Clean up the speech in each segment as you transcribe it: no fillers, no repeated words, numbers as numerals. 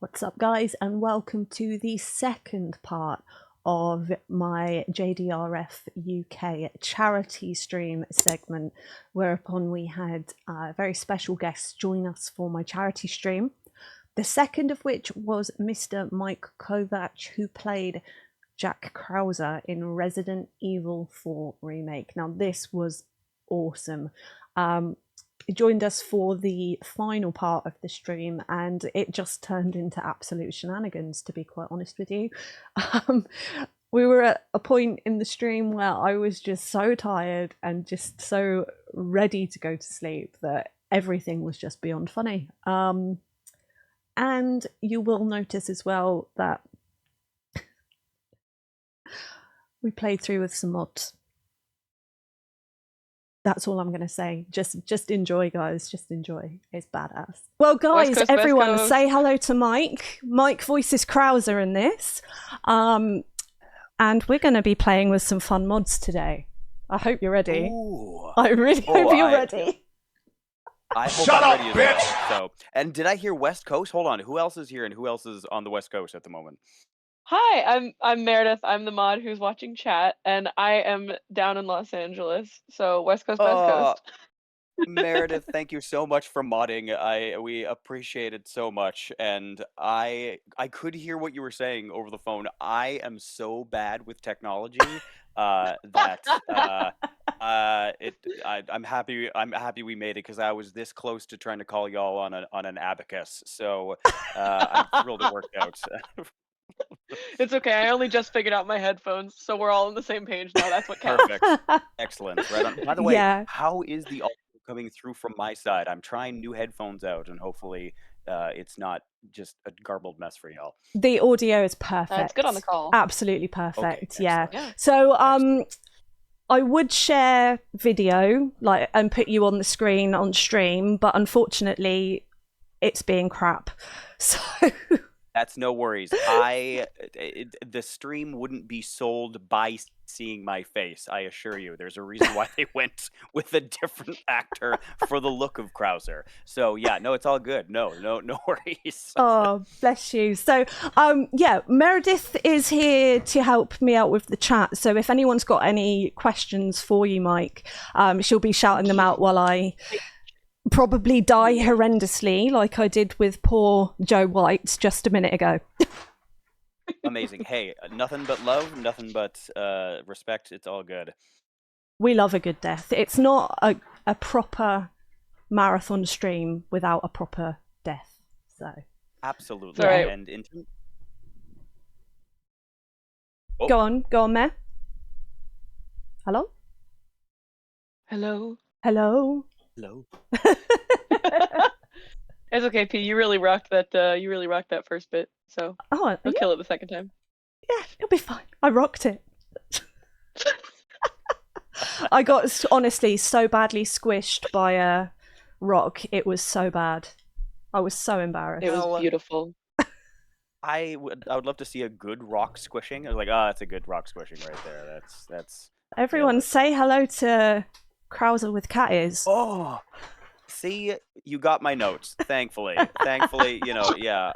What's up, guys, and welcome to the second part of my JDRF UK charity stream segment, whereupon we had very special guests join us for my charity stream. The second of which was Mr. Mike Kovac, who played Jack Krauser in Resident Evil 4 Remake. Now, this was awesome. He joined us for the final part of the stream, and it just turned into absolute shenanigans, to be quite honest with you. We were at a point in the stream where I was just so tired and just so ready to go to sleep that everything was just beyond funny. And you will notice as well that we played through with some mods. That's all I'm going to say. Just enjoy, guys. Just enjoy. It's badass. Well, guys, West Coast, everyone, West Coast. say hello to Mike. Mike voices Krauser in this. And we're going to be playing with some fun mods today. I hope you're ready. Ooh. I really hope you're ready. I hope Shut I'm up, ready as bitch! well. So, and did I hear West Coast? Hold on. Who else is here and who else is on the West Coast at the moment? Hi, I'm Meredith. I'm the mod who's watching chat, and I am down in Los Angeles. So West Coast, West Coast. Meredith, thank you so much for modding. We appreciate it so much, and I could hear what you were saying over the phone. I am so bad with technology that I'm happy we made it, because I was this close to trying to call y'all on an abacus. So I'm thrilled it worked out. It's okay. I only just figured out my headphones, so we're all on the same page now. That's what counts. Perfect. Excellent. Right on. By the way, Yeah. how is the audio coming through from my side? I'm trying new headphones out, and hopefully it's not just a garbled mess for y'all. The audio is perfect. It's good on the call. Absolutely perfect. Okay, Yeah. excellent. Yeah. So Excellent. I would share video and put you on the screen on stream, but unfortunately it's being crap. So That's no worries. The stream wouldn't be sold by seeing my face. I assure you. There's a reason why they went with a different actor for the look of Krauser. So yeah, no, it's all good. No worries. oh, bless you. So yeah, Meredith is here to help me out with the chat. So if anyone's got any questions for you, Mike, she'll be shouting them out while I probably die horrendously like I did with poor Joe White just a minute ago. Amazing. Hey, nothing but love, nothing but respect. It's all good. We love a good death. It's not a proper marathon stream without a proper death. So Absolutely. All right. And go on, Mayor. Hello? Hello. Hello? Hello. It's okay, P. You really rocked that. You really rocked that first bit. So Oh, you'll yeah, kill it the second time. yeah, it'll be fine. I rocked it. I got honestly so badly squished by a rock. It was so bad. I was so embarrassed. It was Well, beautiful. I would love to see a good rock squishing. I was like, that's a good rock squishing right there. That's Everyone yeah. say hello to Krauser with cat ears. Oh, see, you got my notes. Thankfully, yeah.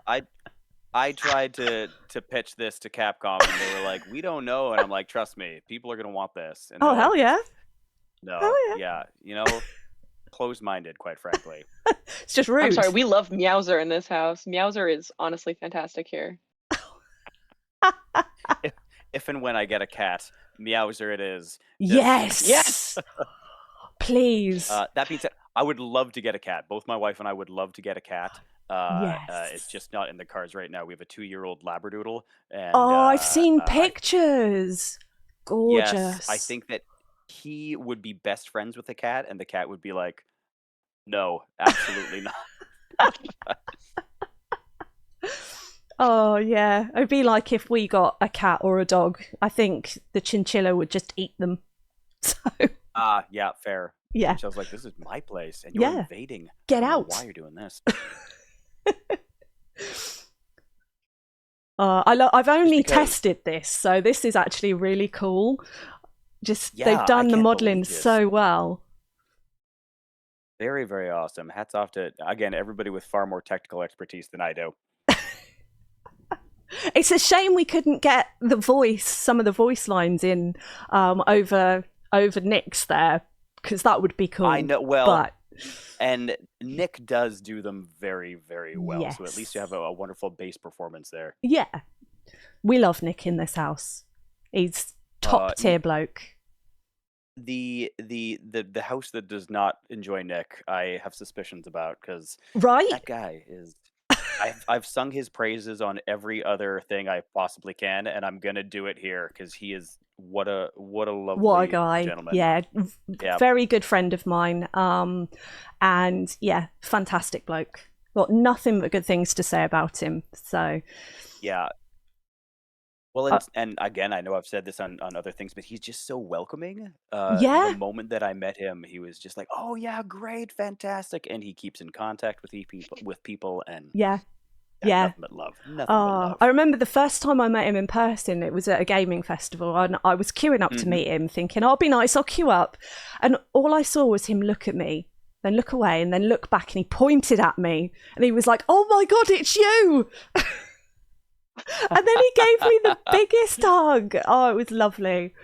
I tried to pitch this to Capcom, and they were like, "We don't know," and I'm like, "Trust me, people are gonna want this." And Oh, they're hell like, yeah. No, Hell yeah. closed-minded, quite frankly. It's just rude. I'm sorry. We love Meowser in this house. Meowser is honestly fantastic here. If and when I get a cat, Meowser it is. Yes. Yes. Please. That being said, I would love to get a cat. Both my wife and I would love to get a cat. Yes. It's just not in the cards right now. We have a 2-year-old Labradoodle, and Oh, I've seen pictures. Gorgeous. Yes, I think that he would be best friends with the cat, and the cat would be like, "No, absolutely not." Oh, yeah. It'd be like if we got a cat or a dog. I think the chinchilla would just eat them. So, Yeah, fair. yeah. So I was like, "This is my place, and you're Yeah. invading. Get I don't know out. why you're doing this?" I've only because- tested this, so this is actually really cool. Just Yeah, they've done I the can't modeling believe this. so well. Very, very awesome. Hats off to, again, everybody with far more technical expertise than I do. It's a shame we couldn't get some of the voice lines in over Nick's there, because that would be cool. I know. Well, but and Nick does do them very, very well. So at least you yes. have a wonderful bass performance there. Yeah, we love Nick in this house. He's top tier bloke. The house that does not enjoy Nick, I have suspicions about, because Right? that guy is. I've sung his praises on every other thing I possibly can, and I'm gonna do it here because he is what a lovely What a guy. gentleman. Yeah, Yeah. very good friend of mine. And yeah, fantastic bloke. Got nothing but good things to say about him. So Yeah. Well, and again, I know I've said this on other things, but he's just so welcoming. yeah, The moment that I met him, he was just like, "Oh yeah, great, fantastic," and he keeps in contact with people, and yeah. nothing but love, nothing but love. I remember the first time I met him in person, it was at a gaming festival, and I was queuing up to meet him, thinking, "I'll be nice, I'll queue up." And all I saw was him look at me, then look away, and then look back, and he pointed at me, and he was like, "Oh my God, it's you!" And then he gave me the biggest hug. Oh, it was lovely.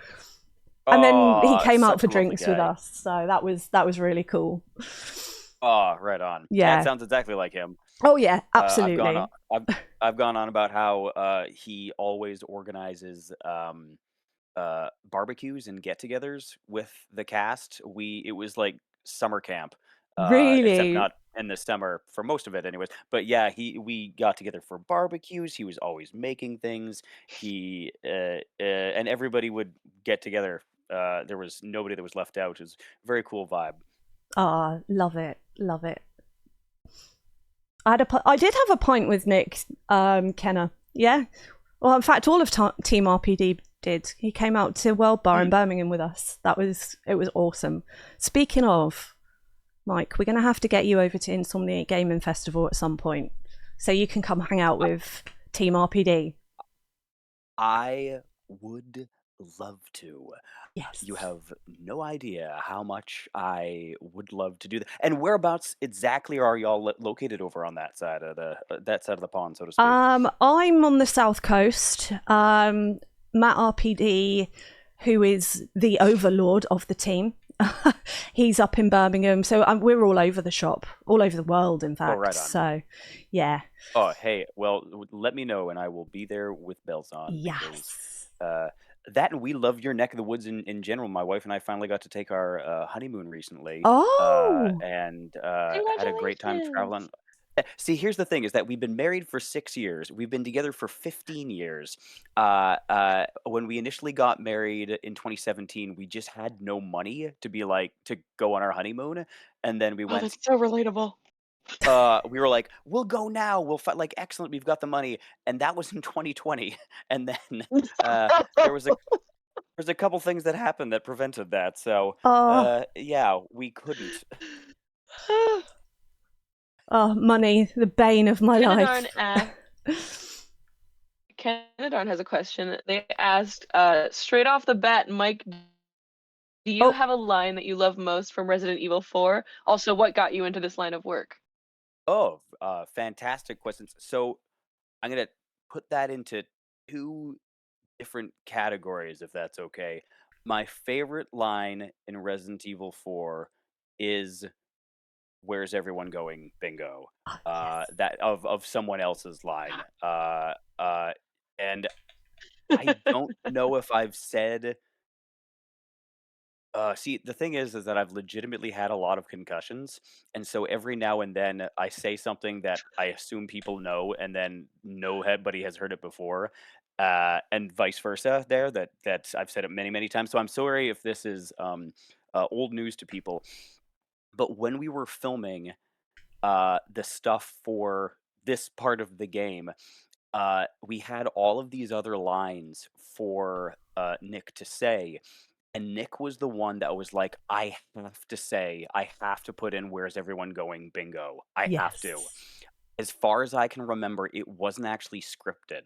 And then he came out for drinks with us, so that was really cool. Oh, right on. Yeah, that sounds exactly like him. Oh yeah, absolutely. I've gone on about how he always organizes barbecues and get-togethers with the cast. It was like summer camp, except Really? not in the summer for most of it, anyways. But yeah, we got together for barbecues. He was always making things. And everybody would get together. There was nobody that was left out. It was a very cool vibe. Ah, love it, love it. I did have a pint with Nick Kenner. Yeah. Well, in fact, all of Team RPD did. He came out to World Bar in Birmingham with us. It was awesome. Speaking of, Mike, we're going to have to get you over to Insomniac Gaming Festival at some point, so you can come hang out with Team RPD. I would love to. Yes. You have no idea how much I would love to do that. And whereabouts exactly are y'all located over on that side of the pond, so to speak? I'm on the south coast. Matt RPD, who is the overlord of the team, he's up in Birmingham. So we're all over the shop, all over the world, in fact. Oh, right on. So, yeah. Oh, hey, well, let me know, and I will be there with bells on. Yes. Because, that, and we love your neck of the woods in general. My wife and I finally got to take our honeymoon recently. Oh. And had a great time traveling. See, here's the thing: is that we've been married for 6 years. We've been together for 15 years. When we initially got married in 2017, we just had no money to go on our honeymoon, and then we Oh, went. that's so relatable. We were like, "We'll go now. We'll fight." Like, excellent, we've got the money, and that was in 2020. And then there was a couple things that happened that prevented that. So yeah, we couldn't. Oh, money, the bane of my life. Canadarn has a question. They asked, straight off the bat, Mike, do you have a line that you love most from Resident Evil 4? Also, what got you into this line of work? Oh, fantastic questions. So I'm gonna put that into 2 different categories, if that's okay. My favorite line in Resident Evil 4 is "Where's everyone going? Bingo." Yes. That of someone else's line. And I don't know if I've said. See, the thing is that I've legitimately had a lot of concussions, and so every now and then I say something that I assume people know, and then nobody has heard it before, and vice versa. That I've said it many, many times. So I'm sorry if this is old news to people, but when we were filming the stuff for this part of the game, we had all of these other lines for Nick to say, and Nick was the one that was like, I have to put in "Where's everyone going? Bingo. I have to." As far as I can remember, it wasn't actually scripted.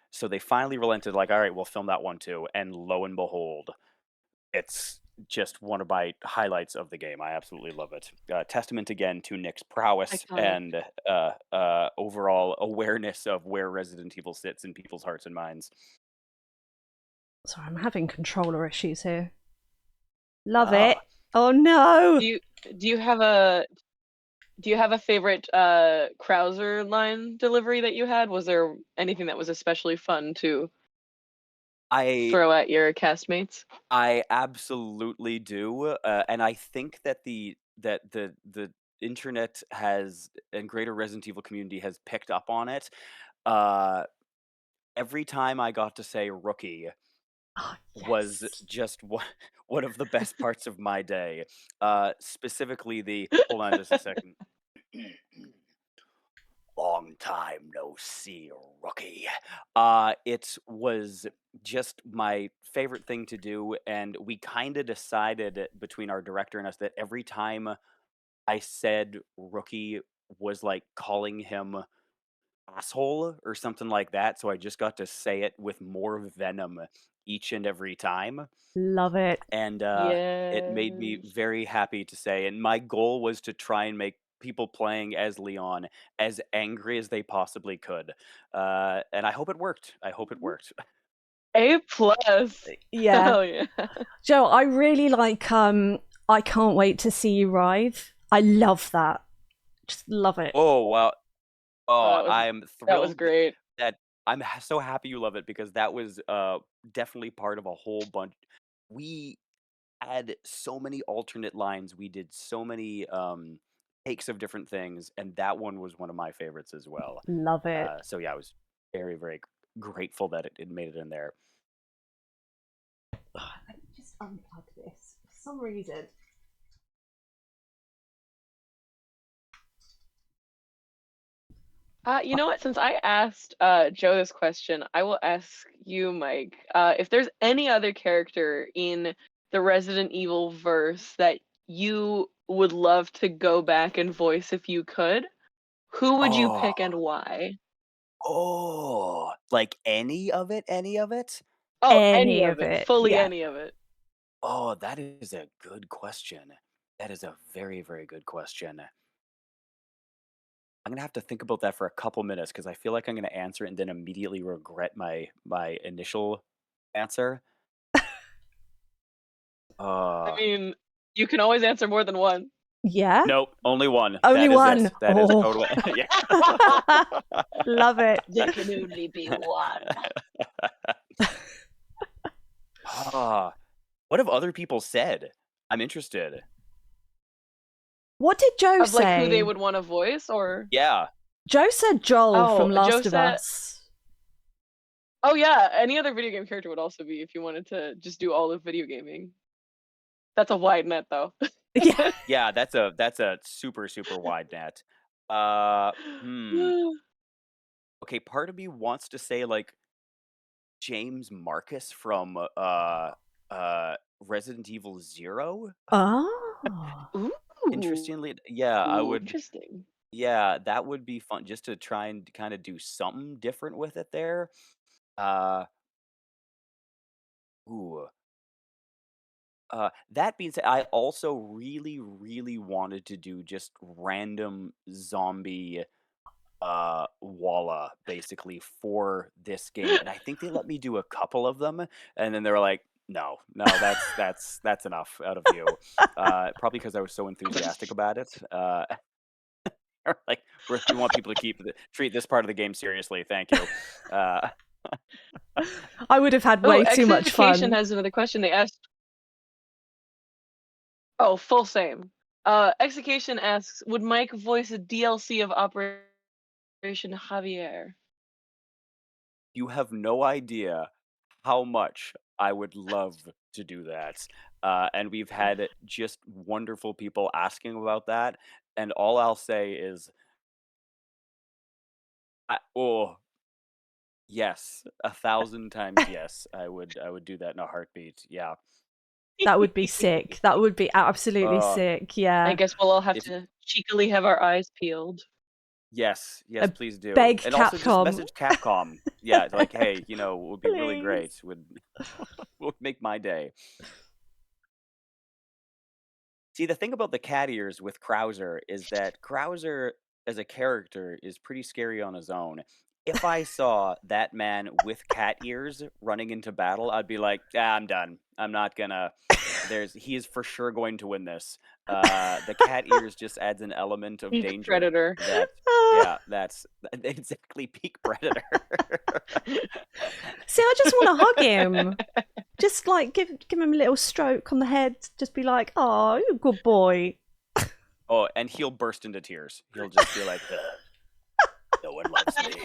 So they finally relented, like, all right, we'll film that one too. And lo and behold, it's just one of my highlights of the game. I absolutely love it. Testament again to Nick's prowess Iconic. and overall awareness of where Resident Evil sits in people's hearts and minds. Sorry, I'm having controller issues here. Love Ah. it. Oh no. Do you have a favorite Krauser line delivery that you had? Was there anything that was especially fun to throw at your castmates? I absolutely do, and I think that the internet has and greater Resident Evil community has picked up on it. Every time I got to say rookie Oh, was yes. just one of the best parts of my day. Specifically the hold on just a second. Long time no see, rookie. It was just my favorite thing to do, and we kind of decided between our director and us that every time I said rookie was like calling him asshole or something like that, so I just got to say it with more venom each and every time. Love it. And it made me Yes. very happy to say, and my goal was to try and make people playing as Leon as angry as they possibly could. And I hope it worked. I hope it worked. A plus. Yeah. Hell yeah. Joe, I really like I Can't Wait to See You Writhe. I love that. Just love it. Oh wow. Oh, That I'm was thrilled great. that so happy you love it, because that was definitely part of a whole bunch. We had so many alternate lines. We did so many takes of different things, and that one was one of my favorites as well. Love it. So yeah, I was very, very grateful that it made it in there. Let me just unplug this. For some reason. You know what? Since I asked Joe this question, I will ask you, Mike. If there's any other character in the Resident Evil verse that you would love to go back and voice if you could, who would you Oh, pick and why? like any of it? Any of it? Oh, any Any of of it. it. Fully Yeah. any of it. Oh, that is a good question. That is a very, very good question. I'm gonna have to think about that for a couple minutes, because I feel like I'm gonna answer it and then immediately regret my initial answer. I Uh, mean, you can always answer more than one. Yeah? nope, only one. Only That is one. it. That is Oh. totally yeah. Love it. There can only be one. What have other people said? I'm interested. What did Joe Of like who they say? would want to voice, or Yeah. Joe said Joel from Joe Last of said, Us. oh yeah, any other video game character would also be if you wanted to just do all of video gaming. That's a wide net though. Yeah. Yeah, that's a super, super wide net. Hmm. Okay, part of me wants to say like James Marcus from Resident Evil 0. Oh. Ooh. Interestingly, yeah, I would. Interesting. Yeah, that would be fun just to try and kind of do something different with it there. Uh, ooh. That being said, I also really, really wanted to do just random zombie Walla basically for this game, and I think they let me do a couple of them, and then they were like, "No, no, that's enough out of you." Probably because I was so enthusiastic about it. Like we want people to treat this part of the game seriously. Thank you. I would have had Oh, way too much Execution fun. has another question. They asked. Oh, full same. Execution asks, would Mike voice a DLC of Operation Javier? You have no idea how much I would love to do that. And we've had just wonderful people asking about that. And all I'll say is, oh, yes, 1,000 times yes. I would do that in a heartbeat. Yeah. That would be sick. That would be absolutely sick. I Yeah. guess we'll all have to cheekily have our eyes peeled. Yes, please do. Beg And also just Capcom. message Capcom. Yeah, like, hey, it would be really Please. great. Would make my day. See, the thing about the cat ears with Krauser is that Krauser as a character is pretty scary on his own. If I saw that man with cat ears running into battle, I'd be like, ah, I'm done. I'm not gonna. He is for sure going to win this. The cat ears just adds an element of Peak danger predator. that, yeah, that's exactly peak predator. See, I just want to hug him. Just like give him a little stroke on the head. Just be like, "Oh, you're a good boy." Oh, and he'll burst into tears. He'll just be like, no one loves me.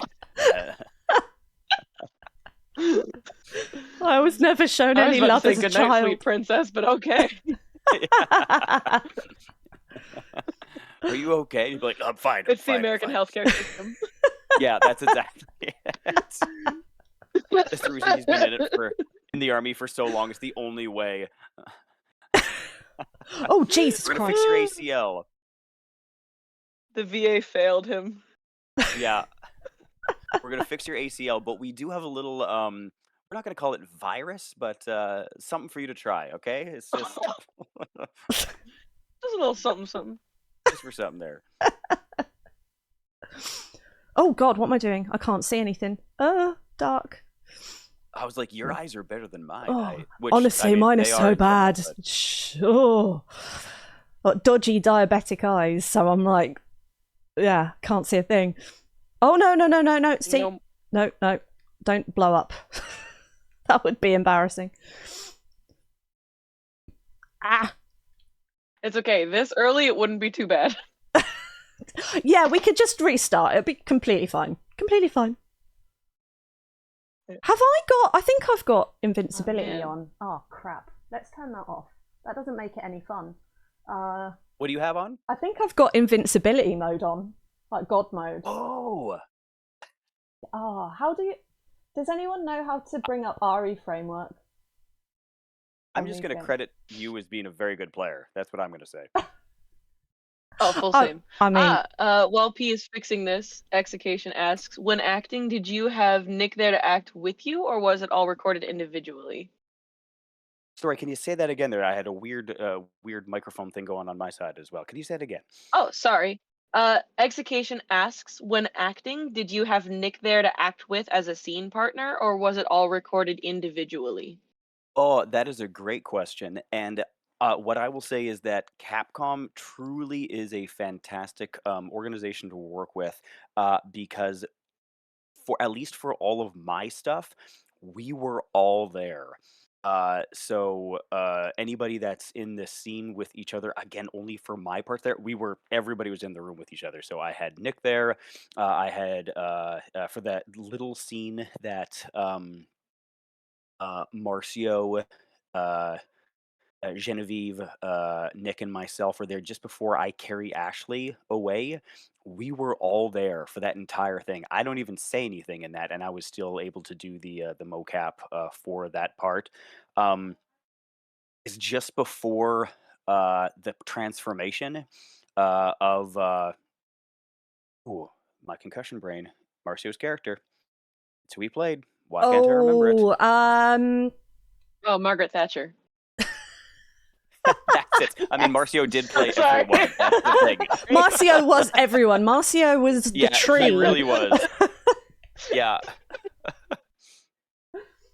I was never shown I was any about love to say as a good night, child. sweet princess, but okay. Are you okay? You'd be like, I'm fine. It's the fine, American fine. healthcare system. Yeah, that's exactly it. That's the reason he's been in the army for so long. It's the only way. Oh, Jesus We're gonna Christ. fix your ACL. The VA failed him. Yeah. We're gonna fix your ACL, but we do have a little we're not gonna call it virus, but something for you to try, okay? It's just Just a little something, something. just for something there. Oh God, what am I doing? I can't see anything. Dark. I was like, your eyes are better than mine. Oh, Which, honestly, I mean, mine are they so in general, bad. Oh, got dodgy diabetic eyes, so I'm like, yeah, can't see a thing. Oh no. See, No. no, don't blow up. That would be embarrassing. Ah, It's okay. This early, it wouldn't be too bad. yeah, we could just restart. It'd be completely fine. Completely fine. Have I got? I think I've got invincibility on. Oh crap! Let's turn that off. That doesn't make it any fun. What do you have on? I think I've got invincibility mode on, like God mode. Oh, How do you? Does anyone know how to bring up RE framework? I'm just gonna credit you as being a very good player. That's what I'm gonna say. Oh, full same. I mean, While P is fixing this, Execation asks, when acting, did you have Nick there to act with you, or was it all recorded individually? Sorry, can you say that again? There, I had a weird microphone thing going on my side as well. Can you say it again? Oh, sorry. Execation asks, when acting, did you have Nick there to act with as a scene partner, or was it all recorded individually? Oh, that is a great question. And what I will say is that Capcom truly is a fantastic organization to work with because for at least for all of my stuff, we were all there. So anybody that's in the scene with each other, again, only for my part there, everybody was in the room with each other. So I had Nick there. I had for that little scene that Marcio, Genevieve, Nick, and myself were there just before I carry Ashley away. We were all there for that entire thing. I don't even say anything in that, and I was still able to do the mocap for that part. It's just before the transformation of ooh, my concussion brain, Marcio's character. It's who he played. Why can't I remember it? Oh, Margaret Thatcher. That's it. I mean, Marcio did play Sorry. everyone. That's the thing. Marcio was everyone. Marcio was the tree. He really was. Yeah.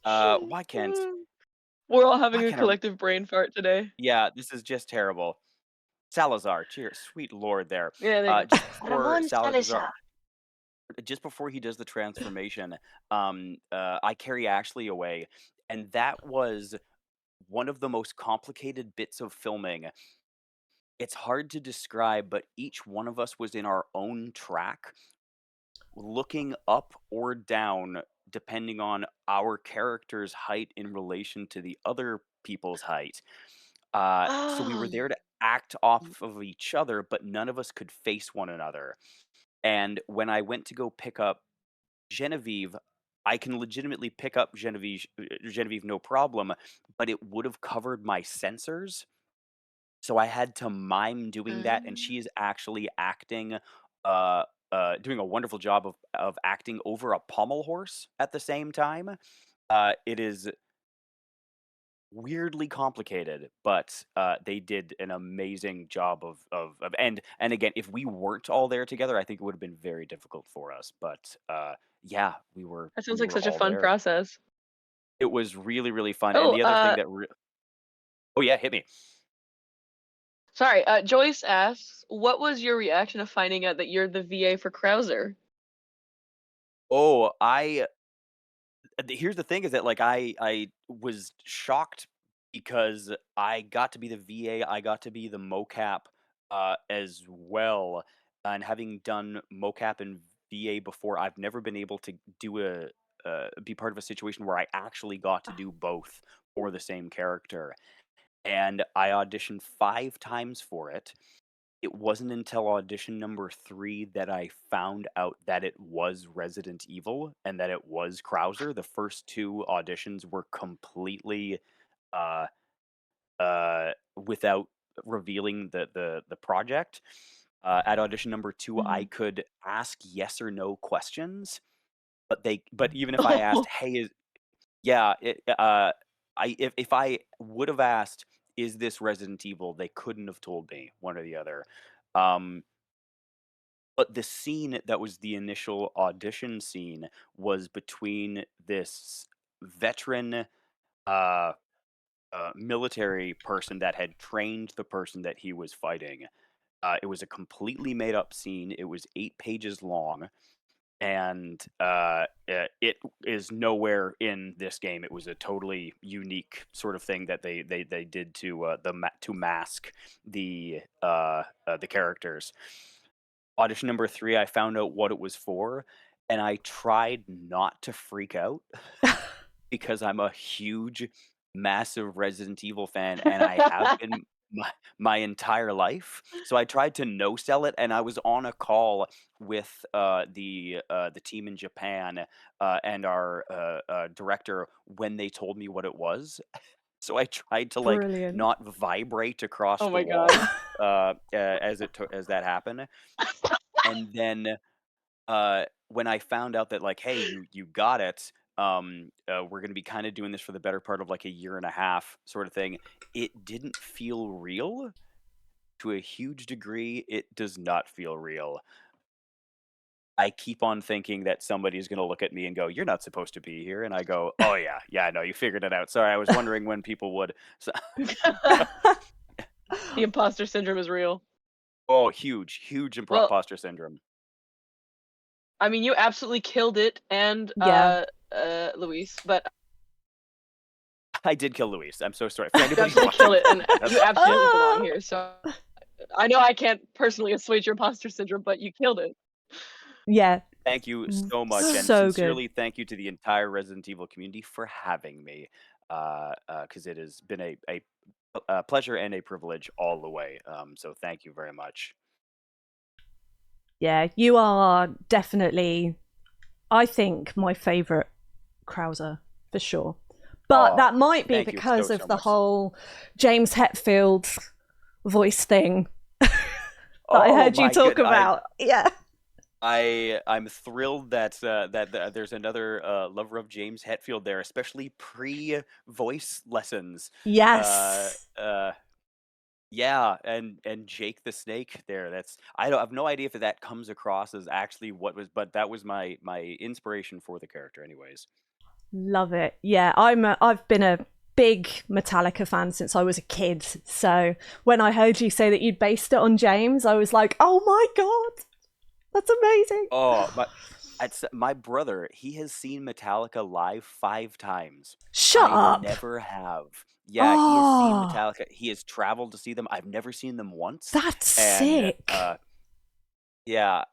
Why can't? We're all having Why a can't I- collective brain fart today. Yeah, this is just terrible. Salazar, cheers, sweet lord there. Yeah, there you go. Just before Salazar, just before he does the transformation, I carry Ashley away, and that was one of the most complicated bits of filming. It's hard to describe, but each one of us was in our own track, looking up or down depending on our character's height in relation to the other people's height. So we were there to act off of each other, but none of us could face one another. And when I went to go pick up Genevieve, I can legitimately pick up Genevieve no problem, but it would have covered my sensors. So I had to mime doing that, and she is actually acting, doing a wonderful job of acting over a pommel horse at the same time. It is weirdly complicated, but they did an amazing job of and again, if we weren't all there together, I think it would have been very difficult for us. But yeah, That we sounds like were such a all fun there. process. It was really, really fun. And Oh, the other thing that oh yeah, hit me. sorry. Joyce asks, what was your reaction to finding out that you're the VA for Krauser? Oh, here's the thing is that like I was shocked because I got to be the VA, I got to be the mocap as well, and having done mocap and VA before, I've never been able to do a be part of a situation where I actually got to do both for the same character. And I auditioned 5 times for it. It wasn't until audition number 3 that I found out that it was Resident Evil and that it was Krauser. The first 2 auditions were completely, uh, without revealing the project. At audition number 2, I Mhm. could ask yes or no questions, but even if I asked, "Hey, is" yeah, if I would have asked, "Is this Resident Evil?" They couldn't have told me, one or the other. Um But the scene that was the initial audition scene was between this veteran, uh, military person that had trained the person that he was fighting. It was a completely made up scene. It was 8 pages long, and it is nowhere in this game. It was a totally unique sort of thing that they did to to mask the characters. Audition number 3, I found out what it was for, and I tried not to freak out because I'm a huge, massive Resident Evil fan, and I have been my entire life. So I tried to no sell it, and I was on a call with the team in Japan and our director when they told me what it was. So I tried to like Brilliant. not vibrate across Oh the my god. wall as that happened. And then, when I found out that like, "Hey, you got it, we're gonna be kinda doing this for the better part of, like, a year and a half," sort of thing, it didn't feel real. To a huge degree, it does not feel real. I keep on thinking that somebody's gonna look at me and go, "You're not supposed to be here," and I go, "Oh, yeah. Yeah, no, you figured it out. Sorry, I was wondering when people would." So The imposter syndrome is real. oh, huge, huge Well, imposter syndrome. I mean, you absolutely killed it, and Yeah. Luis, but I did kill Luis. I'm so sorry. For you anybody absolutely watching, killed it, and that's you absolutely belong Ah! here. So I know I can't personally assuage your imposter syndrome, but you killed it. Yeah. thank you so much, and So good. sincerely thank you to the entire Resident Evil community for having me, because it has been a pleasure and a privilege all the way. So thank you very much. Yeah, you are definitely, I think, my favourite Krauser for sure. But Oh, that might be thank you because so of so the much. whole James Hetfield voice thing that I Oh heard you my talk good, about. Yeah. I'm thrilled that there's another lover of James Hetfield there, especially pre voice lessons. Uh, Yes. uh, Yeah, and Jake the Snake there. I don't I have no idea if that comes across as actually what was, but that was my inspiration for the character anyways. Love it. Yeah, I've been a big Metallica fan since I was a kid. So when I heard you say that you'd based it on James, I was like, "Oh my god. That's amazing." Oh, but my brother, he has seen Metallica live 5 times. Shut I up. never have. Yeah, he has seen Oh, Metallica. He has traveled to see them. I've never seen them once. that's And sick. yeah,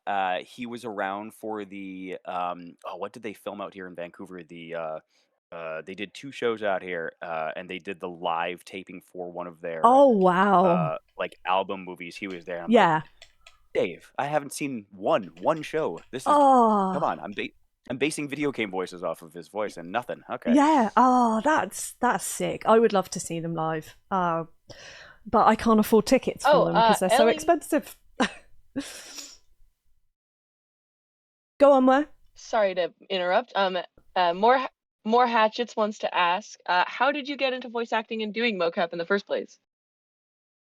he was around for the oh, what did they film out here in Vancouver? They did 2 shows out here, and they did the live taping for one of their Oh, wow. like album movies. He was there. I'm like, Yeah. Dave, I haven't seen one show. This is come Oh, on. I'm basing video game voices off of his voice and nothing. Okay. yeah. Oh, that's sick. I would love to see them live. But I can't afford tickets for Oh, them because they're so Ellie, expensive. Go on, where? sorry to interrupt. More More Hatchets wants to ask, how did you get into voice acting and doing mocap in the first place?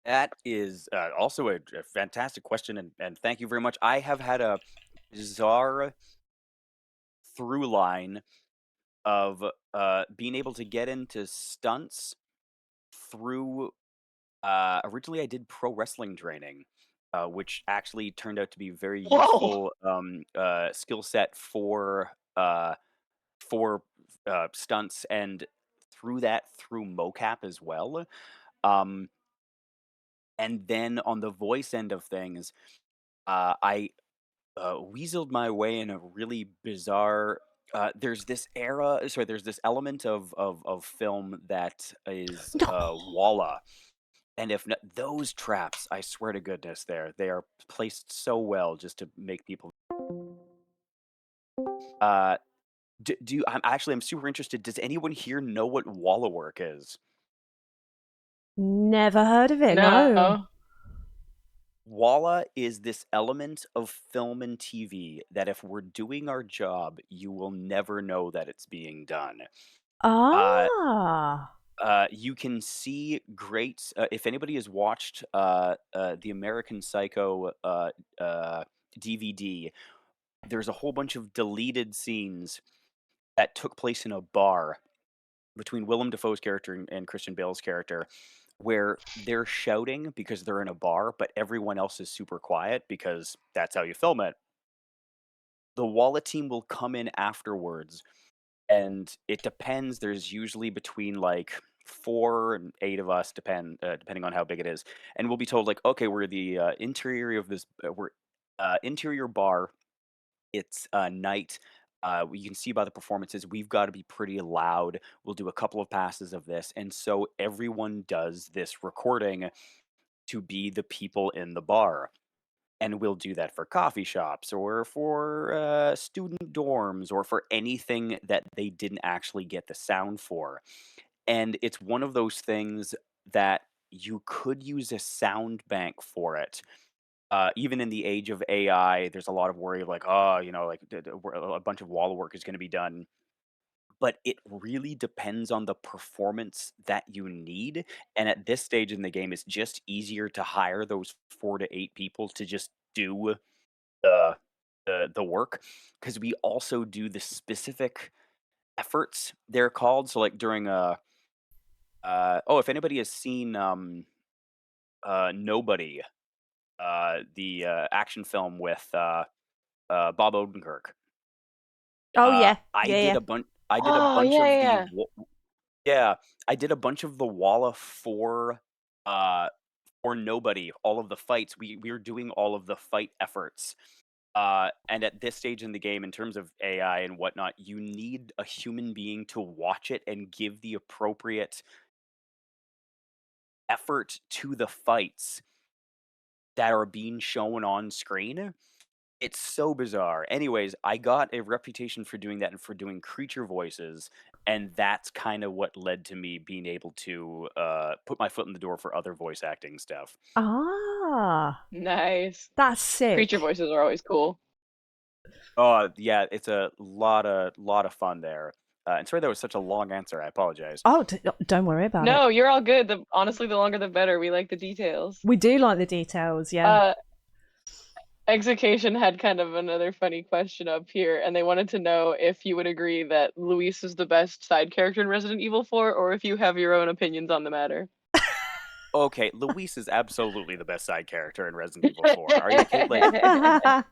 That is also a fantastic question, and thank you very much. I have had a bizarre through line of being able to get into stunts through. Originally, I did pro wrestling training, which actually turned out to be very Whoa! useful skill set for stunts, and through mocap as well. Um, and then on the voice end of things, I weaseled my way in a really bizarre. There's this element of film that is walla, and if no, those traps, I swear to goodness, they are placed so well just to make people. Uh, I'm super interested. Does anyone here know what walla work is? Never heard of it, no. No. Walla is this element of film and TV that if we're doing our job, you will never know that it's being done. Uh, Ah. you can see great if anybody has watched the American Psycho DVD. There's a whole bunch of deleted scenes that took place in a bar between Willem Dafoe's character and Christian Bale's character, where they're shouting because they're in a bar, but everyone else is super quiet because that's how you film it. The Walla team will come in afterwards, and it depends. There's usually between like 4 and 8 of us, depending on how big it is, and we'll be told like, okay, we're the interior of this, we're interior bar. It's night. You can see by the performances, we've got to be pretty loud. We'll do a couple of passes of this, and so everyone does this recording to be the people in the bar. And we'll do that for coffee shops or for student dorms or for anything that they didn't actually get the sound for. And it's one of those things that you could use a sound bank for it. Even in the age of AI, there's a lot of worry like, oh, like a bunch of wall work is going to be done. But it really depends on the performance that you need. And at this stage in the game, it's just easier to hire those 4 to 8 people to just do the the work, because we also do the specific efforts they're called. So like during if anybody has seen Nobody, the action film with Bob Odenkirk. Oh yeah, I yeah, did yeah. a bunch. I did a Oh, bunch yeah, of yeah. yeah. I did a bunch of the Walla uh for Nobody. All of the fights. We were doing all of the fight efforts. And at this stage in the game, in terms of AI and whatnot, you need a human being to watch it and give the appropriate effort to the fights that are being shown on screen. It's so bizarre. Anyways, I got a reputation for doing that and for doing creature voices, and that's kind of what led to me being able to put my foot in the door for other voice acting stuff. Ah, Nice. that's Creature sick. voices are always cool. Oh yeah, it's a lot of fun there. And sorry that was such a long answer. I apologize. Oh, don't worry about it. No, you're all good. Honestly, the longer the better. We like the details. We do like the details, yeah. Uh, Execution had kind of another funny question up here, and they wanted to know if you would agree that Luis is the best side character in Resident Evil 4, or if you have your own opinions on the matter. Okay, Luis is absolutely the best side character in Resident Evil 4. Are you kidding? Like,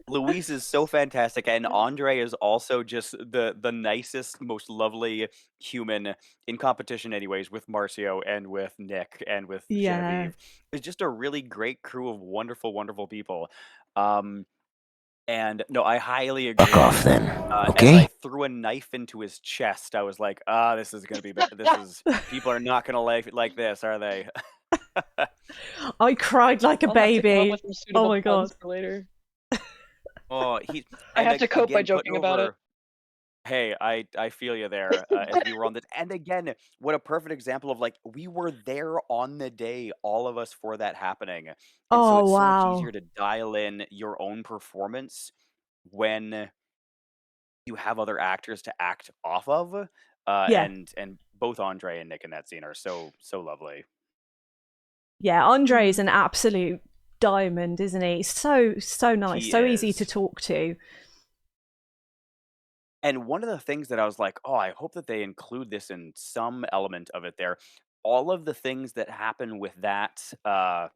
Luis is so fantastic, and Andre is also just the nicest, most lovely human in competition, anyways, with Marcio and with Nick and with Yeah. Genevieve. It's just a really great crew of wonderful, wonderful people. Um, and no, I highly agree. Fuck off then, As I okay? threw a knife into his chest, I was like, this is gonna be bad. People are not gonna like this, are they? I cried like a I'll have to come up baby. with some Oh suitable my puns god. for later. Oh, he I and have to cope by again putting joking about it. over. Hey, I feel you there. As we were on this, and again, what a perfect example of like we were there on the day, all of us for that happening, and so Oh it's so much easier wow. to dial in your own performance when you have other actors to act off of. Yeah. And both Andre and Nick in that scene are so lovely. Yeah, Andre is an absolute diamond, isn't he? So nice, He so easy to is. talk to. And one of the things that I was like, oh, I hope that they include this in some element of it there. All of the things that happen with that, the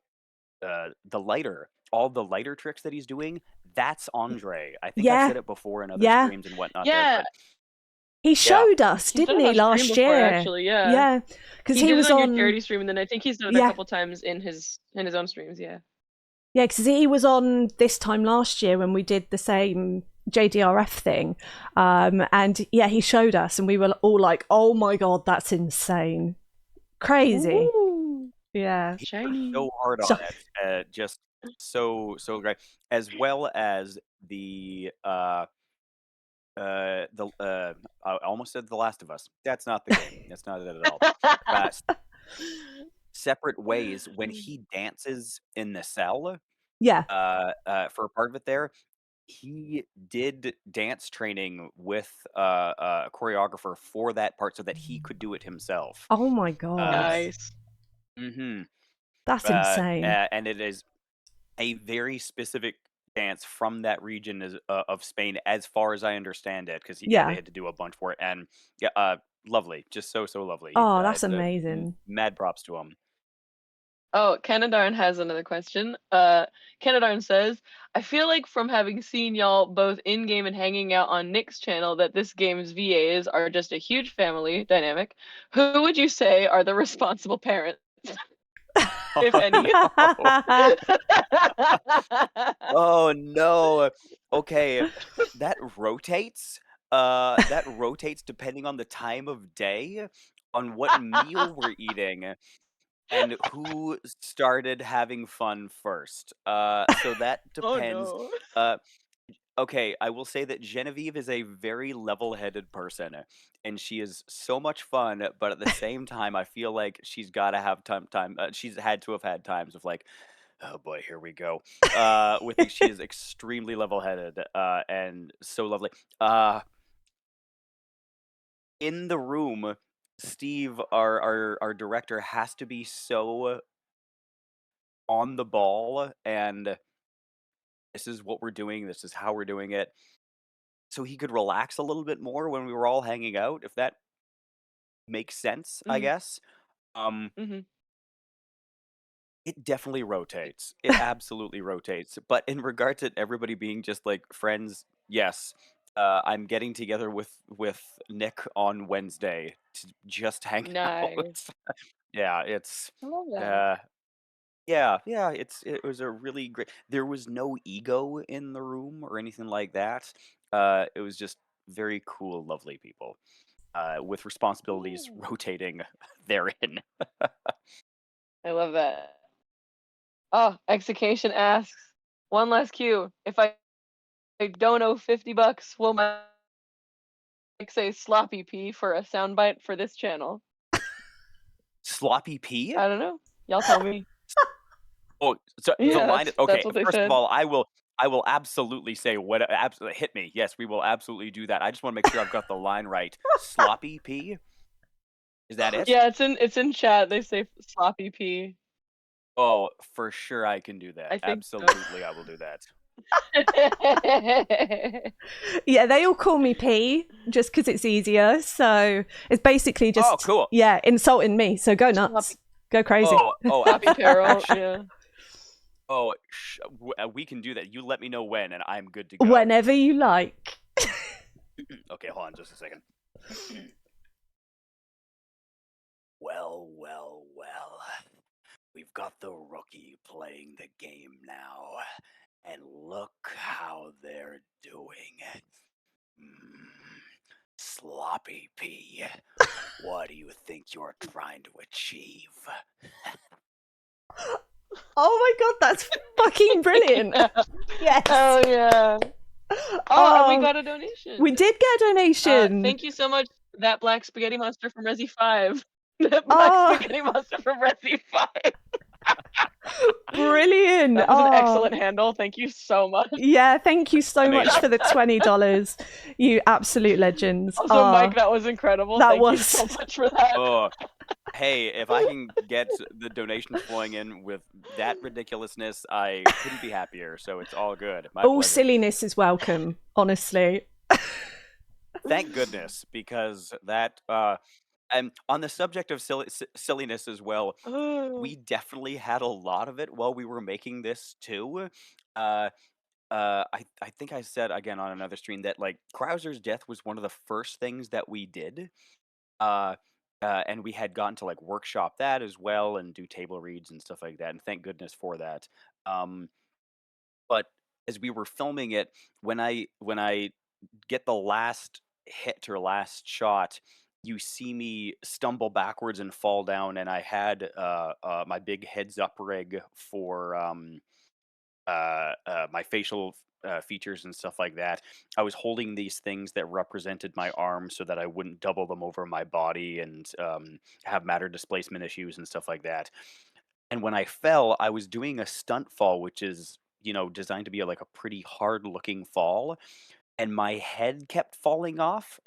lighter, all the lighter tricks that he's doing, that's Andre. I think I've Yeah, said it before in other yeah. streams and whatnot there, Yeah, but He yeah. showed us, he's done didn't it he, on stream last before, year? actually. Yeah, Yeah, because he he did was it on your on. charity stream, and then I think he's done it a Yeah, couple times in his own streams. Yeah. yeah, because he was on this time last year when we did the same JDRF thing, and yeah, he showed us, and we were all like, "Oh my god, that's insane, crazy!" Ooh, Yeah, He worked shiny. so hard so on it, just so great, as well as I almost said The Last of Us. That's not the game. That's not it at all. Uh, Separate ways when he dances in the cell. yeah. For a part of it there, he did dance training with a choreographer for that part so that he could do it himself. Oh my god, Nice. Mm-hmm. that's insane. And it is a very specific dance from that region of Spain, as far as I understand it, because yeah, they Yeah. had to do a bunch for it, and yeah, lovely, just so lovely. Oh, that's amazing. Mad props to him. Oh, Canadarn has another question. Canadarn says, I feel like from having seen y'all both in game and hanging out on Nick's channel that this game's VAs are just a huge family dynamic. Who would you say are the responsible parents, if any? Oh no. Okay, that rotates. That rotates depending on the time of day, on what meal we're eating, and who started having fun first. So that Oh depends. no. Okay, I will say that Genevieve is a very level-headed person, and she is so much fun, but at the same time, I feel like she's gotta have time, she's had to have had times of like, "Oh boy, here we go." With it, she is extremely level-headed, and so lovely. In the room, Steve, our director, has to be so on the ball, and this is what we're doing, this is how we're doing it. So he could relax a little bit more when we were all hanging out, if that makes sense, I Mm, guess. Um, mm-hmm. it definitely rotates. It absolutely rotates. But in regard to everybody being just like friends, yes. I'm getting together with Nick on Wednesday to just hang out. Nice. Yeah, it's I love that. uh yeah, it was a really great. There was no ego in the room or anything like that. It was just very cool, lovely people. With responsibilities Ooh. rotating therein. I love that. Oh, Execution asks, one last cue. If I don't owe $50, will Mike say sloppy P for a soundbite for this channel? Sloppy P? I don't know. Y'all tell me. Oh, so the Yeah, line. that's Okay, what they first of said. all, I will absolutely say what absolutely hit me. Yes, we will absolutely do that. I just want to make sure I've got the line right. Sloppy P? Is that it? Yeah, it's in chat. They say sloppy P. Oh, for sure I can do that. I think so. Absolutely, I will do that. Yeah, they all call me P just because it's easier. So it's basically just Oh, cool. yeah, insulting me. So go nuts, go crazy. Sloppy Peril, yeah. Oh, we can do that. You let me know when, and I'm good to go. Whenever you like. Okay, hold on just a second. Well. We've got the rookie playing the game now, and look how they're doing. Sloppy P. What do you think you're trying to achieve? Oh my god, that's fucking brilliant. Yeah. Yes. Oh yeah. Oh, and we got a donation. We did get a donation. Thank you so much, that black spaghetti monster from Resi 5. That black spaghetti monster from Resi 5. Brilliant. That was an Oh, excellent handle. Thank you so much. yeah, thank you so much Amazing. for the $20. You absolute legends. Also, Oh, Mike, that was incredible. that Thank you was- so much for that. Oh, hey, if I can get the donations flowing in with that ridiculousness, I couldn't be happier. So it's all good. My all pleasure. silliness is welcome, honestly. Thank goodness, because that and on the subject of silliness as well, we definitely had a lot of it while we were making this too. I think I said again on another stream that like Krauser's death was one of the first things that we did. Uh, and we had gotten to like workshop that as well and do table reads and stuff like that. And thank goodness for that. Um, but as we were filming it, when I get the last hit or last shot, you see me stumble backwards and fall down, and I had my big heads up rig for my facial features and stuff like that. I was holding these things that represented my arms so that I wouldn't double them over my body and have matter displacement issues and stuff like that. And when I fell, I was doing a stunt fall, which is, designed to be like a pretty hard looking fall. And my head kept falling off.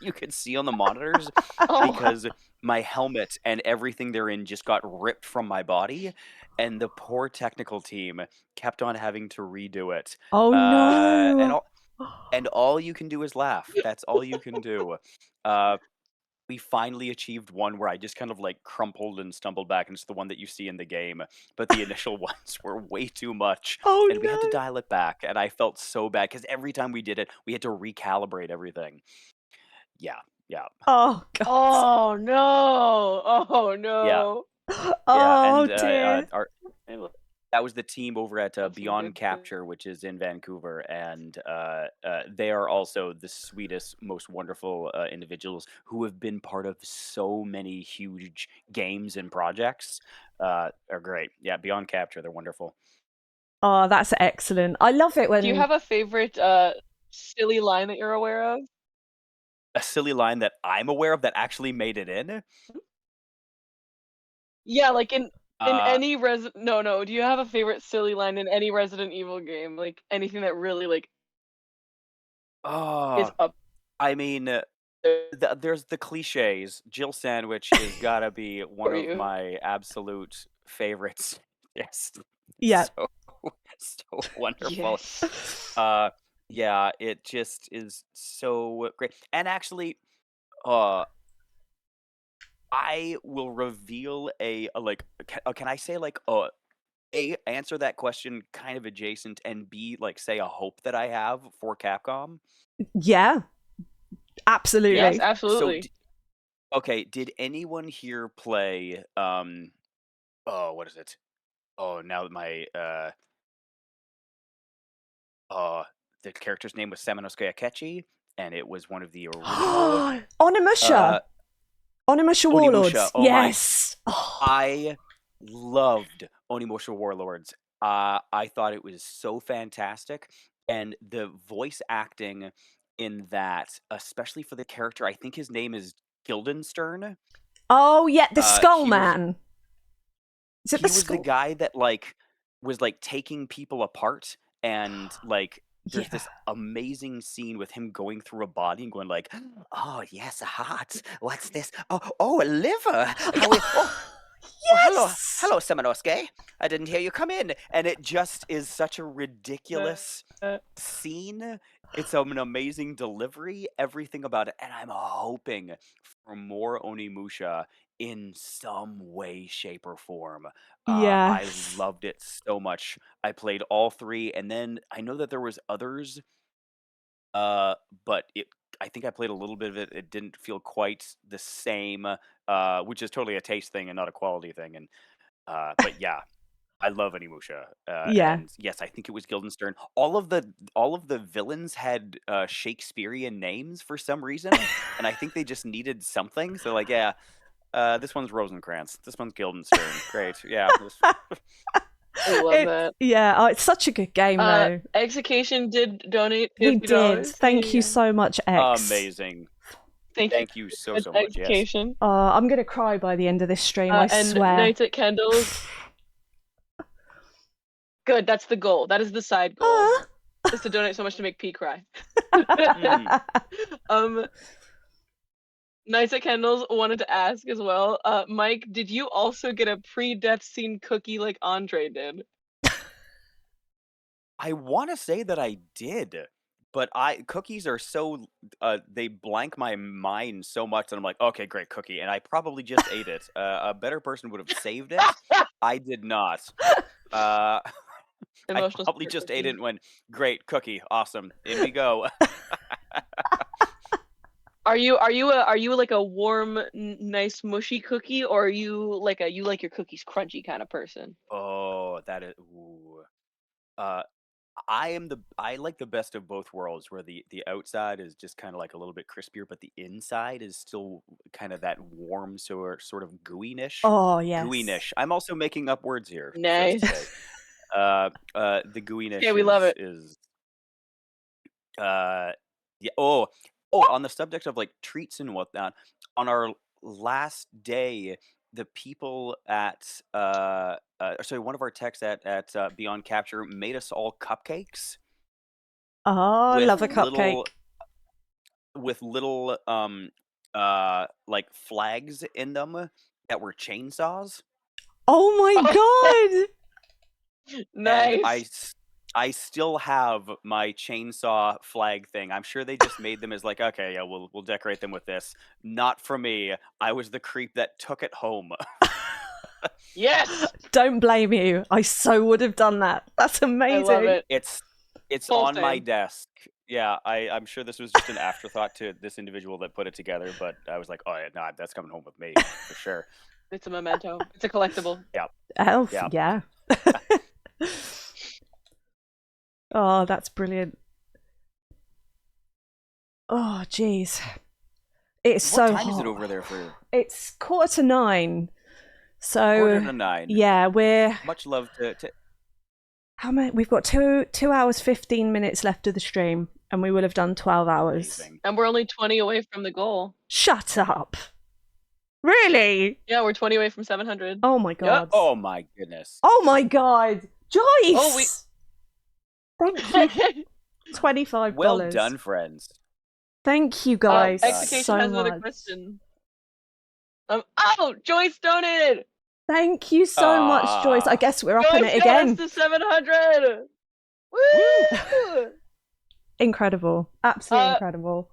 You could see on the monitors because my helmet and everything therein just got ripped from my body. And the poor technical team kept on having to redo it. Oh no. And all you can do is laugh. That's all you can do. We finally achieved one where I just kind of like crumpled and stumbled back, and it's the one that you see in the game. But the initial ones were way too much, Oh and we had to no. dial it back. And I felt so bad because every time we did it, we had to recalibrate everything. Yeah. Oh god. Oh no! Oh no! Oh And dear. that was the team over at That's some Beyond good Capture, which is in Vancouver, and they are also the sweetest, most wonderful individuals who have been part of so many huge games and projects. Are great. Yeah, Beyond Capture, they're wonderful. Oh, that's excellent. I love it when Do you have a favorite silly line that you're aware of? A silly line that I'm aware of that actually made it in. Yeah, like in Uh, any No. Do you have a favorite silly line in any Resident Evil game? Like anything that really like is oh, up I mean, there there's the cliches. Jill Sandwich has got to be one for of you? my absolute favorites. Yes, Yeah. so wonderful. Yes. Yeah, it just is so great. And actually, uh, I will reveal like, can I say like A, answer that question kind of adjacent, and B, like say a hope that I have for Capcom? Yeah. Absolutely. Yes, So, absolutely. okay, did anyone here play oh, what is it? Oh, now that my the character's name was Samanosuke Akechi, and it was one of the original Onimusha. Onimusha Warlords. Onimusha. Oh Yes. I loved Onimusha Warlords. I thought it was so fantastic, and the voice acting in that, especially for the character, I think his name is Guildenstern. Oh yeah, the Skull He was Man. Is it he the was the Skull? guy that like was like taking people apart, and like there's Yeah. this amazing scene with him going through a body and going like, "Oh yes, a heart. What's this? Oh, a liver. How Yes. hello, Semenosuke. I didn't hear you come in." And it just is such a ridiculous scene. It's an amazing delivery, everything about it, and I'm hoping for more Onimusha in some way, shape, or form. I Yes. loved it so much. I played all three, and then I know that there was others, but I think I played a little bit of it. It didn't feel quite the same, which is totally a taste thing and not a quality thing. And but yeah, I love Animusha. Yeah. And yes, I think it was Guildenstern. All of the villains had Shakespearean names for some reason, and I think they just needed something. So like, yeah, this one's Rosencrantz. This one's Guildenstern. Great, yeah. I love that. Yeah, it's such a good game though. Execution did donate $50. He did. Thank you so much, X. Amazing. Thank you so much. Yes. Execution. I'm gonna cry by the end of this stream. I And swear. Nights at Kendall's. Good. That's the goal. That is the side goal. Is to donate so much to make P cry. Nights at Kendall's wanted to ask as well. Mike, did you also get a pre-death scene cookie like Andre did? I want to say that I did, but cookies are so they blank my mind so much that I'm like, okay, great cookie, and I probably just ate it. A better person would have saved it. I did not. I probably just ate it and went, great cookie, awesome, in we go. Are you like a warm, nice, mushy cookie, or are you like your cookies crunchy kind of person? Oh, that is. Ooh. I like the best of both worlds, where the outside is just kind of like a little bit crispier, but the inside is still kind of that warm, sort of gooey-ish. Oh yes. Gooey-ish. I'm also making up words here. Nice. The gooey-ish. Yeah, we love it. Yeah. Oh, on the subject of like treats and whatnot, on our last day, the people at one of our techs at Beyond Capture made us all cupcakes. Oh, love a cupcake. With little like flags in them that were chainsaws. Oh my god! Nice. And I still have my chainsaw flag thing. I'm sure they just made them as like, okay, yeah, we'll decorate them with this. Not for me. I was the creep that took it home. Yes. Don't blame you. I so would have done that. That's amazing. I love it. It's on my desk. Yeah, I'm sure this was just an afterthought to this individual that put it together, but I was like, oh yeah, nah, that's coming home with me for sure. It's a memento. It's a collectible. Yeah. Elf. Yeah. Oh, that's brilliant. Oh, jeez. It's what so time hot. Is it over there for you? It's 8:45. So 8:45. Yeah, we're much love to how many? We've got 2 hours 15 minutes left of the stream, and we will have done 12 hours. Amazing. And we're only 20 away from the goal. Shut up. Really? Yeah, we're 20 away from 700. Oh my god. Yep. Oh my goodness. Oh my god. Joyce! Oh, Thank you. $25. Well done, friends. Thank you guys Execution so has much. another question. Joyce donated! Thank you so much, Joyce. I guess we're up in it again. Joyce got us to 700! Woo! Incredible. Absolutely incredible.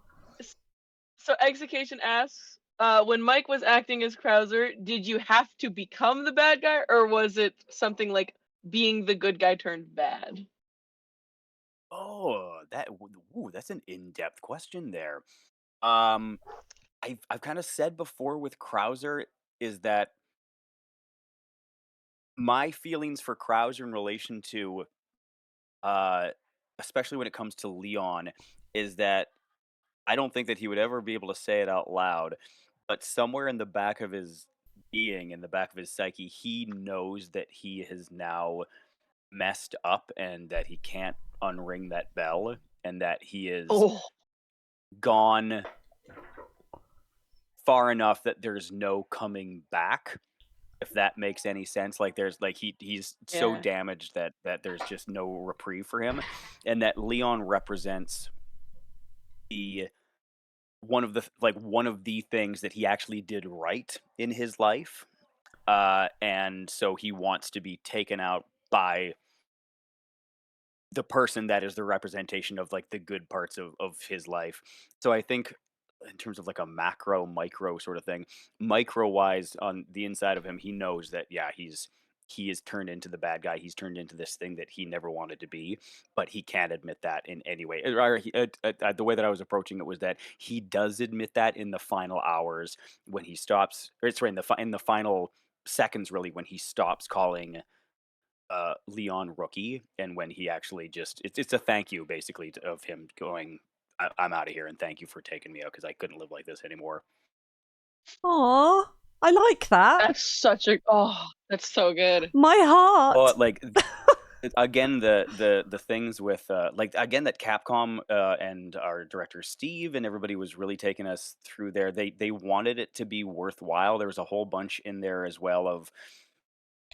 So Execution asks, when Mike was acting as Krauser, did you have to become the bad guy, or was it something like being the good guy turned bad? Oh, that's an in-depth question there. I've kind of said before with Krauser is that my feelings for Krauser in relation to, especially when it comes to Leon, is that I don't think that he would ever be able to say it out loud, but somewhere in the back of his being, in the back of his psyche, he knows that he has now messed up and that he can't unring that bell, and that he is gone far enough that there's no coming back, if that makes any sense. Like there's like he's so damaged that there's just no reprieve for him, and that Leon represents one of the things that he actually did right in his life, and so he wants to be taken out by the person that is the representation of like the good parts of his life. So I think in terms of like a macro micro sort of thing, micro wise on the inside of him, he knows that he is turned into the bad guy. He's turned into this thing that he never wanted to be, but he can't admit that in any way. The way that I was approaching it was that he does admit that in the final hours when he stops, or sorry, in the final seconds really, when he stops calling Leon rookie, and when he actually just it's a thank you basically of him going, I'm out of here, and thank you for taking me out because I couldn't live like this anymore. Aw, I like that. That's that's so good. My heart. Oh, like Again, the things with like again that Capcom and our director Steve and everybody was really taking us through there. They wanted it to be worthwhile. There was a whole bunch in there as well of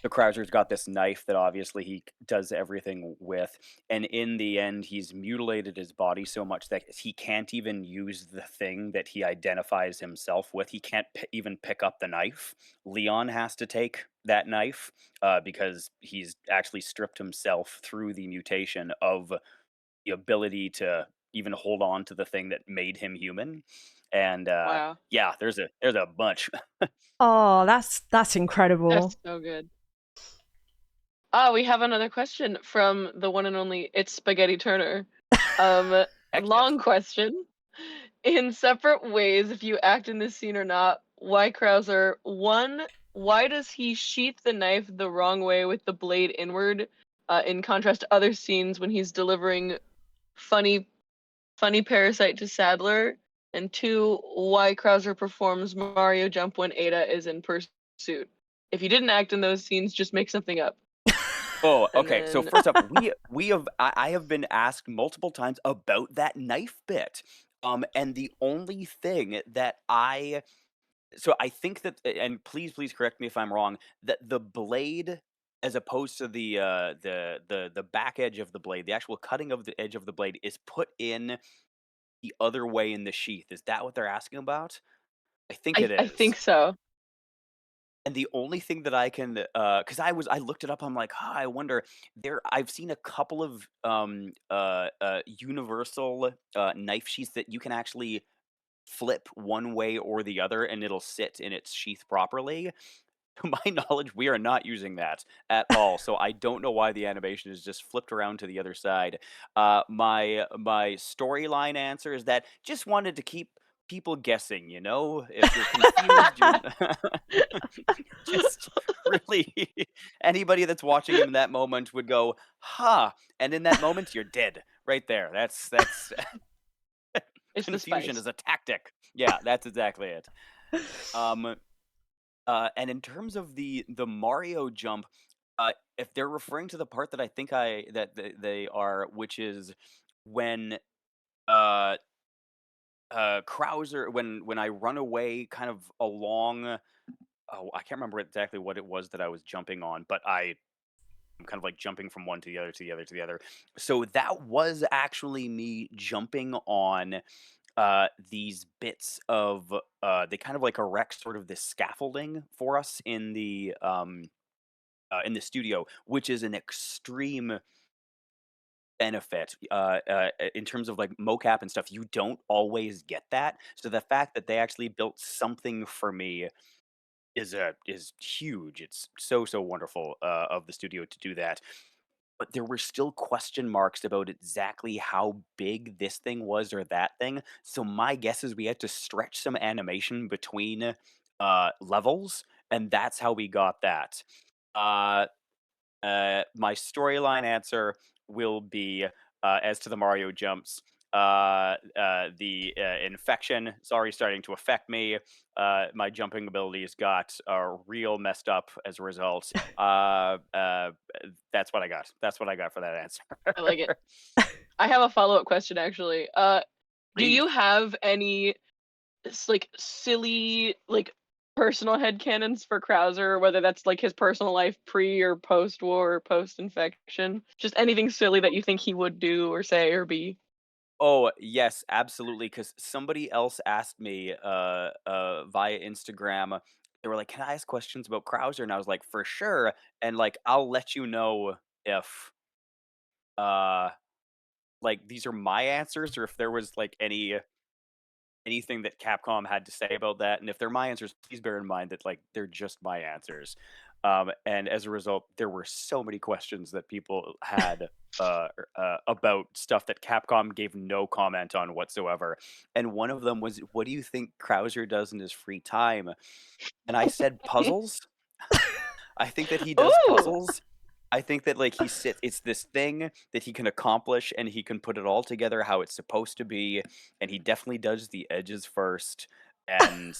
the Krauser's got this knife that obviously does everything with, and in the end, he's mutilated his body so much that he can't even use the thing that he identifies himself with. He can't even pick up the knife. Leon has to take that knife because he's actually stripped himself through the mutation of the ability to even hold on to the thing that made him human. And Wow, yeah, there's a bunch. Oh, that's that's incredible. so good. Ah, we have another question from the one and only It's Spaghetti Turner. Heck yes. Long question. In separate ways, if you act in this scene or not, why Krauser? One, why does he sheath the knife the wrong way with the blade inward, in contrast to other scenes when he's delivering funny, funny parasite to Sadler? And two, why Krauser performs Mario Jump when Ada is in pursuit? If you didn't act in those scenes, just make something up. Oh, And okay. So then first up, we have I have been asked multiple times about that knife bit. And the only thing that I think that, and please correct me if I'm wrong, that the blade, as opposed to the back edge of the blade, the actual cutting of the edge of the blade is put in the other way in the sheath. Is that what they're asking about? I think it I is. think so. And the only thing that I can, because I looked it up, I'm like, "Huh, I wonder." I've seen a couple of universal knife sheaths that you can actually flip one way or the other, and it'll sit in its sheath properly. To my knowledge, we are not using that at all. So I don't know why the animation is just flipped around to the other side. My storyline answer is that just wanted to keep people guessing. If you're confused, you're just really anybody that's watching him in that moment would go, "Huh," and in that moment, you're dead right there. That's It's the confusion spice. is a tactic. Yeah, that's exactly it. Um, and in terms of the Mario jump, if they're referring to the part that I think they are, which is when uh Krauser when I run away kind of along, oh, I can't remember exactly what it was that I was jumping on, but I'm kind of like jumping from one to the other to the other to the other. So that was actually me jumping on these bits of they kind of like erect sort of this scaffolding for us in the studio, which is an extreme benefit in terms of like mocap and stuff. You don't always get that, so the fact that they actually built something for me is huge. It's so wonderful of the studio to do that. But there were still question marks about exactly how big this thing was or that thing. So my guess is we had to stretch some animation between levels, and that's how we got that. Uh, my storyline answer will be as to the Mario jumps. The infection is already starting to affect me. My jumping abilities got real messed up as a result. That's what I got. That's what I got for that answer. I like it. I have a follow-up question actually. Do Please. you have any like silly like personal headcanons for Krauser, whether that's like his personal life pre or post war or post infection? Just anything silly that you think he would do or say or be. Oh, yes, absolutely. Because somebody else asked me, via Instagram, they were like, "Can I ask questions about Krauser?" And I was like, "For sure." And, like, I'll let you know if, uh, like, these are my answers or if there was, like, anything that Capcom had to say about that, and if they're my answers, please bear in mind that, like, they're just my answers. And as a result, there were so many questions that people had, about stuff that Capcom gave no comment on whatsoever, and one of them was, "What do you think Krauser does in his free time?" And I said, "Puzzles." I think that he does Ooh, puzzles. I think that, like, it's this thing that he can accomplish, and he can put it all together how it's supposed to be, and he definitely does the edges first, and,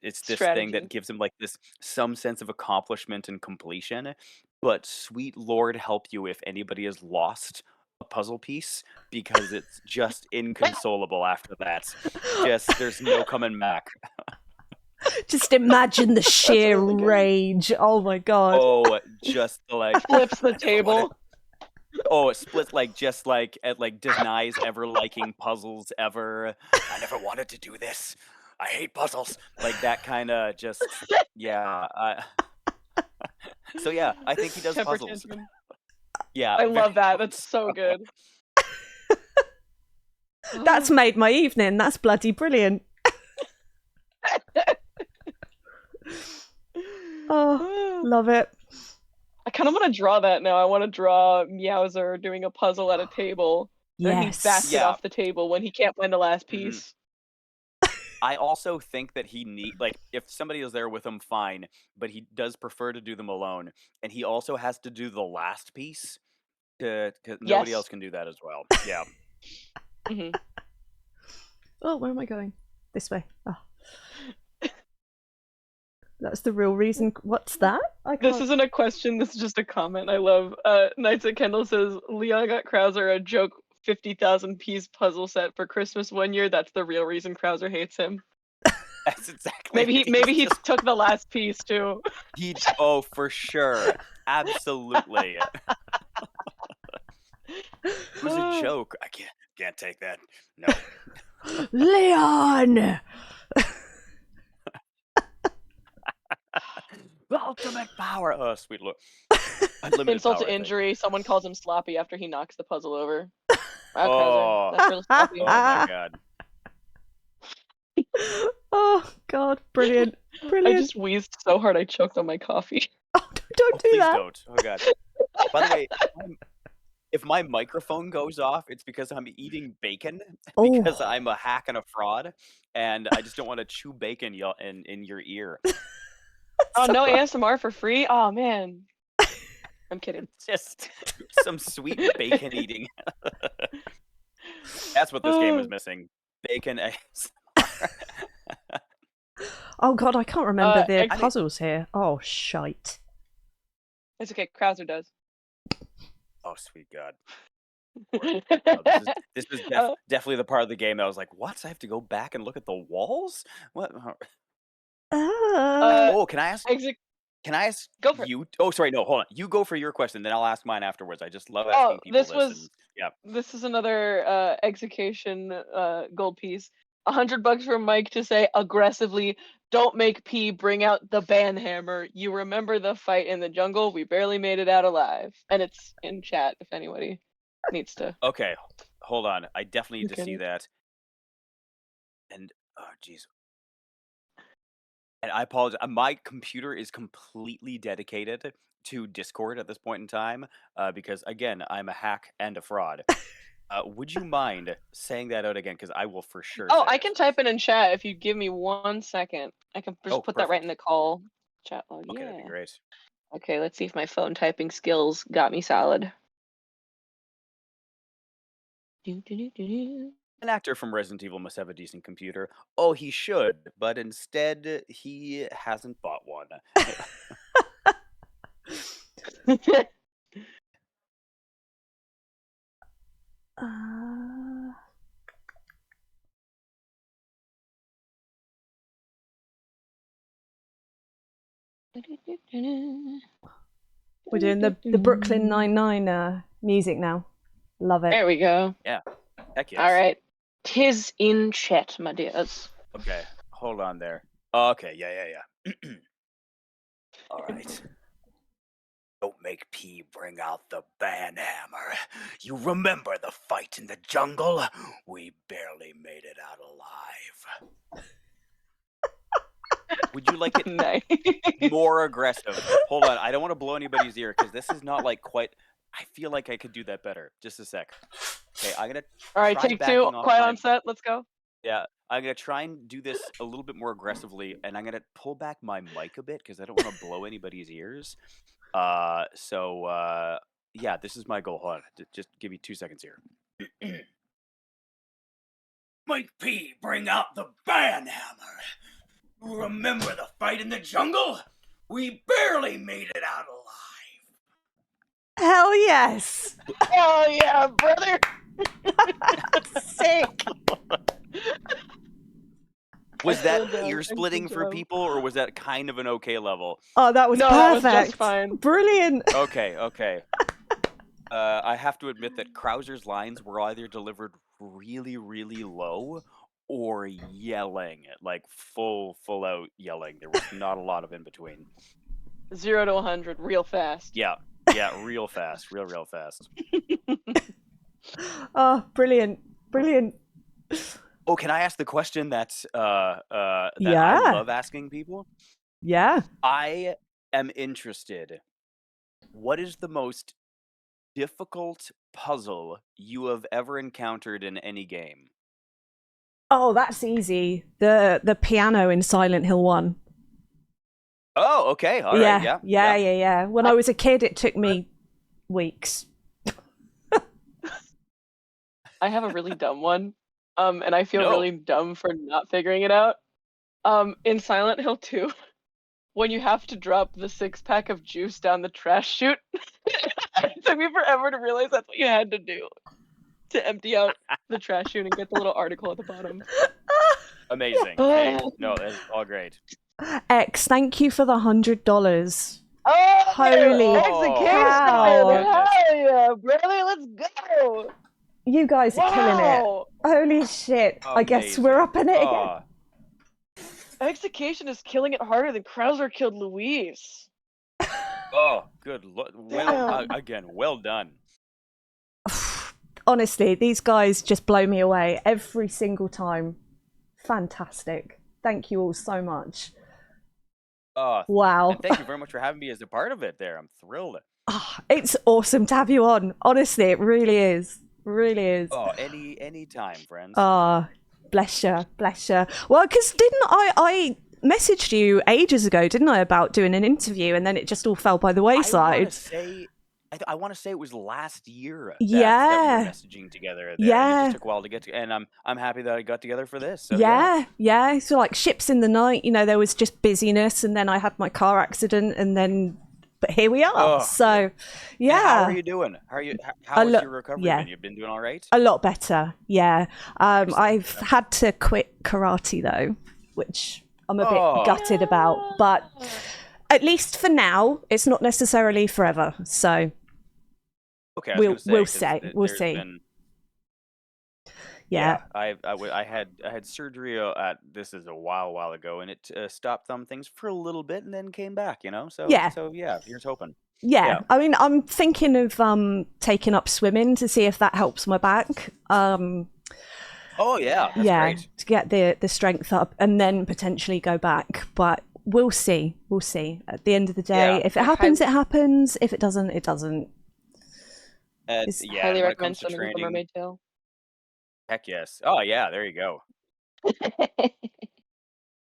it's this thing that strategy. gives him, like, this some sense of accomplishment and completion, but sweet Lord help you if anybody has lost a puzzle piece, because it's just inconsolable after that. Just there's no coming back. Just imagine the That's sheer really good. rage. Oh my god. Oh, just like Flips the I never wanted- table. Oh, it splits just like it denies ever liking puzzles ever. I never wanted to do this. I hate puzzles. Like that kind of just yeah. So yeah, I think he does Temper puzzles. tantrum. Yeah, I very love that. much That's so good. That's made my evening. That's bloody brilliant. Oh, love it. I kind of want to draw that now. I want to draw Meowser doing a puzzle at a table. And he Yes. backs it Yeah. off the table when he can't find the last Mhm. piece. I also think that he if somebody is there with him, fine, but he does prefer to do them alone, and he also has to do the last piece because nobody Yes. else can do that as well. Yeah. hmm Oh, where am I going? This way. Oh. That's the real reason. What's that? I can't... This isn't a question. This is just a comment. I love. Knights at Kendall says Leon got Krauser a joke 50,000 piece puzzle set for Christmas one year. That's the real reason Krauser hates him. That's exactly. Maybe he took the last piece too. Oh, for sure, absolutely. It was a joke. I can't take that. No. Leon! Ultimate power. Oh, sweet Lord. Unlimited Insult power, to I think. injury. Someone calls him sloppy after he knocks the puzzle over. Wow, Oh. Krauser, that's real sloppy. Oh my god. Oh god, brilliant. I Brilliant. just wheezed so hard I choked on my coffee. Oh, don't do Please that. don't. Oh god. By the way, if my microphone goes off, it's because I'm eating bacon, because I'm a hack and a fraud, and I just don't want to chew bacon in your ear. Oh, no ASMR for free? Oh man. I'm kidding. Just some sweet bacon eating. That's what this game was missing. Bacon ASMR. Oh god, I can't remember the I- puzzles here. Oh shite. It's okay. Krauser does. Oh sweet god. Oh, this is definitely the part of the game that I was like, what? I have to go back and look at the walls? What? Oh, can I ask? Can I ask Go for you? Oh, sorry, no, hold on. You go for your question, then I'll ask mine afterwards. I just love asking people this. Yeah. This is another execution gold piece. $100 from Mike to say aggressively, "Don't make P bring out the banhammer. You remember the fight in the jungle? We barely made it out alive." And it's in chat if anybody needs to. Okay, hold on. I definitely need to Okay. see that. And oh, jeez. And I apologize. My computer is completely dedicated to Discord at this point in time, because again, I'm a hack and a fraud. Would you mind saying that out again? Because I will for sure. Oh, say I it. can type it in chat if you give me 1 second. I can just put that right in the call chat log. Okay, Yeah. that'd be great. Okay, let's see if my phone typing skills got me solid. An actor from Resident Evil must have a decent computer. Oh, he should, but instead he hasn't bought one. We're doing the Brooklyn Nine-Nine music now. Love it. There we go. Yeah. Heck yes. All right. 'Tis in chat, my dears. Okay, hold on there. Okay, yeah. All right. Don't make P bring out the banhammer. You remember the fight in the jungle? We barely made it out alive. Would you like it Nice. more aggressive? Hold on, I don't want to blow anybody's ear because this is not like quite. I feel like I could do that better. Just a sec. Okay, I'm gonna. All right, take two. Quiet on set. Let's go. Yeah, I'm gonna try and do this a little bit more aggressively, and I'm gonna pull back my mic a bit because I don't want to blow anybody's ears. Yeah, this is my goal. Hold on, just give me 2 seconds here. Mike P, bring out the banhammer. Remember the fight in the jungle? We barely made it out alive. Hell yes. Oh yeah, brother. Sick. Was Well that done. ear splitting Excellent for job. people, or was that kind of an okay level? Oh, that was No, perfect. that was just fine. Brilliant. Okay. I have to admit that Krauser's lines were either delivered really, really low or yelling, like full out yelling. There was not a lot of in between. 0 to 100 real fast. Yeah, real fast, real fast. Oh, brilliant. Oh, can I ask the question that I Yeah. love asking people? Yeah. I am interested. What is the most difficult puzzle you have ever encountered in any game? Oh, that's easy. The piano in Silent Hill 1. Oh, okay. All right. Yeah. When I was a kid, it took me weeks. I have a really dumb one. And I feel No. really dumb for not figuring it out. In Silent Hill 2, when you have to drop the 6-pack of juice down the trash chute, it took me forever to realize that's what you had to do to empty out the trash chute and get the little article at the bottom. Amazing. Hey, no, that's all great. X, thank you for the $100. Oh, Holy cow. Hell yeah, brother, let's go! You guys are killing it. Holy shit. I guess we're up in it again. Execution is killing it harder than Krauser killed Luis. Oh, good. Well done. Honestly, these guys just blow me away every single time. Fantastic. Thank you all so much. Wow. And thank you very much for having me as a part of it there. I'm thrilled. It's awesome to have you on. Honestly, it really is. Really is. Oh, any time, friends. Bless you. Well, because didn't I messaged you ages ago, didn't I, about doing an interview, and then it just all fell by the wayside. I want to say it was last year that we were messaging together. There. Yeah. It just took a while to get to, and I'm happy that I got together for this. So, yeah. So like ships in the night, there was just busyness, and then I had my car accident, and then. But here we are. So, yeah. And how are you doing? How has your recovery been? You've been doing all right? A lot better. Yeah. I've had to quit karate though, which I'm a bit gutted about. But at least for now, it's not necessarily forever. So okay, we'll see. Yeah. I had surgery at this is a while ago, and it stopped some things for a little bit and then came back, So here's hoping. Yeah. I mean, I'm thinking of taking up swimming to see if that helps my back. That's great. To get the strength up and then potentially go back, but we'll see. At the end of the day, if it happens, it happens. If it doesn't, it doesn't. Highly recommend swimming with a mermaid tail. Heck yes. Oh yeah, there you go.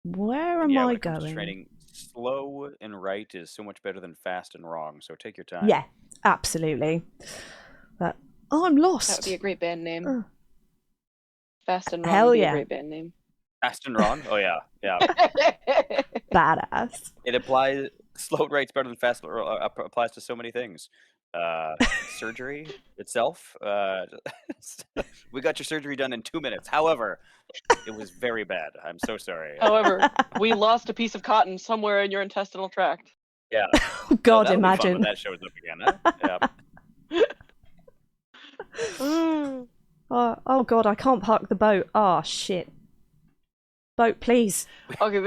Where am I going? Training slow and right is so much better than fast and wrong. So take your time. Yeah, absolutely. But I'm lost. That would be a great band name. Fast and Wrong Hell would be yeah. a great band name. Fast and Wrong? Oh yeah. Badass. It applies. Slow and right's better than fast. Applies to so many things. Surgery itself. We got your surgery done in 2 minutes. However, it was very bad. I'm so sorry. However, we lost a piece of cotton somewhere in your intestinal tract. Yeah. God, so imagine when that shows up again. Huh? Yeah. Oh God, I can't park the boat. Oh shit. Boat, please. Okay,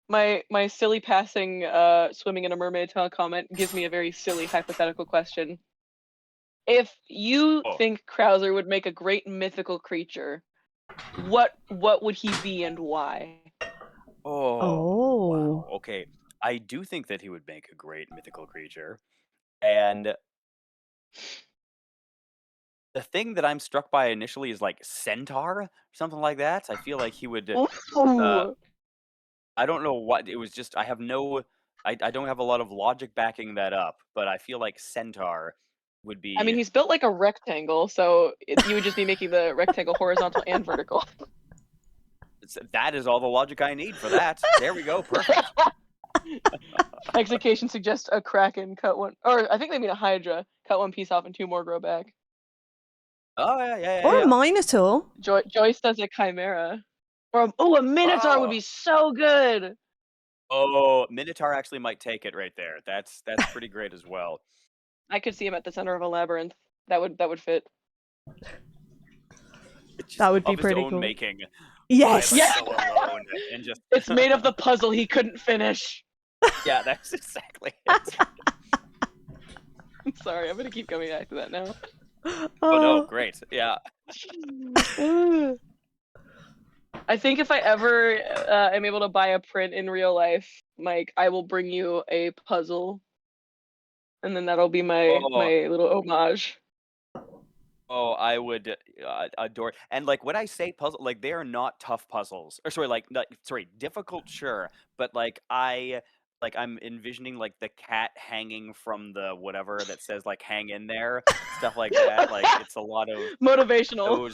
my silly passing swimming in a mermaid tail comment gives me a very silly hypothetical question. If you think Krauser would make a great mythical creature, what would he be and why? Wow. Okay. I do think that he would make a great mythical creature. And the thing that I'm struck by initially is like centaur, something like that. I feel like he would I don't know what it was. Just I don't have a lot of logic backing that up, but I feel like centaur would be. I mean, he's built like a rectangle, so you would just be making the rectangle horizontal and vertical. That is all the logic I need for that. There we go. Perfect. Execution suggests a kraken, cut one, or I think they mean a hydra. Cut one piece off and 2 more grow back. Oh yeah. Or a minotaur. Joyce does a chimera. Or a minotaur would be so good. Oh, Minotaur actually might take it right there. That's pretty great as well. I could see him at the center of a labyrinth. That would fit. That would be Of his pretty own cool. making. Yes. Yeah. Alone and just... It's made of the puzzle he couldn't finish. Yeah, that's exactly it. I'm sorry, I'm gonna keep coming back to that now. Oh no, great. Yeah. I think if I ever am able to buy a print in real life, Mike, I will bring you a puzzle. And then that'll be my little homage. Oh, I would adore. And like when I say puzzle, like they are not tough puzzles. Or sorry, difficult, sure, but I'm envisioning like the cat hanging from the whatever that says like hang in there, stuff like that. Like it's a lot of motivational.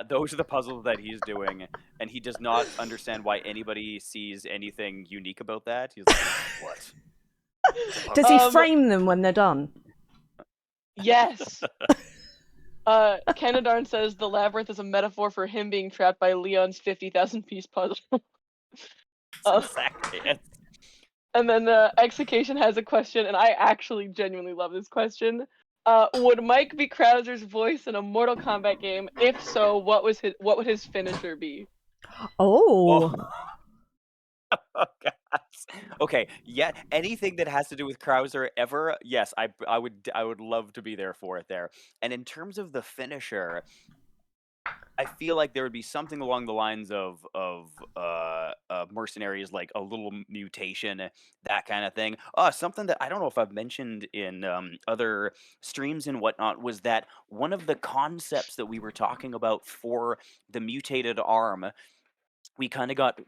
Those are the puzzles that he's doing, and he does not understand why anybody sees anything unique about that. He's like, what? Does he frame them when they're done? Yes. Canadarn says the labyrinth is a metaphor for him being trapped by Leon's 50,000 piece puzzle. Exactly it. And then Execution has a question, and I actually genuinely love this question. Would Mike be Krauser's voice in a Mortal Kombat game? If so, what would his finisher be? Oh. Oh God. Okay, yeah, anything that has to do with Krauser ever, yes, I would love to be there for it there. And in terms of the finisher, I feel like there would be something along the lines of mercenaries, like a little mutation, that kind of thing. Something that I don't know if I've mentioned in other streams and whatnot was that one of the concepts that we were talking about for the mutated arm, we kind of got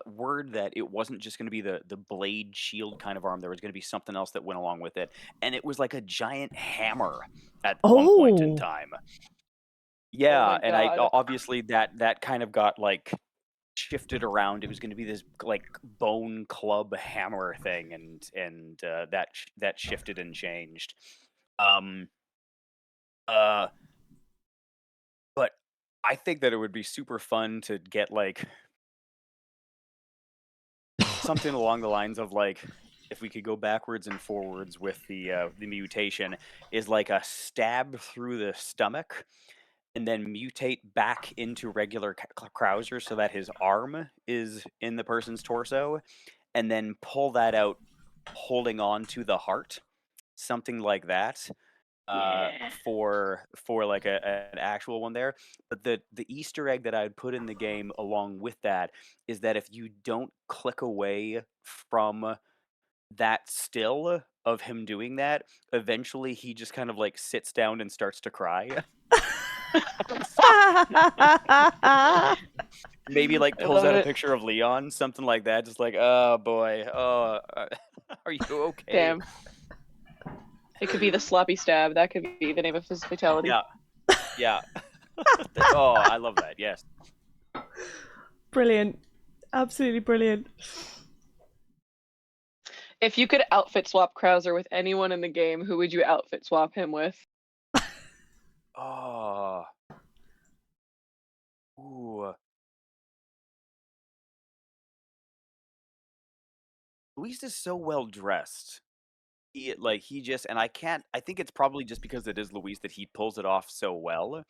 word that it wasn't just going to be the blade shield kind of arm. There was going to be something else that went along with it, and it was like a giant hammer at one point in time. Yeah, and I obviously that kind of got like shifted around. It was going to be this like bone club hammer thing, and that shifted and changed. But I think that it would be super fun to get like something along the lines of like, if we could go backwards and forwards with the mutation, is like a stab through the stomach and then mutate back into regular Krauser so that his arm is in the person's torso, and then pull that out holding on to the heart, something like that. For like an actual one there. But the Easter egg that I'd put in the game along with that is that if you don't click away from that still of him doing that, eventually he just kind of like sits down and starts to cry. Maybe like pulls out a picture of Leon, something like that, just like, oh boy, oh, are you okay? Damn. It could be the sloppy stab. That could be the name of his fatality. Yeah. Oh, I love that. Yes. Brilliant. Absolutely brilliant. If you could outfit swap Krauser with anyone in the game, who would you outfit swap him with? Oh. Ooh. Luis is so well dressed. He just, and I think it's probably just because it is Luis that he pulls it off so well.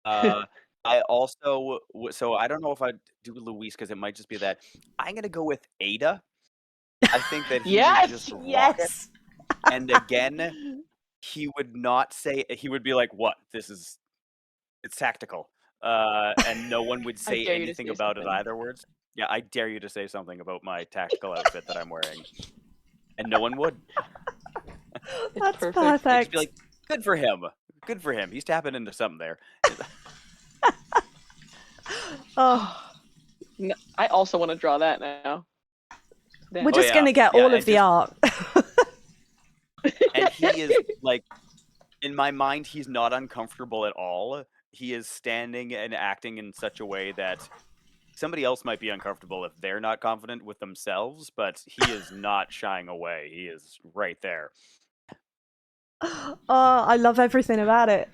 I also, so I don't know if I'd do Luis because it might just be that. I'm going to go with Ada. I think that he would just rock it. And again, he would not say, he would be like, what? It's tactical. And no one would say anything about it either words. Yeah, I dare you to say something about my tactical outfit that I'm wearing. And no one would. That's perfect. I'd just be like, good for him. Good for him. He's tapping into something there. Oh. No, I also want to draw that now. We're just going to get all of the art. And he is, like, in my mind, he's not uncomfortable at all. He is standing and acting in such a way that somebody else might be uncomfortable if they're not confident with themselves, but he is not shying away. He is right there. Oh, I love everything about it.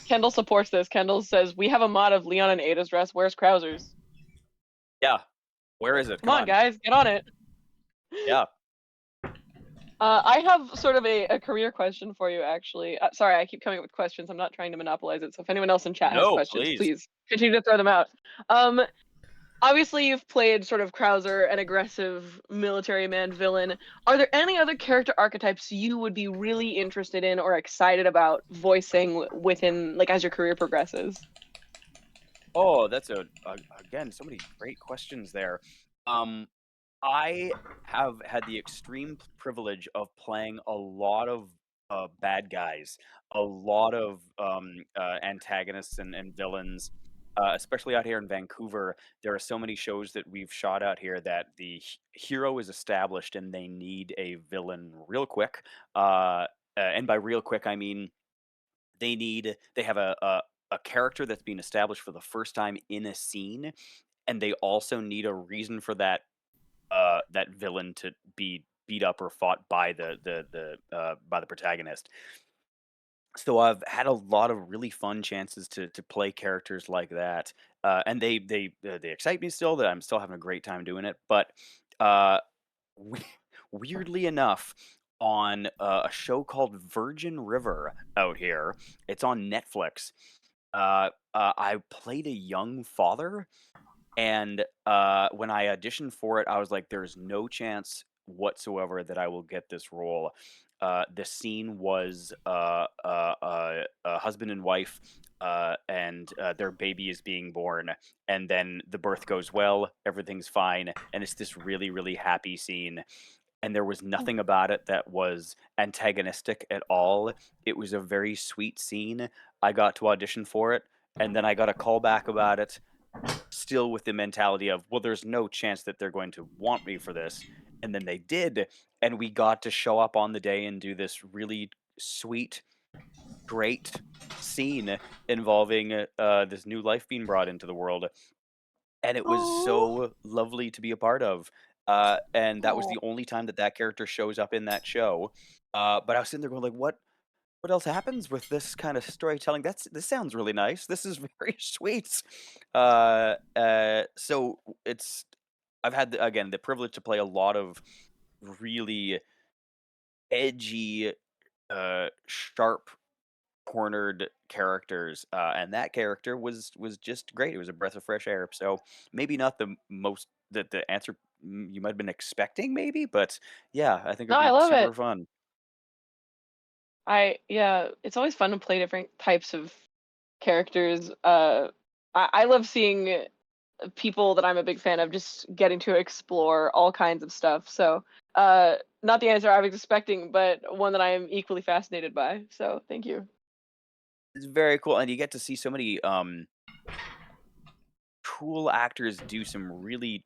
Kendall supports this. Kendall says, we have a mod of Leon and Ada's dress. Where's Krauser's? Yeah. Where is it? Come on, guys. Get on it. Yeah. I have sort of a career question for you, actually. Sorry, I keep coming up with questions. I'm not trying to monopolize it. So if anyone else in chat has No, questions, please. please continue to throw them out. Obviously, you've played sort of Krauser, an aggressive military man villain. Are there any other character archetypes you would be really interested in or excited about voicing within, like, as your career progresses? Oh, that's again, so many great questions there. I have had the extreme privilege of playing a lot of bad guys, a lot of antagonists and villains. Especially out here in Vancouver, there are so many shows that we've shot out here that the hero is established and they need a villain real quick. And by real quick, I mean they have a character that's being established for the first time in a scene, and they also need a reason for that villain to be beat up or fought by the protagonist. So I've had a lot of really fun chances to play characters like that, and they excite me still. That I'm still having a great time doing it. But uh, we, weirdly enough, on a show called Virgin River out here, it's on Netflix. I played a young father, and when I auditioned for it, I was like, "There's no chance whatsoever that I will get this role." The scene was a husband and wife, and their baby is being born, and then the birth goes well, everything's fine, and it's this really, really happy scene. And there was nothing about it that was antagonistic at all. It was a very sweet scene. I got to audition for it, and then I got a call back about it, still with the mentality of, well, there's no chance that they're going to want me for this. And then they did, and we got to show up on the day and do this really sweet, great scene involving this new life being brought into the world. And it was so lovely to be a part of. And that was the only time that that character shows up in that show. But I was sitting there going like, what else happens with this kind of storytelling? This sounds really nice. This is very sweet. So it's I've had again the privilege to play a lot of really edgy, sharp cornered characters, and that character was just great. It was a breath of fresh air. So maybe not the most the answer you might have been expecting, maybe, but yeah, I think No, it'd I be love super it. fun. Yeah, it's always fun to play different types of characters. I love seeing people that I'm a big fan of just getting to explore all kinds of stuff. So, not the answer I was expecting, but one that I am equally fascinated by. So, thank you. It's very cool, and you get to see so many cool actors do some really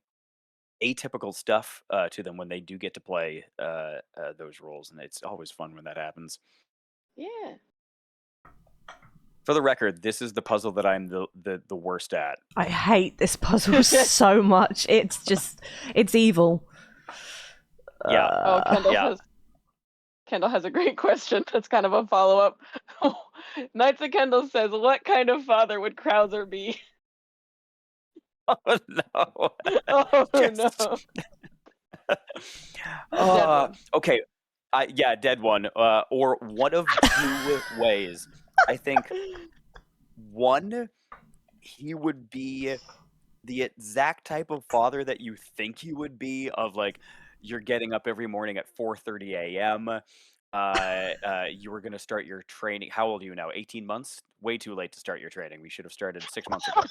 atypical stuff to them when they do get to play those roles, and it's always fun when that happens. Yeah. For the record, this is the puzzle that I'm the worst at. I hate this puzzle so much. It's evil. Yeah. Oh, Kendall has a great question. That's kind of a follow up. Knights of Kendall says, "What kind of father would Krauser be?" Oh no. Oh Just no. Dead one. okay. Yeah, dead one. Or one of two ways. I think one, he would be the exact type of father that you think he would be, of like you're getting up every morning at 4:30 a.m. You were going to start your training. How old are you now? 18 months? Way too late to start your training. We should have started 6 months ago.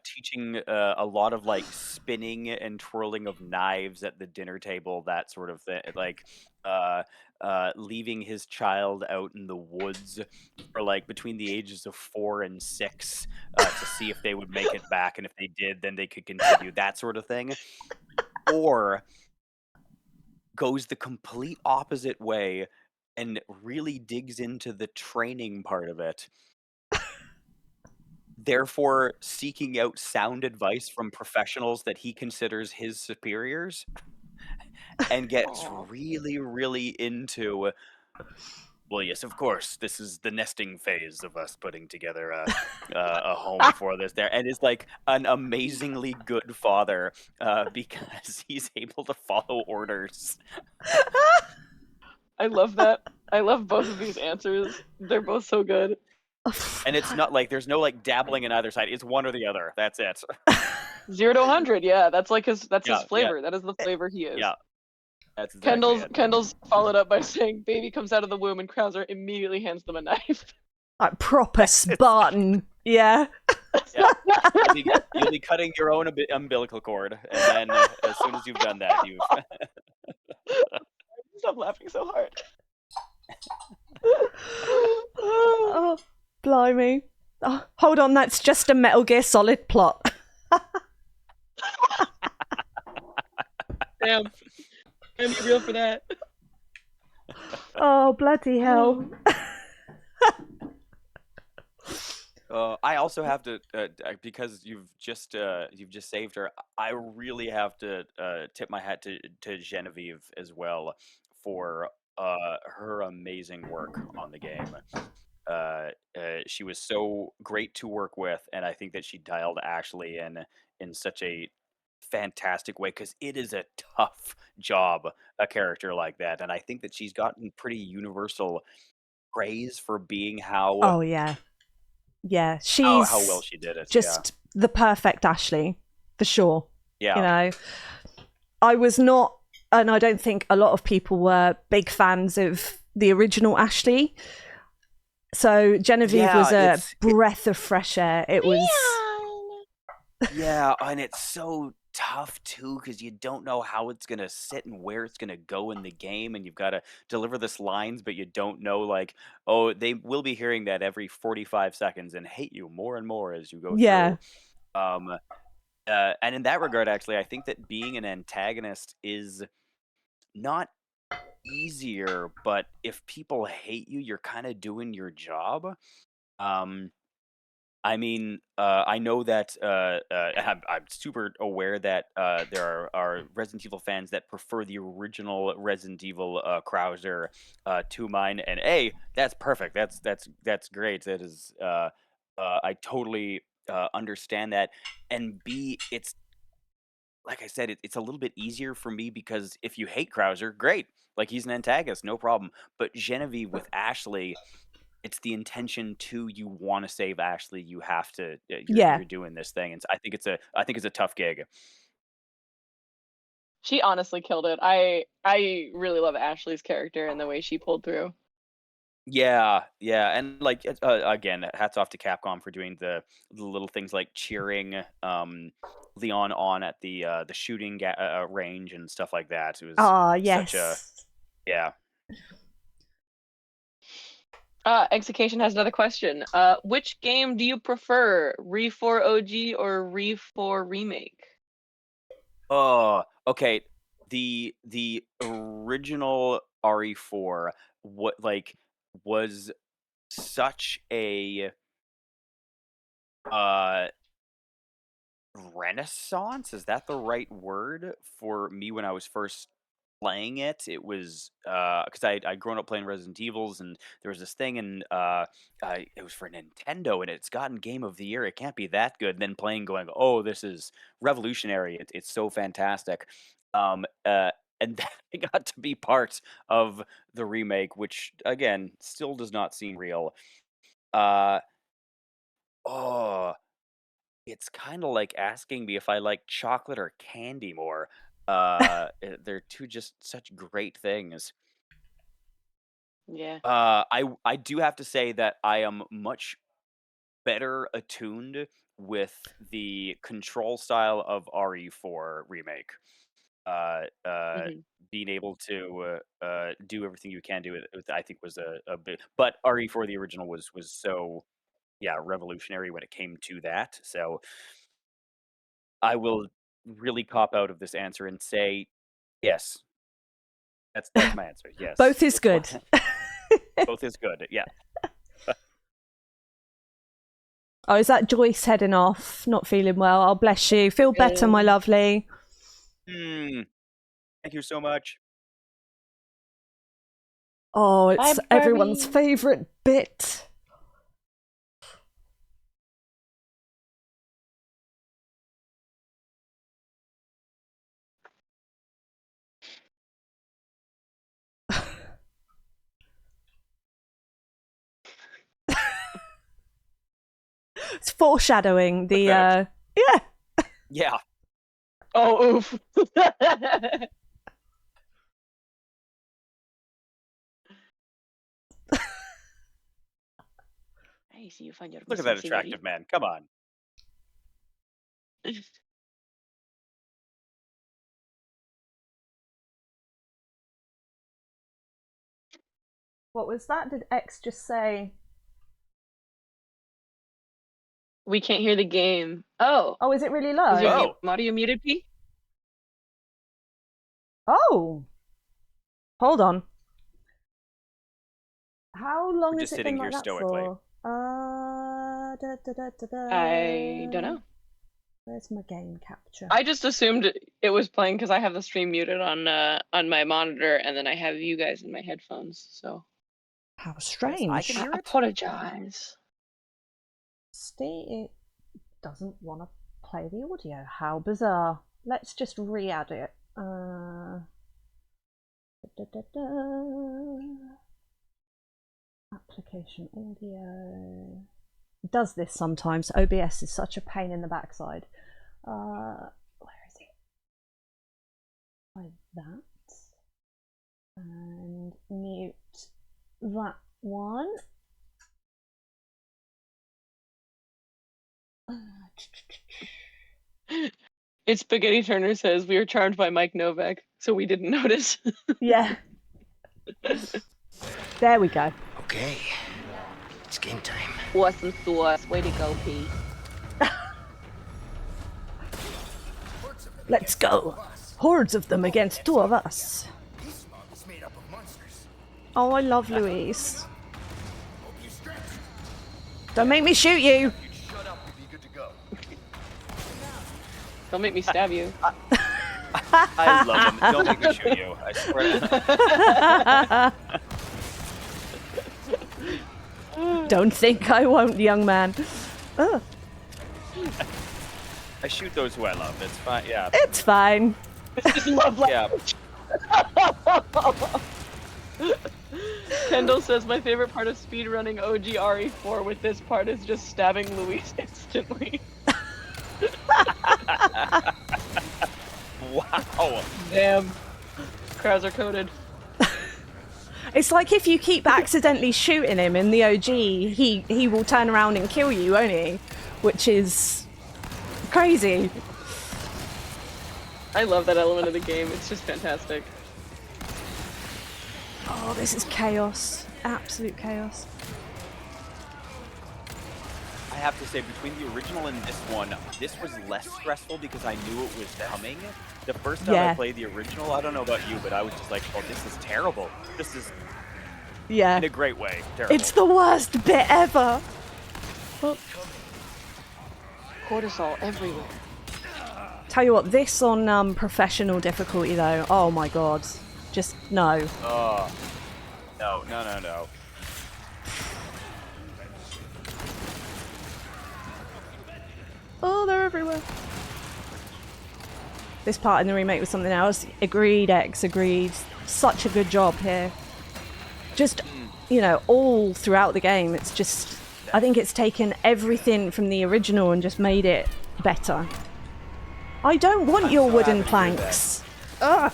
Teaching a lot of like spinning and twirling of knives at the dinner table, that sort of thing. Like leaving his child out in the woods for like between the ages of 4 and 6 to see if they would make it back, and if they did, then they could continue, that sort of thing. Or goes the complete opposite way and really digs into the training part of it therefore seeking out sound advice from professionals that he considers his superiors, and gets Aw. really, really into, well, yes, of course, this is the nesting phase of us putting together a home for this there, and is like an amazingly good father because he's able to follow orders. I love that. I love both of these answers. They're both so good. And it's not like there's no like dabbling in either side. It's one or the other. That's it. 0 to 100, yeah, that's like his Yeah, flavor. That is the flavor he is. yeah, that's exactly it. Kendall's followed up by saying, "Baby comes out of the womb," and Krauser immediately hands them a knife. Like proper Spartan. Yeah. Yeah. You'll be cutting your own umbilical cord, and then as soon as you've done that, you've. Stop laughing so hard. Oh, blimey. Oh, hold on, that's just a Metal Gear Solid plot. Damn. Can be real for that. Oh, bloody hell. I also have to because you've just saved her. I really have to tip my hat to Genevieve as well for her amazing work on the game. She was so great to work with, and I think that she dialed Ashley in such a fantastic way because it is a tough job, a character like that, and I think that she's gotten pretty universal praise for being how Oh, yeah. Yeah, how she's well she did it. just the perfect Ashley, for sure. Yeah. You know, I was not, and I don't think a lot of people were big fans of the original Ashley. So Genevieve was a breath of fresh air. It was. Yeah, and it's so tough too because you don't know how it's gonna sit and where it's gonna go in the game, and you've got to deliver this lines, but you don't know like, oh, they will be hearing that every 45 seconds and hate you more and more as you go Yeah. through. And in that regard, actually, I think that being an antagonist is not easier, but if people hate you, you're kind of doing your job. Um, I mean, I know that I'm super aware that there are Resident Evil fans that prefer the original Resident Evil Krauser to mine, and A, that's perfect. That's great. That is, I totally understand that, and B, it's like I said, it's a little bit easier for me because if you hate Krauser, great, like he's an antagonist, no problem. But Genevieve with Ashley, it's the intention to you want to save Ashley. You have to. You're doing this thing, and so I think it's a tough gig. She honestly killed it. I really love Ashley's character and the way she pulled through. Yeah, and like again, hats off to Capcom for doing the little things like cheering Leon on at the shooting range and stuff like that. It was yes. such a yeah. Execution has another question. Which game do you prefer, RE4 OG or RE4 Remake? Oh, okay. The original RE4 was such a renaissance. Is that the right word for me when I was first playing it? It was because I'd grown up playing Resident Evils, and there was this thing, and it was for Nintendo, and it's gotten Game of the Year. It can't be that good. Then playing, going, oh, this is revolutionary. It's so fantastic. And I got to be part of the remake, which again still does not seem real. Oh, it's kind of like asking me if I like chocolate or candy more. They're two just such great things. Yeah. I do have to say that I am much better attuned with the control style of RE4 Remake. Being able to do everything you can do with I think was a bit, but RE4 the original was so revolutionary when it came to that. So I will really cop out of this answer and say yes. That's my answer. Yes. Both is good. Both is good. Yeah. Oh, is that Joyce heading off? Not feeling well. Oh, bless you. Feel better, my lovely. Thank you so much. Oh, it's Bye, everyone's Barbie. favourite bit. It's foreshadowing the yeah. Yeah. Oh, oof. Hey, see you find your Look at that attractive man. Come on. What was that? Did X just say? We can't hear the game. Oh. Oh, is it really low? Is your audio muted, P? Oh. Hold on. How long has it been like that for? I don't know. Where's my game capture? I just assumed it was playing because I have the stream muted on my monitor, and then I have you guys in my headphones. So How strange. Yes, I can hear I it. apologize. It doesn't want to play the audio. How bizarre. Let's just re-add it. Application audio. It does this sometimes. OBS is such a pain in the backside. Where is it? Like that. And mute that one. It's Spaghetti Turner says we were charmed by Mike Novak, so we didn't notice. Yeah. There we go. Okay, it's game time. Awesome sauce. Way to go, P. Let's go. Hordes of them against two of us. Oh, I love Louise. Don't make me shoot you. Don't make me stab you. I love him. Don't make me shoot you. I swear. Don't think I won't, young man. Ugh. I shoot those who I love. It's fine. Yeah. It's fine. It's love language. Kendall says my favorite part of speedrunning OG RE4 with this part is just stabbing Luis instantly. Wow. Damn. Krauser coded. It's like if you keep accidentally shooting him in the OG, he will turn around and kill you, won't he? Which is crazy. I love that element of the game. It's just fantastic. Oh, this is chaos. Absolute chaos. I have to say, between the original and this one, this was less stressful because I knew it was coming. The first time I played the original, I don't know about you, but I was just like, oh, this is terrible. This is, in a great way, terrible. It's the worst bit ever. Oh. Cortisol everywhere. Tell you what, this on professional difficulty though, oh my god. Just no. Oh. No, no, no, no. Oh, they're everywhere. This part in the remake was something else. Agreed, X, agreed. Such a good job here. Just, you know, all throughout the game, it's just... I think it's taken everything from the original and just made it better. I don't want your wooden planks. Ugh.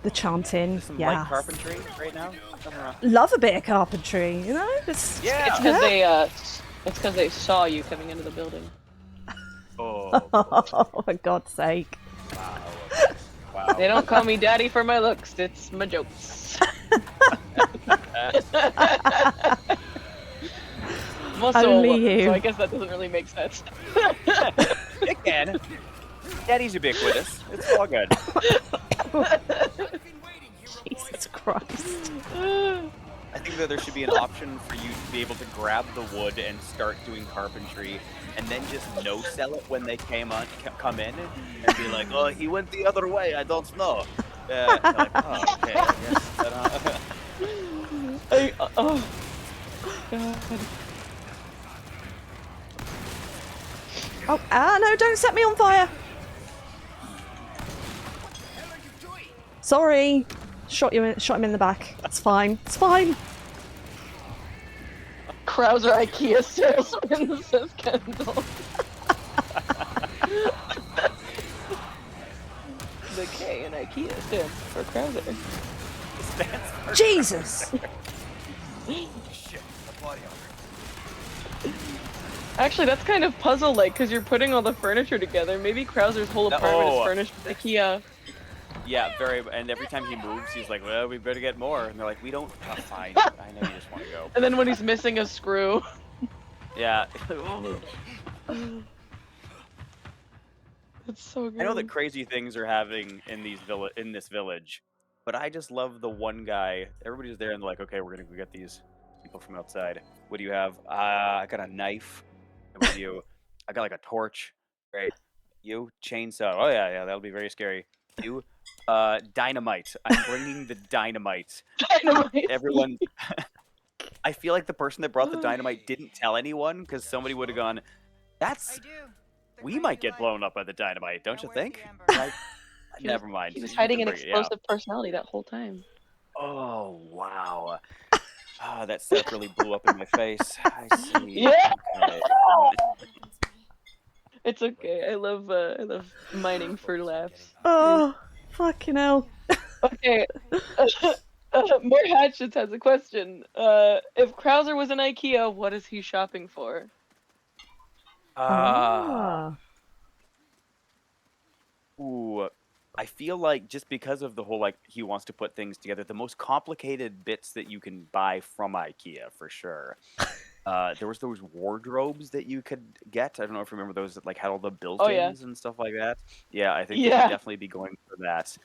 The chanting, Light carpentry right now? Love a bit of carpentry, you know? It's because they saw you coming into the building. Oh, for God's sake. wow. Wow. They don't call me daddy for my looks, it's my jokes. I'm also Only a woman, you. so I guess that doesn't really make sense. It can. Daddy's ubiquitous. It's all good. Jesus Christ. I think that there should be an option for you to be able to grab the wood and start doing carpentry, and then just no sell it when they come in, and be like, "Oh, he went the other way. I don't know." And they're like, "Oh, okay, I guess." Oh God. Oh, no, don't set me on fire. Sorry. Shot him in the back. It's fine. It's fine. Krauser IKEA salesman, says Kendall. The K in IKEA stands for Krauser. Jesus. Shit, my body armor. Actually, that's kind of puzzle-like, because you're putting all the furniture together. Maybe Krauser's whole apartment is furnished with IKEA. Yeah, and every time he moves, he's like, "Well, we better get more." And they're like, "We don't." Oh, fine. I know you just want to go. And then when he's missing a screw. Yeah. That's so good. I know that crazy things are happening in this village, but I just love the one guy. Everybody's there and they're like, "Okay, we're gonna go get these people from outside. What do you have?" I got a knife. What do you? I got like a torch. Great. You chainsaw. Oh yeah, that'll be very scary. You, dynamite. I'm bringing the dynamite. Dynamite. Everyone. I feel like the person that brought the dynamite didn't tell anyone, because somebody would have gone, "That's. We might get blown up by the dynamite, don't you think?" Like, never mind. He was You hiding can an bring it, yeah. explosive personality that whole time. Oh wow. That stuff really blew up in my face. I see. Yeah. Okay. It's okay. I love mining for laughs. Oh, fucking hell. Okay. More Hatchets has a question. If Krauser was in IKEA, what is he shopping for? Ooh, I feel like just because of the whole, like, he wants to put things together, the most complicated bits that you can buy from IKEA, for sure. There was those wardrobes that you could get. I don't know if you remember those that like had all the built-ins and stuff like that. Yeah, I think that he'd definitely be going for that.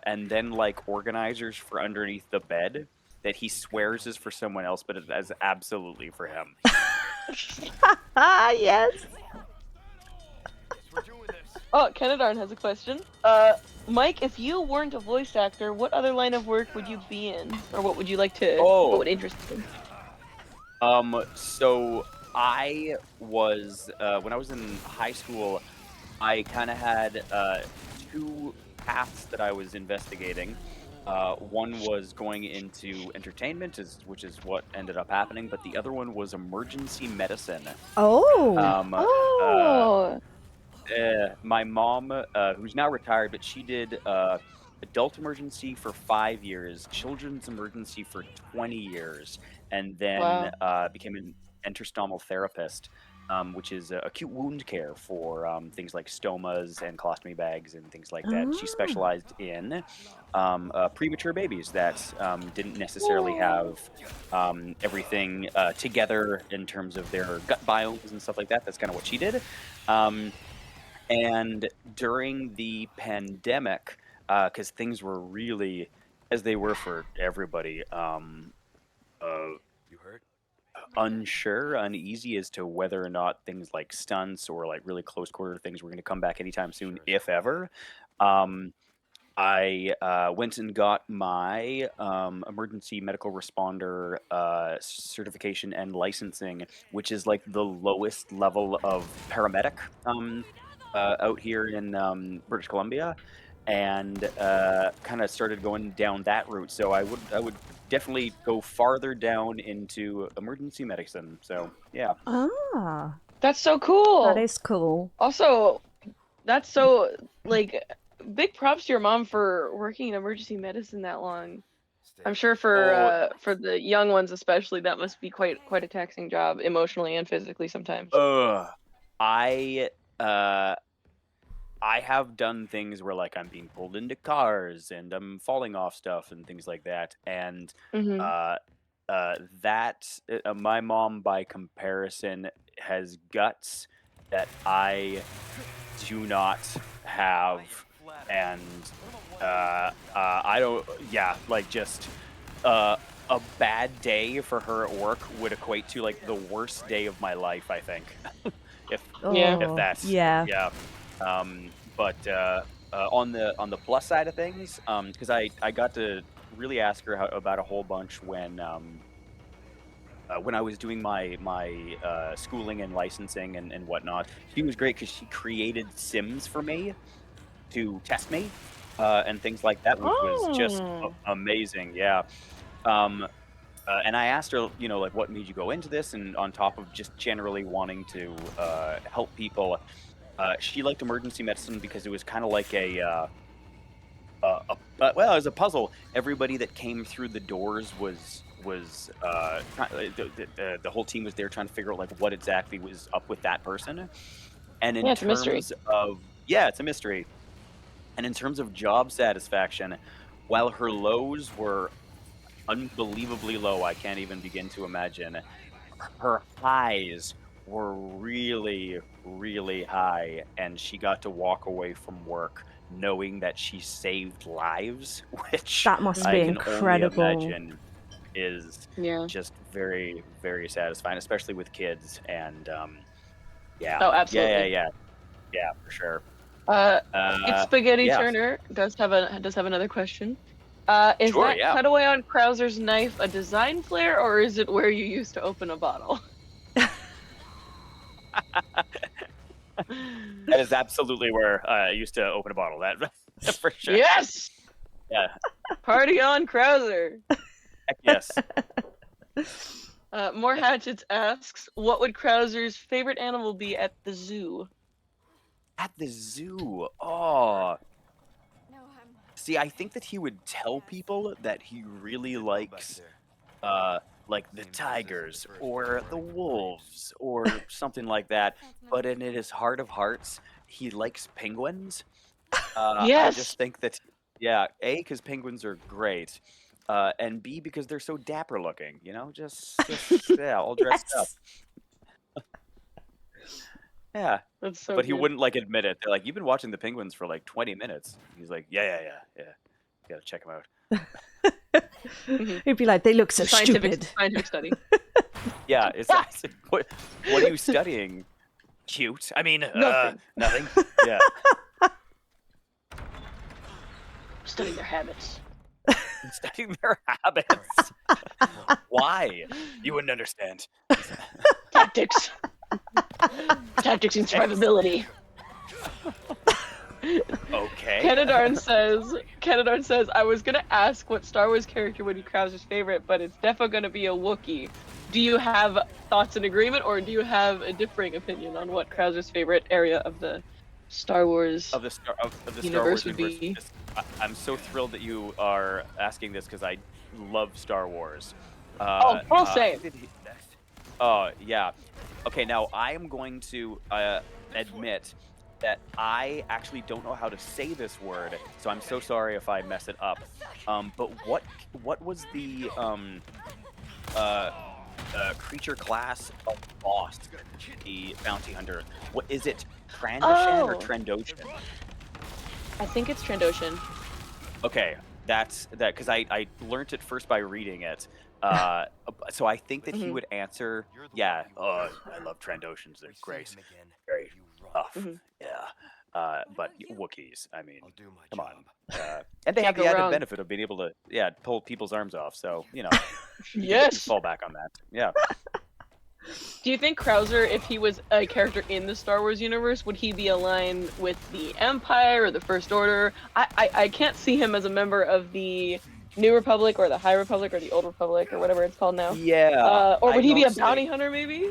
And then like organizers for underneath the bed that he swears is for someone else, but it is absolutely for him. Yes. Oh, Kenadarn has a question. Mike, if you weren't a voice actor, what other line of work would you be in? Or what would you like to, what would interest you? So I was, when I was in high school, I kind of had two paths that I was investigating. One was going into entertainment, which is what ended up happening, but the other one was emergency medicine. My mom, who's now retired, but she did adult emergency for 5 years, children's emergency for 20 years, and then became an interstomal therapist, which is acute wound care for things like stomas and colostomy bags and things like that. She specialized in premature babies that didn't necessarily have everything together in terms of their gut biomes and stuff like that. That's kind of what she did. And during the pandemic, because things were really, as they were for everybody, You hurt? unsure, uneasy as to whether or not things like stunts or like really close quarter things were going to come back anytime soon, if ever. I went and got my emergency medical responder certification and licensing, which is like the lowest level of paramedic out here in British Columbia, and kind of started going down that route. So I would definitely go farther down into emergency medicine. So yeah. That's so cool. That is cool. Also, that's so like big props to your mom for working in emergency medicine that long. I'm sure for the young ones especially, that must be quite a taxing job emotionally and physically sometimes. I have done things where like I'm being pulled into cars and I'm falling off stuff and things like that, and my mom by comparison has guts that I do not have, and I don't, like just a bad day for her at work would equate to like the worst day of my life, I think. if Yeah. if that's yeah. yeah. But on the plus side of things, because I got to really ask her about a whole bunch when I was doing my schooling and licensing and whatnot. She was great because she created sims for me to test me and things like that, which was just Oh. amazing. Yeah. Um, and I asked her, you know, like, what made you go into this? And on top of just generally wanting to help people, she liked emergency medicine because it was kind of like well, it was a puzzle. Everybody that came through the doors was the whole team was there trying to figure out like what exactly was up with that person. And in Yeah, it's a mystery. terms of yeah, it's a mystery. And in terms of job satisfaction, while her lows were unbelievably low, I can't even begin to imagine, her highs were really, really high, and she got to walk away from work knowing that she saved lives, which That must I be can only incredible. imagine is Yeah. just very, very satisfying, especially with kids. And yeah, Oh, yeah, absolutely. yeah, for sure. It's Spaghetti Yeah, Turner does have another question. Is sure, that yeah. cutaway on Krauser's knife a design flair, or is it where you used to open a bottle? That is absolutely where I used to open a bottle. That for sure. Yes! Yeah, Party on, Krauser! heck yes. More Hatchets asks, what would Krauser's favorite animal be at the zoo? At the zoo. Oh, see, I think that he would tell people that he really likes, like the tigers or the wolves or something like that. But in his heart of hearts, he likes penguins. I Yes! just think that, yeah, A, because penguins are great, and B, because they're so dapper looking. You know, just yeah, all dressed up. Yes. Yeah. That's so But he good. wouldn't like admit it. They're like, "You've been watching the penguins for like 20 minutes." He's like, "Yeah. You gotta check them out." He'd be like, they look so Scientific stupid. study. Yeah, it's like, what are you studying? Cute. I mean, Nothing. nothing. Yeah. Studying their habits. Studying their habits. Why? You wouldn't understand. Tactics. Tactics and survivability. Okay. Kenadarn says, I was gonna ask what Star Wars character would be Krauser's favorite, but it's definitely gonna be a Wookiee. Do you have thoughts in agreement, or do you have a differing opinion on what Krauser's favorite area of the Star Wars of the Star universe Wars would universe? be? I'm so thrilled that you are asking this because I love Star Wars. I'll say it. Oh, yeah. Okay, now I am going to admit that I actually don't know how to say this word, so I'm so sorry if I mess it up. But what was the creature class of boss, the bounty hunter? What is it? Trandoshan or Oh. Trandoshan? I think it's Trandoshan. Okay, that's that because I learnt it first by reading it. So I think that he would answer, yeah. Oh, I love Trandoshans. They're great, very tough. Yeah. But Wookiees, I mean, come on. And they have Can't the go added wrong. benefit of being able to, pull people's arms off. So you know, you can Yes. fall back on that. Yeah. Do you think Krauser, if he was a character in the Star Wars universe, would he be aligned with the Empire or the First Order? I can't see him as a member of the New Republic or the High Republic or the Old Republic or whatever it's called now. Yeah. Or would he be a I'd bounty say- hunter, maybe?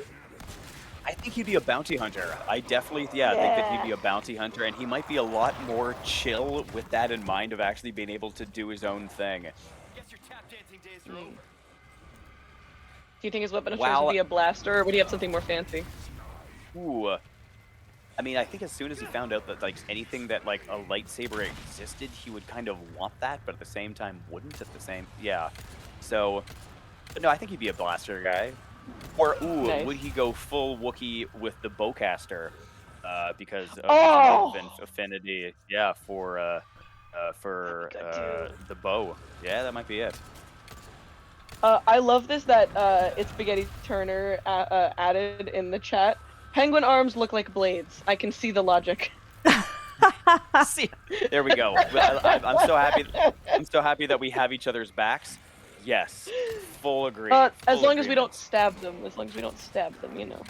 I think he'd be a bounty hunter. I definitely, think that he'd be a bounty hunter, and he might be a lot more chill with that in mind of actually being able to do his own thing. Guess your tap dancing days are over. Do you think his weapon of choice would be a blaster, or would he have something more fancy? Ooh. I mean, I think as soon as he found out that like anything that like a lightsaber existed, he would kind of want that, but at the same time wouldn't at the same. Yeah. So, but no, I think he'd be a blaster guy. Or Nice. would he go full Wookiee with the bowcaster? Because of Oh! his affinity, yeah, for That'd be good, too. the bow. Yeah, that might be it. I love this that it's Spaghetti Turner added in the chat. Penguin arms look like blades. I can see the logic. See, there we go. I'm so happy. I'm so happy that we have each other's backs. Yes, full agree. As long as we don't stab them. As long as we don't stab them, you know.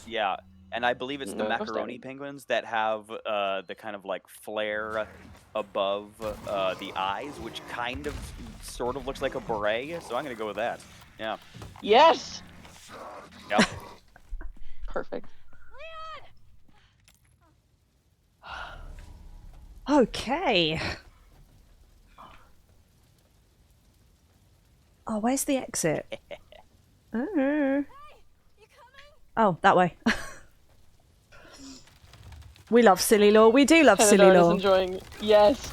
Yeah, and I believe it's the No macaroni stabbing. penguins that have the kind of like flare above the eyes, which kind of sort of looks like a beret. So I'm gonna go with that. Yeah. Yes. Yep. Perfect. Okay. Oh, where's the exit? Oh, that way. We love silly lore. We do love silly Canada is lore. enjoying. Yes.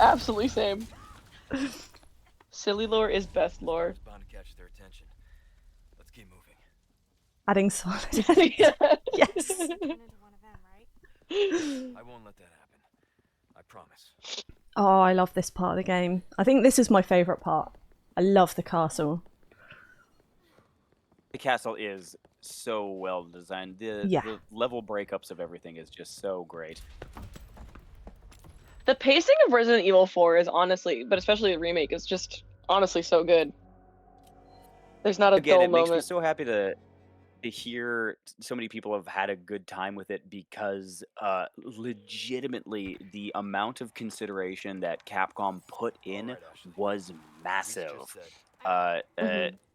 Absolutely same. Silly lore is best lore. It's bound to catch their attention. Let's keep moving. Adding solid. Yes. Yes. I won't let that happen. I promise. Oh, I love this part of the game. I think this is my favourite part. I love the castle. The castle is so well designed. The level breakups of everything is just so great. The pacing of Resident Evil 4 is honestly, but especially the remake, is just honestly so good. There's not a Again, dull it makes me moment. so happy to hear so many people have had a good time with it because legitimately the amount of consideration that Capcom put in was massive.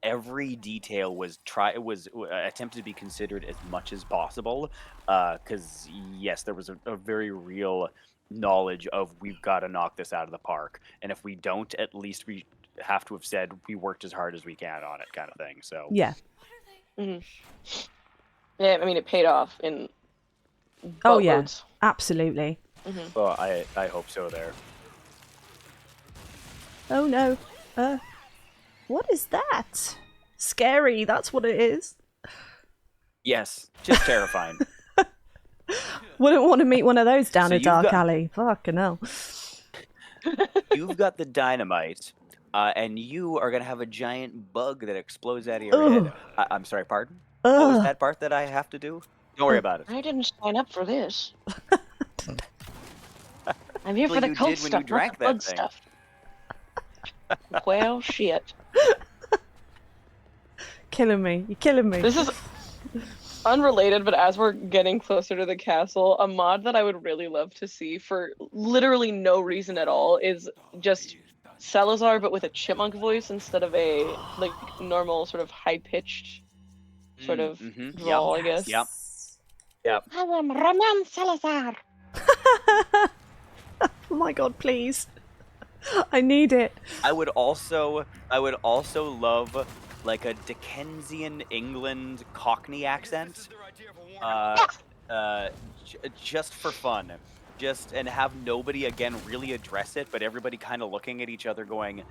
Every detail was attempted to be considered as much as possible because yes, there was a very real knowledge of we've got to knock this out of the park, and if we don't, at least we have to have said we worked as hard as we can on it, kind of thing. So yeah. Yeah, I mean it paid off in Oh yeah, boatloads. absolutely. Well, I hope so there. Oh no. What is that? Scary, that's what it is. Yes, just terrifying. Wouldn't want to meet one of those down So a you've dark got- alley. Fucking hell. You've got the dynamite, and you are gonna have a giant bug that explodes out of your head. I'm sorry, pardon? What was Ugh. that part that I have to do? Don't worry about it. I didn't sign up for this. I'm here Well, for the you cult did when stuff, you drank not the bug that thing. stuff. Well, shit. Killing me. You're killing me. This is unrelated, but as we're getting closer to the castle, a mod that I would really love to see for literally no reason at all is just Salazar, but with a chipmunk voice instead of a like normal sort of high-pitched sort of drawl, I guess. Yep. I am Roman Salazar. Oh my god, please. I need it. I would also love like a Dickensian England Cockney accent. Just for fun. And have nobody again really address it, but everybody kind of looking at each other going,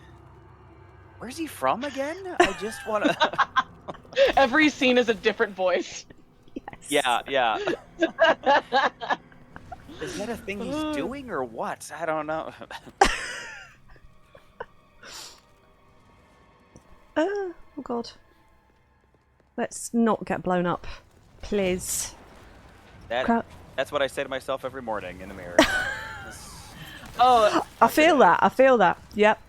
"Where's he from again?" I just want to. Every scene is a different voice. Yes. Yeah. Is that a thing he's doing or what? I don't know. Oh god. Let's not get blown up. Please. That's what I say to myself every morning in the mirror. Oh, I feel that. I feel that. Yep.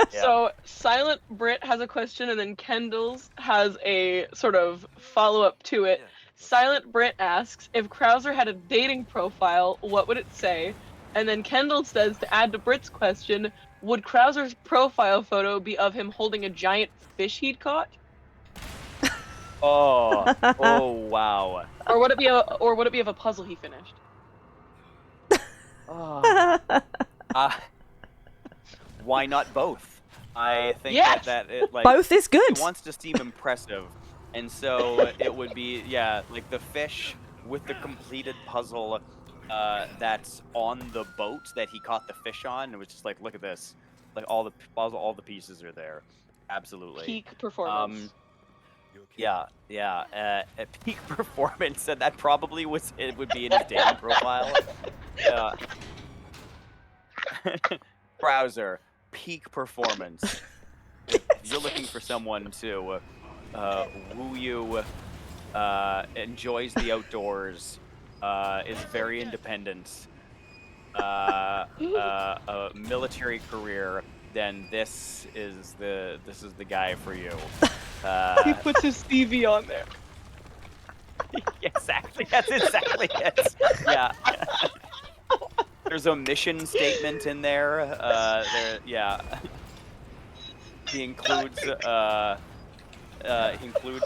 so Silent Brit has a question, and then Kendall's has a sort of follow-up to it. Silent Brit asks, if Krauser had a dating profile, what would it say? And then Kendall says, to add to Brit's question, would Krauser's profile photo be of him holding a giant fish he'd caught? Oh wow. Or would it be of a puzzle he finished? Why not both? I think Yes! that it, like, Both is good. He wants to seem impressive, and so it would be like the fish with the completed puzzle that's on the boat that he caught the fish on. It was just like, look at this, like all the pieces are there. Absolutely. Peak performance. Yeah. A peak performance, and that probably would be in his dating profile. Yeah. Krauser, peak performance. you're looking for someone to woo you, enjoys the outdoors, is very independent, a military career, then this is the guy for you. He puts his CV on there. Exactly. That's exactly it. Yeah. There's a mission statement in there. Yeah. He includes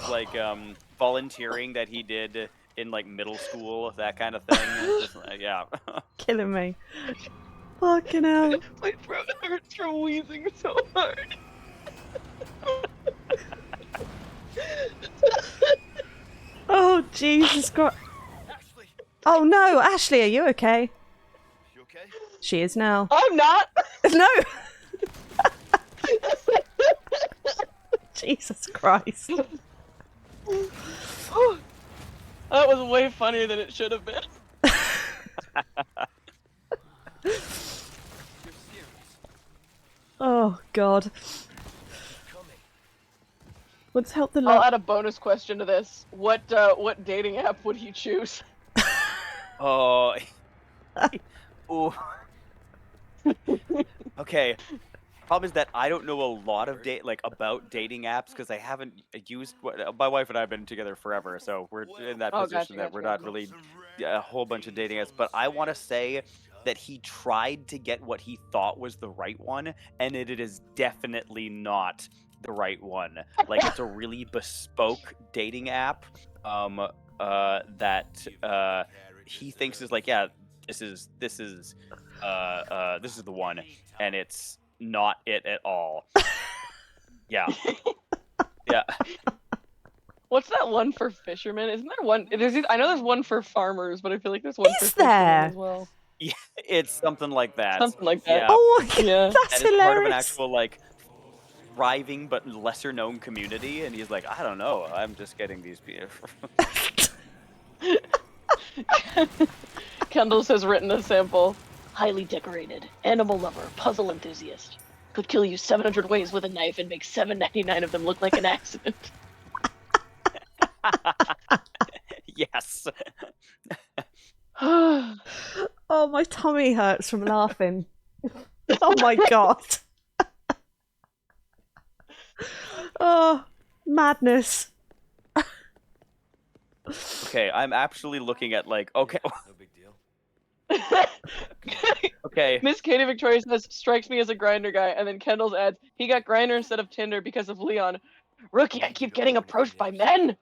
like volunteering that he did in like middle school, that kind of thing. Just, yeah. Killing me. Fucking hell. My throat hurts from wheezing so hard. Oh, Jesus Christ. Ashley, Oh no, Ashley, are you okay? you okay? She is now. I'm not. No! Jesus Christ. That was way funnier than it should have been. You're serious. Oh, God. Coming. Let's help the I'll love. add a bonus question to this. What dating app would he choose? Oh. Ooh. Okay. Problem is that I don't know a lot of about dating apps because I haven't used. My wife and I have been together forever, so we're in that Oh, position gotcha, that we're gotcha. not really a whole bunch of dating apps. But I want to say that he tried to get what he thought was the right one, and it is definitely not the right one. Like, it's a really bespoke dating app that he thinks is like, yeah, this is the one, and it's not it at all. Yeah. Yeah. What's that one for fishermen? Isn't there one? I know there's one for farmers, but I feel like there's one for Is fishermen there? as well. Yeah, it's something like that. Something like that. Yeah. Oh my God, Yeah. that's And it's part of an hilarious. actual, like, thriving but lesser known community, and he's like, I don't know, I'm just getting these people. Kendall's has written a sample. Highly decorated, animal lover, puzzle enthusiast. Could kill you 700 ways with a knife and make 799 of them look like an accident. Yes. Oh, my tummy hurts from laughing. Oh my God. Oh, madness. Okay, I'm actually looking at, like, okay. No big deal. Okay. Miss Katie Victoria says, strikes me as a grinder guy, and then Kendall's adds, he got grinder instead of Tinder because of Leon. Rookie, I keep getting approached by men!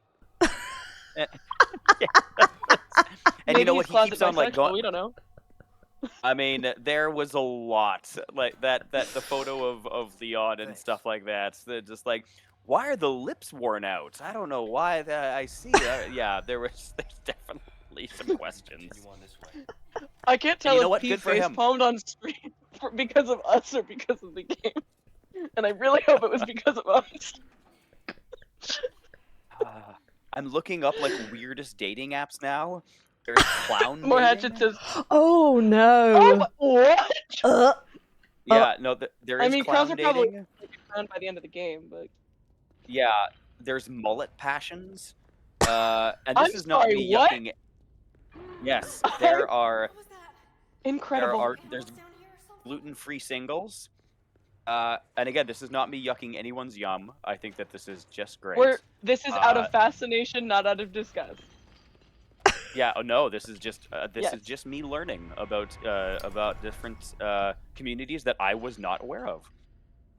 And you know what, he closet keeps on, like, bisexual, going. we don't know. I mean, there was a lot, like that the photo of Leon and stuff like that. They're just like, why are the lips worn out? I don't know why. I see. Yeah, there's definitely some questions. Continue on this way. I can't tell you know if what? he Good for face him. palmed on stream because of us or because of the game. And I really hope it was because of us. I'm looking up like weirdest dating apps now. There's clown More dating. Hatchet says, Oh no. oh, what? Yeah, no, there is I mean, clown Krauser probably dating. found by the end of the game, but Yeah, there's mullet passions. And this I'm is not sorry, me what? yucking. Yes, there are. Incredible. There's gluten-free singles. And again, this is not me yucking anyone's yum. I think that this is just great. This is out of fascination, not out of disgust. Yeah. Oh no, this is just Yes. is just me learning about different communities that I was not aware of.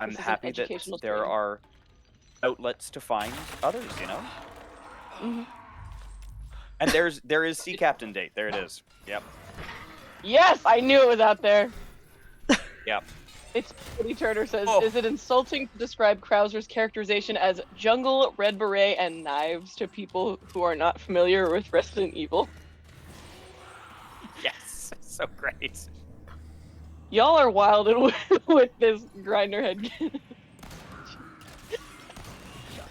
I'm This is an happy that educational there stream. are outlets to find others. You know. Mhm. And there is Sea Captain date. There it is. Yep. Yes, I knew it was out there. Yep. It's Cody Turner says, Oh. is it insulting to describe Krauser's characterization as jungle, red beret, and knives to people who are not familiar with Resident Evil? Yes. So great. Y'all are wild with this grinder head.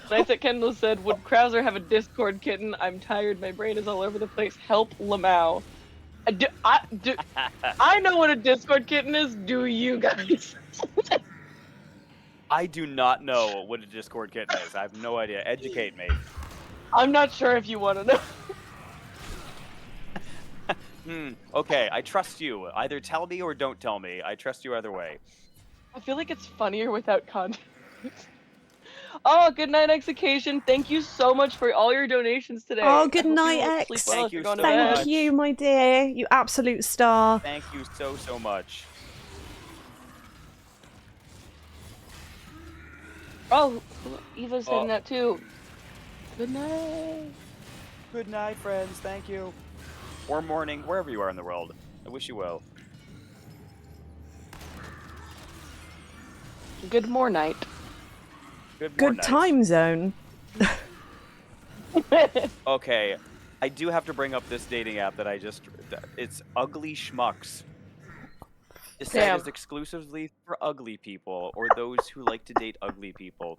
Nice that Kendall said, would Krauser have a Discord kitten? I'm tired, my brain is all over the place. Help Lamau. I know what a Discord kitten is. Do you guys? I do not know what a Discord kitten is. I have no idea. Educate me. I'm not sure if you want to know. Okay, I trust you. Either tell me or don't tell me. I trust you either way. I feel like it's funnier without context. Oh, good night, Execution. Thank you so much for all your donations today. Oh, good I hope night, you X. sleep well Thank if you're you going to so bed. Thank you, my dear. You absolute star. Thank you so much. Oh, Eva's hitting that too. Good night. Good night, friends. Thank you. Or morning, wherever you are in the world. I wish you well. Good more night. Good time zone. Okay, I do have to bring up this dating app that I just... It's Ugly Schmucks. This site Damn. is exclusively for ugly people, or those who like to date ugly people.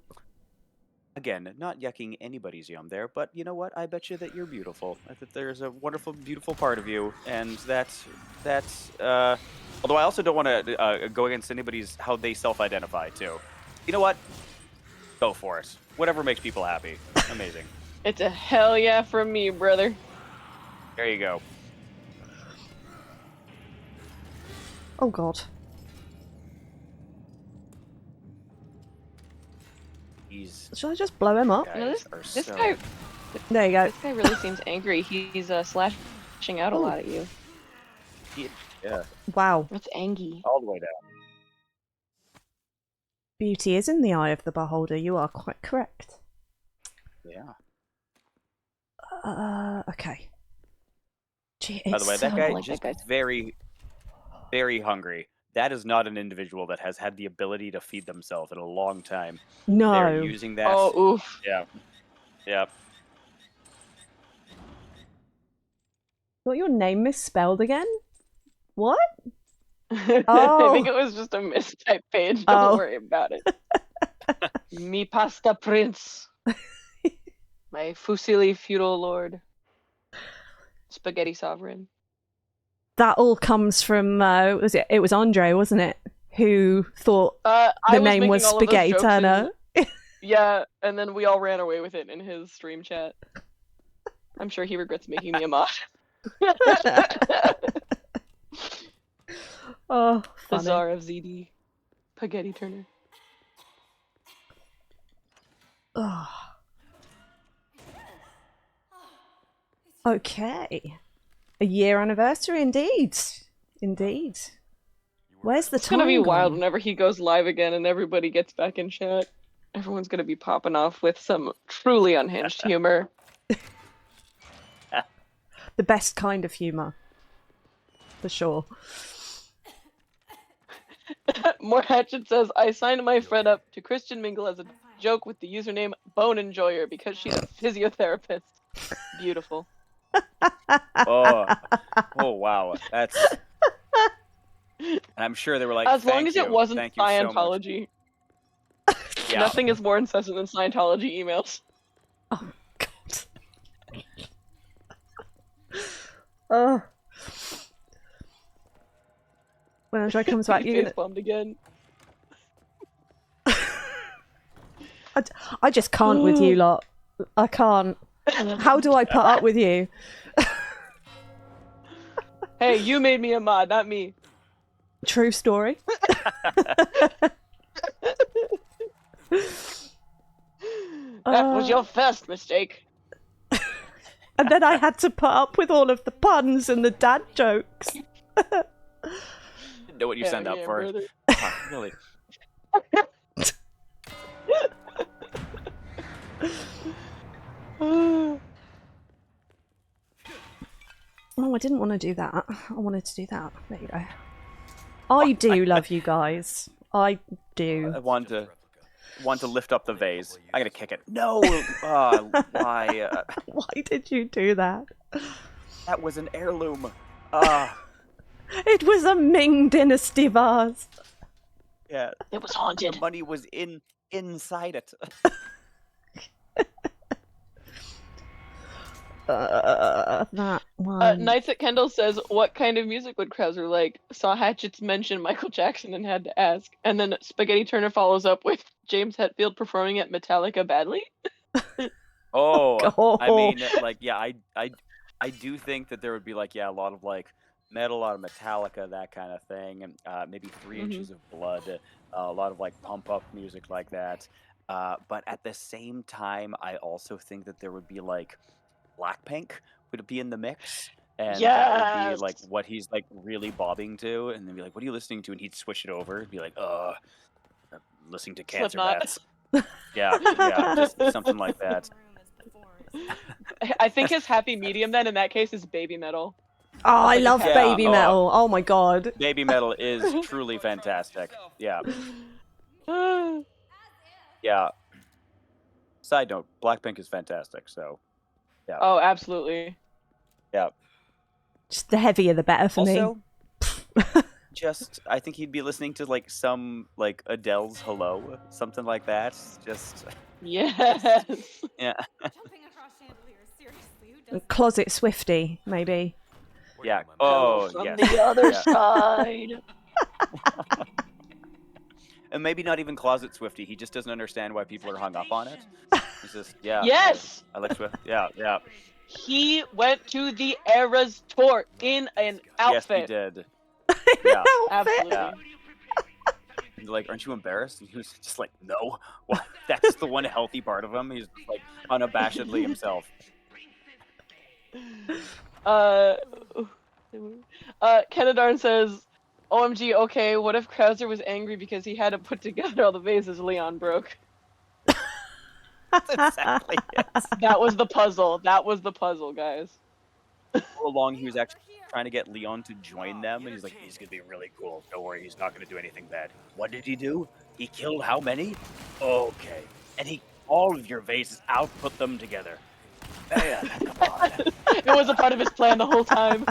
Again, not yucking anybody's yum there, but you know what? I bet you that you're beautiful. I think there's a wonderful, beautiful part of you, and that's although I also don't want to go against anybody's how they self-identify too. You know what? Go for it. Whatever makes people happy. Amazing. It's a hell yeah from me, brother. There you go. Oh god. These Should I just blow him up? You know, guys are this so... guy, There you go. this guy really seems angry. He's slashing out a lot at you. Yeah, Wow. That's angy. all the way down. Beauty is in the eye of the beholder. You are quite correct. Yeah. Okay. Gee, By the way, that so guy like just that guy. very, very hungry. That is not an individual that has had the ability to feed themselves in a long time. No. They're using that. Oh, oof. Yeah. Yeah. Got your name misspelled again? What? I Oh. think it was just a mistype page. Don't Oh. worry about it. Mi pasta prince. My fusilli feudal lord. Spaghetti sovereign. That all comes from it was Andre, wasn't it? Who thought I the was name making was all of those Spaghetti jokes Turner. Yeah, and then we all ran away with it in his stream chat. I'm sure he regrets making me a mod. Oh, The funny. czar of ZD. Spaghetti Turner. Oh. Okay. A year anniversary indeed. Indeed. Where's the It's time gonna be wild gone? whenever he goes live again and everybody gets back in chat. Everyone's gonna be popping off with some truly unhinged humor. The best kind of humour. For sure. More Hatchet says, I signed my friend up to Christian Mingle as a joke with the username Bone Enjoyer because she's a physiotherapist. Beautiful. Oh. Oh wow. That's. And I'm sure they were like. As long "Thank as it you. wasn't Thank you so much." Scientology. Yeah. Nothing is more incessant than Scientology emails. Oh, God. Oh. When Andre comes back, He you're face bombed again. I just can't with you lot. I can't. How do I put up with you? Hey, you made me a mod, not me. True story. That was your first mistake. And then I had to put up with all of the puns and the dad jokes. Know what you Hell signed up yeah, for. brother. Really. Oh, I didn't want to do that. I wanted to do that. There you go. I do love you guys. I do. I want to lift up the vase. I gotta kick it. No. Why? Why did you do that? That was an heirloom. It was a Ming Dynasty vase. Yeah. It was The haunted. money was inside it. That one. Knights at Kendall says, "What kind of music would Krauser like?" Saw Hatchet's mention Michael Jackson and had to ask. And then Spaghetti Turner follows up with James Hetfield performing at Metallica badly. Oh, I mean, Gosh. like, yeah, I do think that there would be like, yeah, a lot of like metal, a lot of Metallica, that kind of thing, and maybe 3 Mhm. Inches of Blood, a lot of like pump up music like that. But at the same time, I also think that there would be like Blackpink would be in the mix, and that would be Yes. like what he's like really bobbing to, and then be like, "What are you listening to?" And he'd switch it over, and be like, I'm listening to Cancer Slipknot. Bats." Yeah, yeah, just something like that. I think his happy medium then in that case is baby metal. Oh, I like a love cat. Yeah, baby oh. metal. Oh my god. Baby metal is truly fantastic. Yeah, yeah. Side note: Blackpink is fantastic. So, yeah, Oh, absolutely. yeah. Just the heavier the better for me. Also, just I think he'd be listening to like some like Adele's "Hello," something like that. Just Yes. yeah, Closet Swifty, maybe. yeah. Where Oh, From yes. the other Yeah. side. And maybe not even Closet Swifty. He just doesn't understand why people are hung up on it. He's just yeah. Yes. I like Swift. Yeah, yeah. He went to the Eras tour in an Yes, he outfit. did. Yeah. Absolutely. Yeah. And, like, aren't you embarrassed? And he was just like, no. Well, that's the one healthy part of him. He's like unabashedly himself. Kenadarn says, "OMG, okay, what if Krauser was angry because he had to put together all the vases Leon broke?" That's exactly it. That was the puzzle. That was the puzzle, guys. All along, he was actually trying to get Leon to join them, and he's like, he's gonna be really cool. Don't worry, he's not gonna do anything bad. What did he do? He killed how many? Okay. And he all of your vases out, put them together. Man, come on. It was a part of his plan the whole time.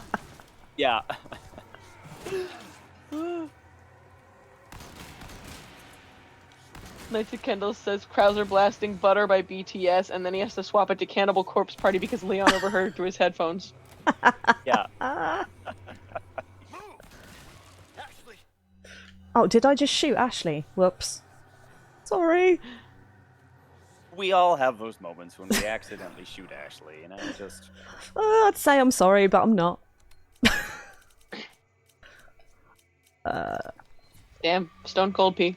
Yeah. Knights of Kendall says Krauser blasting Butter by BTS, and then he has to swap it to Cannibal Corpse Party because Leon overheard through his headphones. Yeah. Ashley, Oh, did I just shoot Ashley? Whoops. Sorry. We all have those moments when we accidentally shoot Ashley, you know, just I'd say I'm sorry, but I'm not. Damn, Stone Cold P.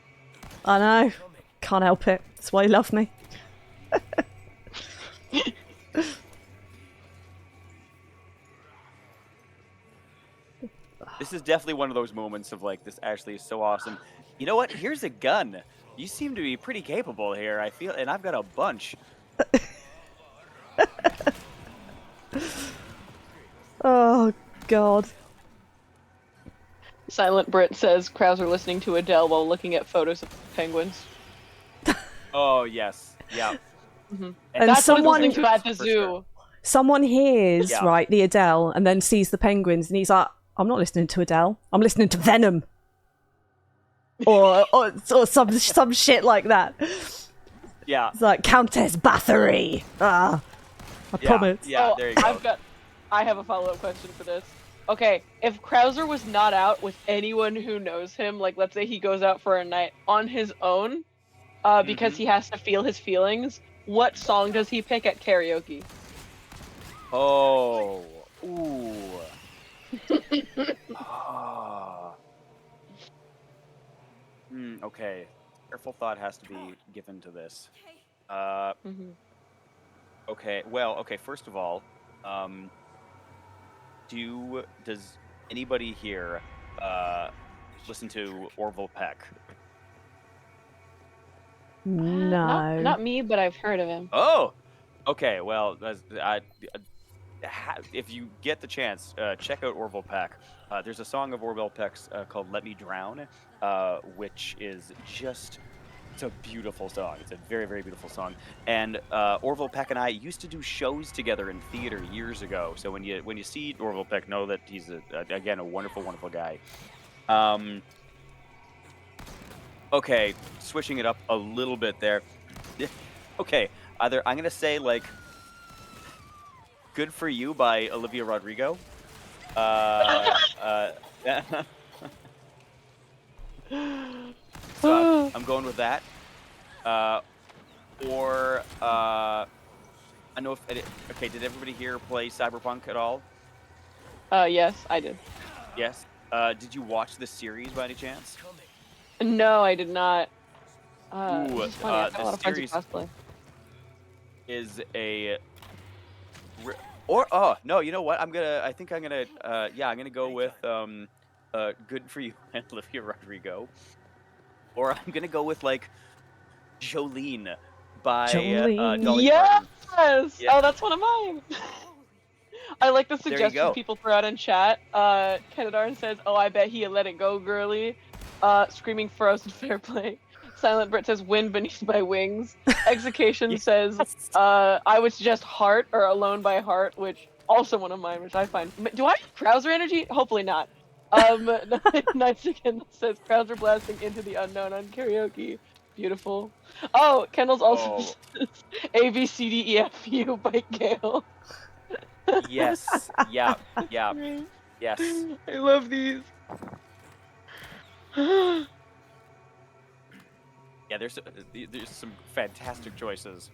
I know. Can't help it. That's why you love me. this is definitely one of those moments of like, this Ashley is so awesome. You know what? Here's a gun. You seem to be pretty capable here. I feel, and I've got a bunch. Oh, God. Silent Brit says Krauser listening to Adele while looking at photos of penguins. Oh, yes. Yeah. And That's someone- what he's listening to at the For zoo. sure. Someone hears, Yeah. right, the Adele, and then sees the penguins, and he's like, I'm not listening to Adele. I'm listening to Venom. or some shit like that. Yeah. It's like, Countess Bathory. I promise. Yeah, Oh, there you go. I have a follow-up question for this. Okay, if Krauser was not out with anyone who knows him, like let's say he goes out for a night on his own, because he has to feel his feelings, what song does he pick at karaoke? Oh. Ooh. Ah. Okay. Careful thought has to be given to this. Okay. Well, okay, first of all, does anybody here listen to Orville Peck? No. Not me, but I've heard of him. Oh, okay. Well, if you get the chance, check out Orville Peck. There's a song of Orville Peck's called "Let Me Drown," which is just, it's a beautiful song. It's a very, very beautiful song. And Orville Peck and I used to do shows together in theater years ago. So when you see Orville Peck, know that he's again a wonderful, wonderful guy. Okay, switching it up a little bit there. Okay, either I'm gonna say like Good for You by Olivia Rodrigo. So I'm going with that. Or I know if okay, did everybody here play Cyberpunk at all? Yes, I did. Yes. Did you watch the series by any chance? No, I did not. Ooh, It's just funny. I've got a the lot of friends who series cosplay. is a or oh no, you know what? I think I'm gonna I'm gonna go with Good for You and Olivia Rodrigo. Or I'm gonna go with like Jolene by Jolene. Dolly Yes! Parton. Yeah. Oh, that's one of mine. I like the There you suggestion go. people throw out in chat. Kenadarn says, "Oh, I bet he let it go, girly." Screaming Frozen Fair Play. Silent Brit says, "Wind beneath my wings." Execution says, "I would suggest Heart" or "Alone by Heart," which also one of mine, which I find. Do I have Krauser energy? Hopefully not. Nights Again says Krauser blasting into the unknown on karaoke. Beautiful. Oh, Kendall's also says A B C D E F U by Gale. Yes. Yeah. Yeah. Yes. I love these. Yeah. There's some fantastic choices.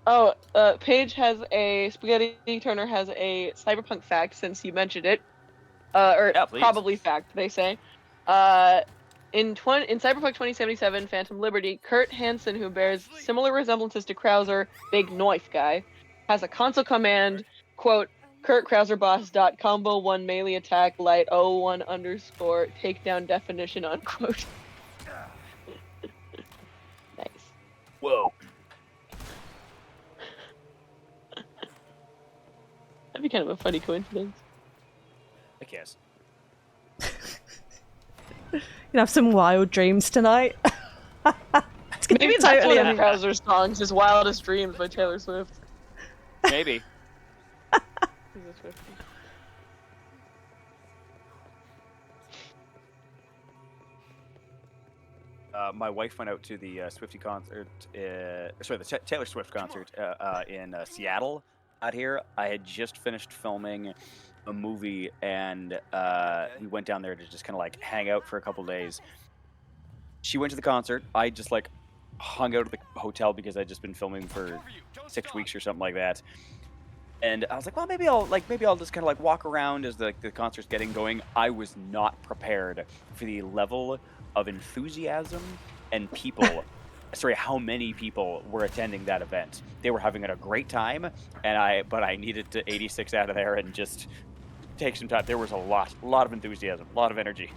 Oh, Paige has a Spaghetti Turner has a cyberpunk fact since you mentioned it. Or Yeah, please. probably fact, they say. In Cyberpunk 2077 Phantom Liberty, Kurt Hansen, who bears similar resemblances to Krauser, big knife guy, has a console command, quote, Kurt Krauser boss dot combo 1 melee attack light 01 underscore takedown definition unquote. Nice. Whoa. That'd be kind of a funny coincidence. I guess. You have some wild dreams tonight. It's gonna Maybe be that's totally one of Krauser's songs, his Wildest Dreams by Taylor Swift. Maybe. He's a Swiftie. My wife went out to the Swiftie concert, the Taylor Swift concert in Seattle out here. I had just finished filming a movie, and we went down there to just kind of like hang out for a couple days. She went to the concert. I just like hung out at the hotel because I'd just been filming for 6 weeks or something like that. And I was like, well, maybe I'll just kind of like walk around as the concert's getting going. I was not prepared for the level of enthusiasm and people. Sorry, how many people were attending that event? They were having a great time, but I needed to 86 out of there and just take some time. There was a lot of enthusiasm, a lot of energy.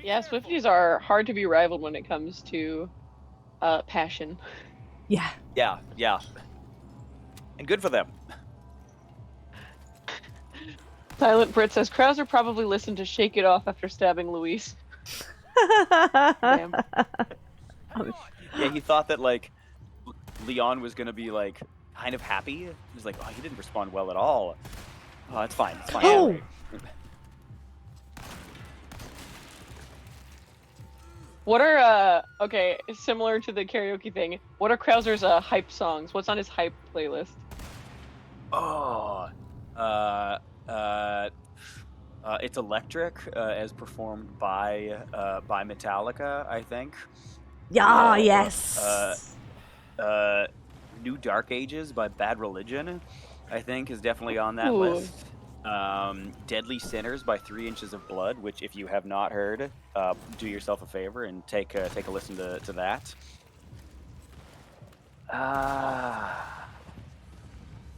Yeah, Swifties are hard to be rivaled when it comes to passion. Yeah. Yeah. And good for them. Silent Brit says Krauser probably listened to Shake It Off after stabbing Luis. Damn. Yeah, he thought that like Leon was gonna be like kind of happy. He was like, oh, he didn't respond well at all. Oh, it's fine. It's fine. Oh! Anyway. What are okay, similar to the karaoke thing, what are Krauser's hype songs? What's on his hype playlist? Oh, it's Electric, as performed by Metallica, I think. Yeah, yes. New Dark Ages by Bad Religion, I think, is definitely on that Ooh. list. Deadly Sinners by 3 Inches of Blood, which if you have not heard, do yourself a favor and take a listen to that.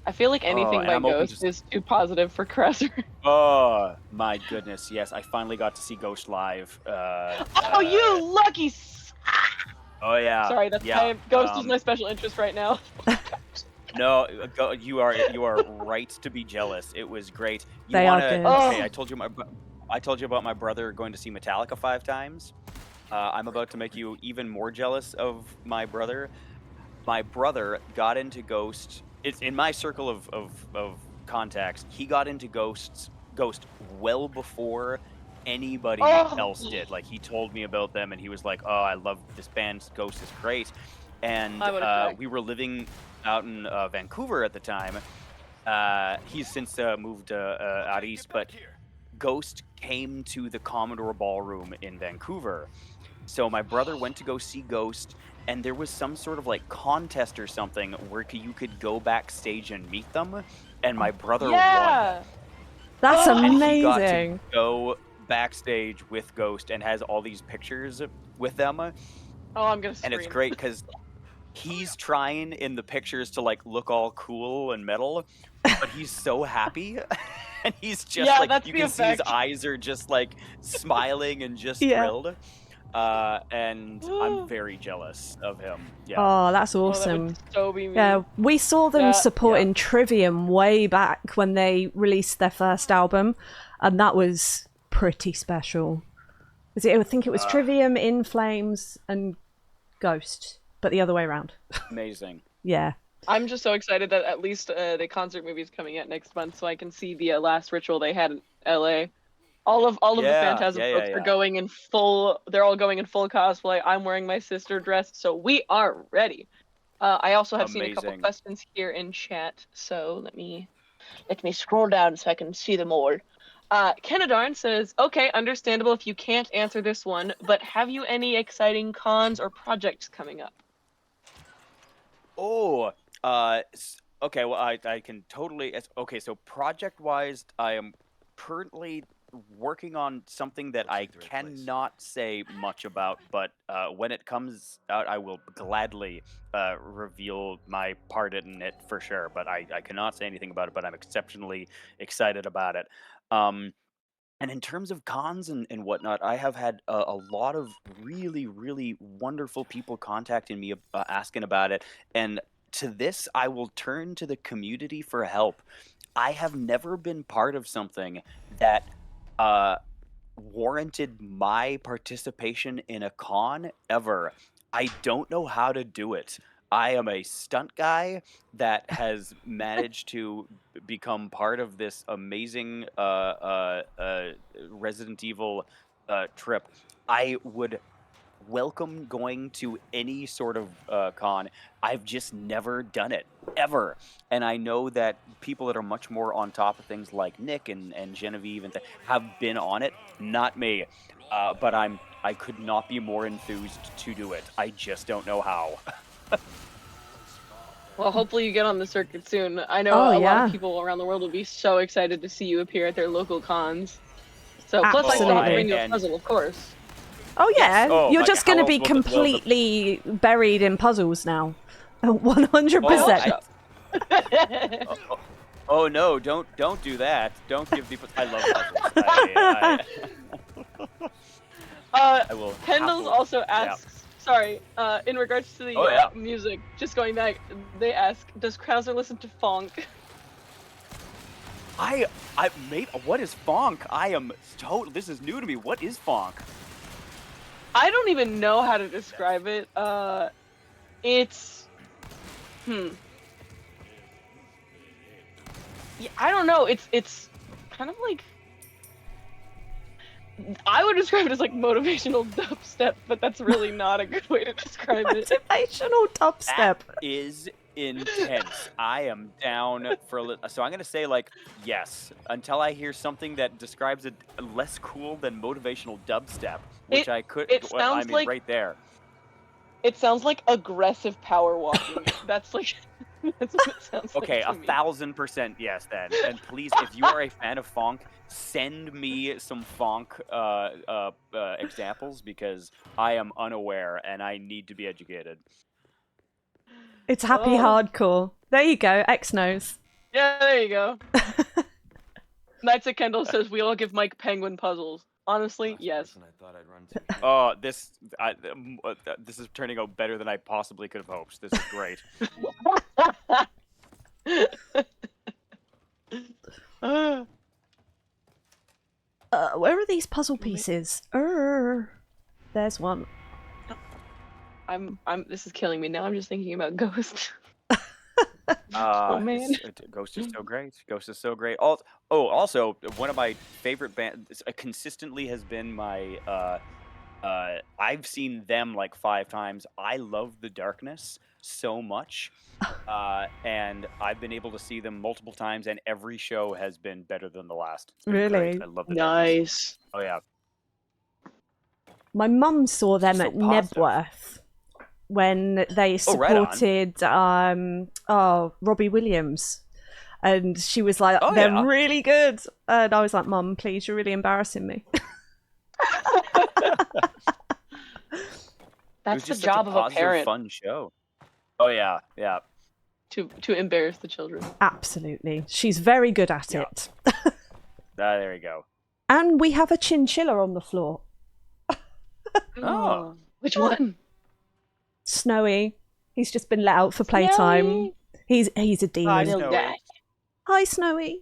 I feel like anything by Ghost is too positive for Krauser. Oh my goodness, yes! I finally got to see Ghost live. You lucky! Oh yeah. Sorry, that's Ghost is my special interest right now. No, you are right to be jealous. It was great. They are good. Okay, I told you about my brother going to see Metallica 5 times. I'm about to make you even more jealous of my brother. My brother got into Ghost. It's in my circle of contacts. He got into Ghost well before anybody else did. Like, he told me about them, and he was like, "Oh, I love this band. Ghost is great." and I would've died. we were living out in Vancouver at the time. He's since moved out east, Get but back here. Ghost came to the Commodore Ballroom in Vancouver. So my brother went to go see Ghost, and there was some sort of like contest or something where you could go backstage and meet them, and my brother won. Yeah. That's Oh. And he got to amazing. go backstage with Ghost and has all these pictures with them, Oh, I'm gonna scream. and it's great because he's trying in the pictures to like look all cool and metal, but he's so happy. And he's just Yeah, like, that's you the can see his effect. eyes are just like smiling and just Yeah. thrilled. And I'm very jealous of him. Yeah. Oh, that's Oh, that awesome. would so be me. Yeah, we saw them Yeah. supporting Trivium way back when they released their first album, and that was pretty special. I think it was Trivium, In Flames, and Ghost, but the other way around. Amazing. Yeah. I'm just so excited that at least the concert movie is coming out next month, so I can see the last ritual they had in LA. All of the Phantasm folks are going in full. They're all going in full cosplay. I'm wearing my sister dress, so we are ready. I also have seen a couple Amazing. questions here in chat, so let me scroll down so I can see them all. Kenadarn says, "Okay, understandable if you can't answer this one, but have you any exciting cons or projects coming up?" Oh, okay. Well, I can totally. Okay, so project-wise, I am currently working on something that I Looks like the right place. cannot say much about, but when it comes out, I will gladly reveal my part in it for sure. But I cannot say anything about it, but I'm exceptionally excited about it. And in terms of cons and whatnot, I have had a lot of really, really wonderful people contacting me asking about it. And to this, I will turn to the community for help. I have never been part of something that uh, warranted my participation in a con ever. I don't know how to do it. I am a stunt guy that has managed to become part of this amazing Resident Evil trip. I would welcome going to any sort of con. I've just never done it ever, and I know that people that are much more on top of things like Nick and Genevieve and have been on it. Not me, but I could not be more enthused to do it. I just don't know how. Well, hopefully you get on the circuit soon. I know Oh, a lot yeah. of people around the world will be so excited to see you appear at their local cons. So, plus I still have to Absolutely. bring you a And- puzzle, of course. Oh yeah, Yes. Oh, you're my just God, going to how be else will the- will the- completely buried in puzzles now. 100%. Oh no! Don't do that! Don't give people. I love puzzles. I will. Kendall's happily- also asks, sorry, in regards to the Oh, yeah. music, just going back, they ask, does Krauser listen to funk? I made. What is funk? I am total. This is new to me. What is funk? I don't even know how to describe it. It's, Yeah, I don't know. It's kind of like, I would describe it as like motivational dubstep, but that's really not a good way to describe it. Motivational dubstep. That is intense. I am down for a little. So I'm gonna say like yes until I hear something that describes it less cool than motivational dubstep, which I could. it well, I sounds mean, like- right there. It sounds like aggressive power walking. That's like, that's what it sounds Okay, like to me. 1000% yes then. And please, if you are a fan of funk, send me some funk examples because I am unaware and I need to be educated. It's happy hardcore. There you go, X knows. Yeah, there you go. Knights of Kendall says we all give Mike penguin puzzles. Honestly, Last yes. person I thought I'd run to. Oh, this is turning out better than I possibly could have hoped. This is great. Where are these puzzle pieces? There's one. This is killing me now. I'm just thinking about Ghost. Man. Ghost is so great. Ghost is so great. Also, one of my favorite bands consistently has been my I've seen them like 5 times. I love the darkness so much. And I've been able to see them multiple times, and every show has been better than the last. It's been great. Really? I love the darkness. Nice. Oh yeah. My mum saw them So at positive. Nebworth when they Oh, right on. supported Robbie Williams. And she was like, Oh, they're yeah. really good. And I was like, Mum, please, you're really embarrassing me. It was That's the just such job a of a positive, parent, fun show. Oh yeah, yeah. to embarrass the children. Absolutely. She's very good at Yeah. it. There you go. And we have a chinchilla on the floor. Oh. Which one? Snowy. He's just been let out for playtime. Snowy. He's a Hi, demon. Little Snowy. guy. Hi, Snowy.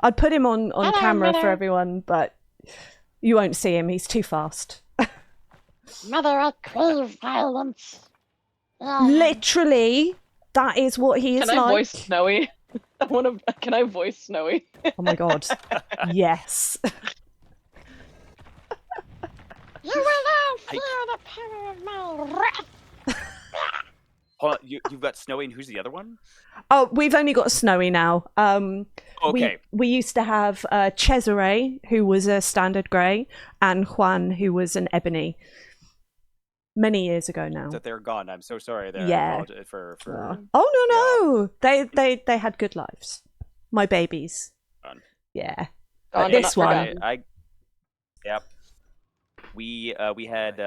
I'd put him on Hello, camera for Mother. everyone, but you won't see him. He's too fast. Mother, I crave violence. Literally, that is what he is Can I like. voice Snowy? I want to. Can I voice Snowy? Oh my god. Yes. You will now feel the power of my wrath. Hold on, you've got Snowy, and who's the other one? Oh, we've only got Snowy now. Okay. We used to have Cesare, who was a standard grey, and Juan, who was an ebony. Many years ago now. That they're gone. I'm so sorry. There. Yeah. I apologize for Oh no! They had good lives. My babies. Fun. Yeah. Gone, This but not one. forgotten. Yep. We've had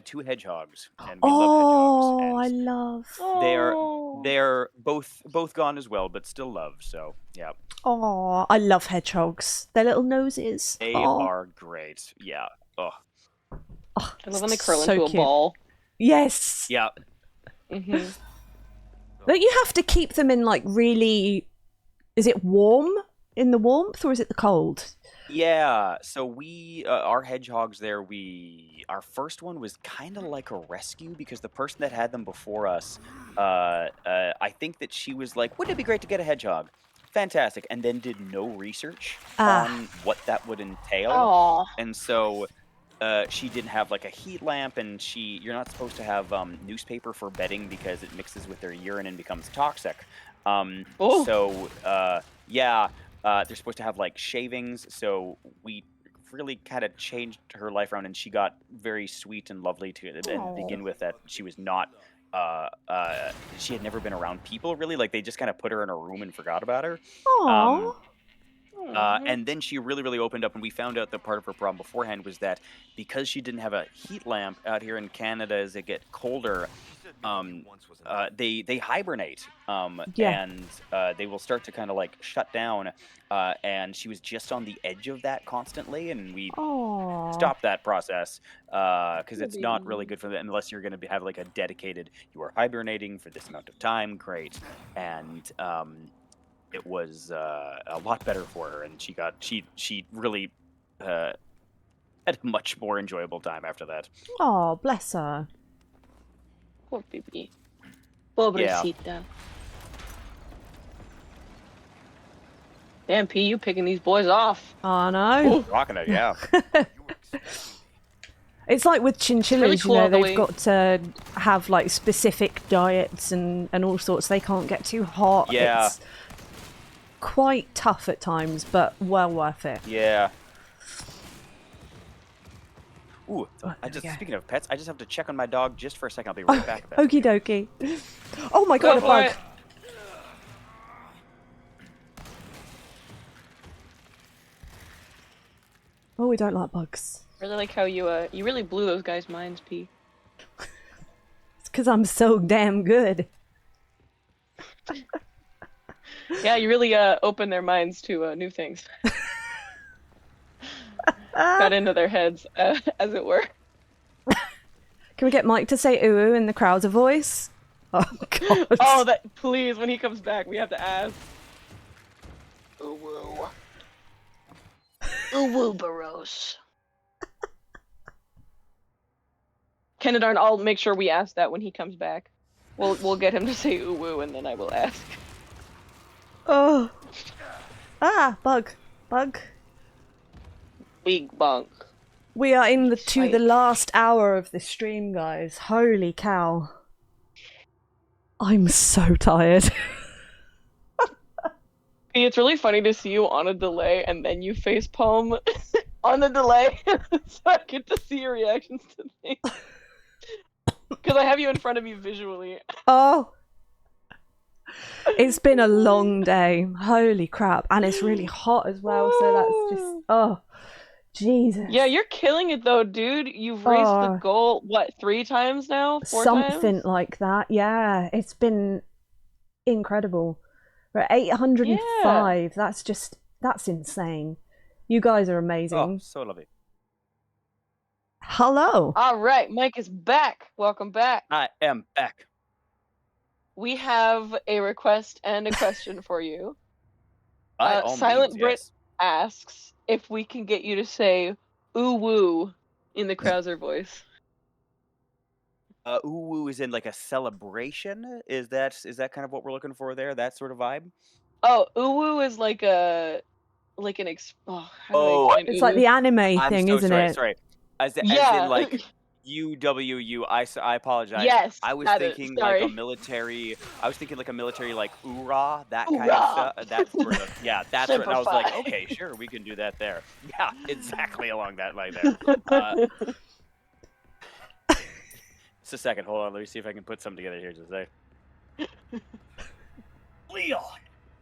2 hedgehogs, and we Oh, love I hedgehogs. love. They're both gone as well, but still loved. So yeah, Oh, I love hedgehogs. Their little noses. they Oh. are great. Yeah. Oh Oh, I love when they curl so into a cute. ball. Yes. yeah. Mm-hmm. Don't you have to keep them in like really? Is it warm in the warmth or is it the cold? Yeah, so we our hedgehogs there, our first one was kind of like a rescue because the person that had them before us, I think that she was like, "Wouldn't it be great to get a hedgehog?" Fantastic, and then did no research on what that would entail, Oh, and so she didn't have like a heat lamp, and you're not supposed to have newspaper for bedding because it mixes with their urine and becomes toxic. Oh. So yeah. They're supposed to have like shavings, so we really kind of changed her life around, and she got very sweet and lovely to begin with. That she was not, she had never been around people really. Like they just kind of put her in a room and forgot about her. Aww. And then she really opened up, and we found out that part of her problem beforehand was that because she didn't have a heat lamp out here in Canada, as it get colder, they hibernate, Yeah. and they will start to kind of like shut down. And she was just on the edge of that constantly, and we Aww. stopped that process because it's not Baby. really good for them unless you're going to have like a dedicated. You are hibernating for this amount of time, great, and it was a lot better for her, and she really had a much more enjoyable time after that. Oh, bless her. poor baby. Pobrecita. Damn, P, you picking these boys off. Oh no. Rocking it, yeah. It's like with chinchillas, really cool you know, the they've way- got to have like specific diets and all sorts. They can't get too hot. Yeah. It's quite tough at times, but well worth it. Yeah. Ooh, Right, there we go. speaking of pets, I just have to check on my dog just for a second. I'll be right back. Okie dokie. Oh my god, Go a for bug. it. Oh, we don't like bugs. Really like how you really blew those guys' minds, P. It's because I'm so damn good. Yeah, you really opened their minds to new things. Got into their heads, as it were. Can we get Mike to say ooh ooh in the Krauser voice? Oh god. Oh, that please! When he comes back, we have to ask. Ooh woo. Ooh woo, Barros. Kennedarn, I'll make sure we ask that when he comes back. We'll get him to say ooh woo, and then I will ask. Oh. Ah, bug. Bug. Big bunk. We are to the Fight. last hour of the stream, guys. Holy cow. I'm so tired. It's really funny to see you on a delay and then you facepalm on the delay, so I get to see your reactions to things. Because I have you in front of me visually. Oh. It's been a long day. Holy crap. And it's really hot as well, so that's just... Oh, Jesus. Yeah, you're killing it though, dude. You've raced the goal, what, 3 times now? 4 Something times? like that, yeah. It's been incredible. We're at 805. Yeah. That's insane. You guys are amazing. Oh, so lovely. Hello. All right, Mike is back. Welcome back. I am back. We have a request and a question for you. By all Silent means, Brit yes. asks if we can get you to say "ooh woo" in the Krauser voice. Ooh woo is in like a celebration. Is that kind of what we're looking for there? That sort of vibe. Oh, ooh woo is like an how do I explain It's ooh like woo? the anime I'm thing, so isn't sorry. it? Sorry. As in Yeah. like UWU. I apologize. Yes, I was that is. thinking like a Sorry. military. I was thinking like a military like oorah, that kind of Hoorah! stuff. That sort of that's what. And I was like, Simplify. okay, sure, we can do that there. Yeah, exactly along that line there. Just a second, hold on. Let me see if I can put something together here. Just a sec. Leon,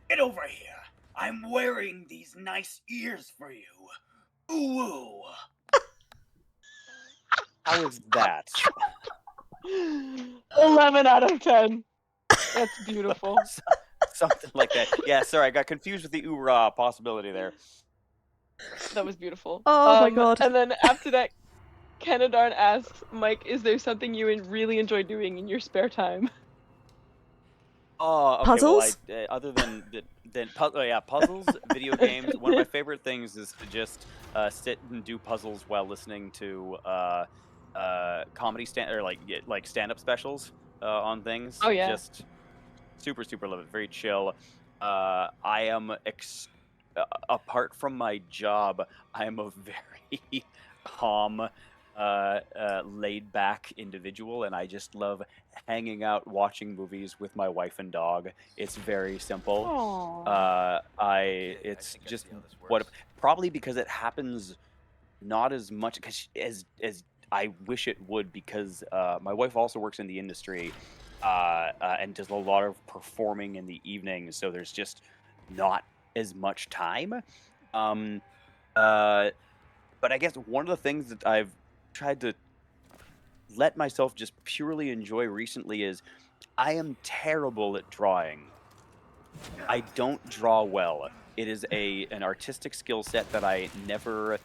get over here. I'm wearing these nice ears for you. Ooh. How is that? 11 out of 10. That's beautiful. Something like that. Yeah, sorry, I got confused with the oorah possibility there. That was beautiful. Oh my god. And then after that, Kenadarn asks, Mike, is there something you really enjoy doing in your spare time? Oh, okay. Puzzles? Well, other than puzzles, video games. One of my favorite things is to just sit and do puzzles while listening to comedy stand-up specials on things. Oh, yeah. Just super love it. Very chill. I am apart from my job, I am a very calm, laid back individual, and I just love hanging out, watching movies with my wife and dog. It's very simple. It's just probably because it happens not as much as I wish it would, because my wife also works in the industry and does a lot of performing in the evenings, so there's just not as much time. But I guess one of the things that I've tried to let myself just purely enjoy recently is I am terrible at drawing. I don't draw well. It is an artistic skill set that I never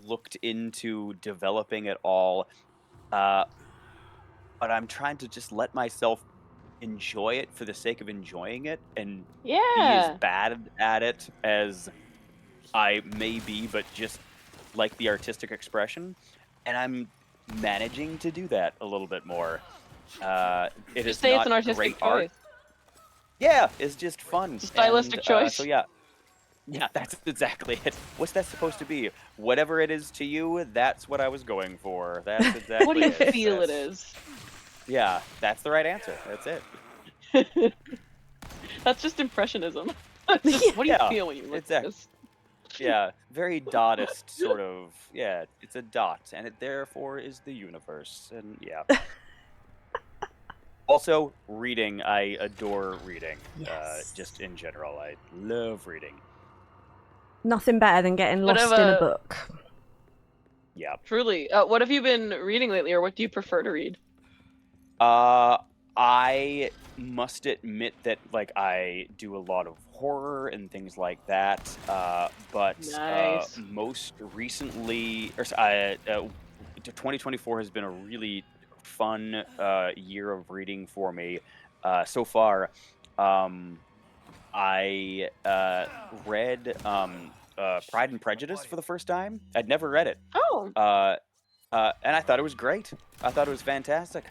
looked into developing at all. But I'm trying to just let myself enjoy it for the sake of enjoying it, and be as bad at it as I may be, but just like the artistic expression. And I'm managing to do that a little bit more. It is Say not it's an artistic great choice. art. Yeah, it's just fun. It's a stylistic choice. So yeah, that's exactly it. What's that supposed to be? Whatever it is to you, that's what I was going for. That's exactly What do you it. feel it is? Yeah, that's the right answer. That's it. That's just impressionism. What do you feel when you look at this? Yeah, very dotist sort of. Yeah, it's a dot, and it therefore is the universe. And yeah. Also, reading. I adore reading. Yes. Just in general, I love reading. Nothing better than getting lost in a book. Yeah. Truly. What have you been reading lately, or what do you prefer to read? I must admit that I do a lot of horror and things like that. But Nice. most recently, 2024 has been a really fun year of reading for me so far. I read Pride and Prejudice for the first time. I'd never read it. Oh. And I thought it was great. I thought it was fantastic.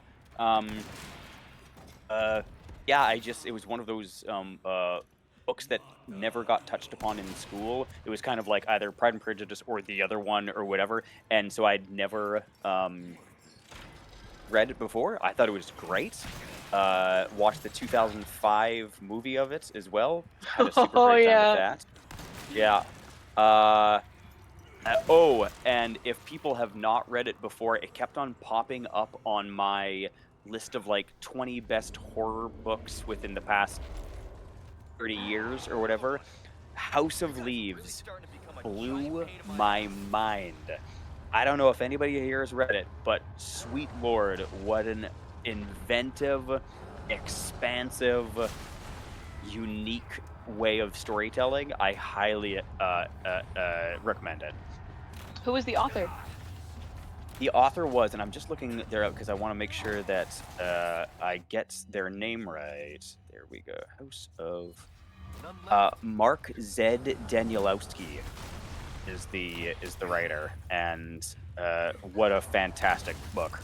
Yeah, it was one of those books that never got touched upon in school. It was kind of like either Pride and Prejudice or the other one or whatever, and so I'd never read it before. I thought it was great. Watched the 2005 movie of it as well. Had a super Oh, great time yeah. with that. Yeah. Oh, and if people have not read it before, it kept on popping up on my list of like 20 best horror books within the past 30 years or whatever. House of Leaves blew my mind. I don't know if anybody here has read it, but sweet lord, what an inventive, expansive, unique way of storytelling. I highly recommend it. Who is the author? The author was, and I'm just looking there up because I want to make sure that I get their name right. There we go. House of Mark Z. Danielowski is the writer, and what a fantastic book.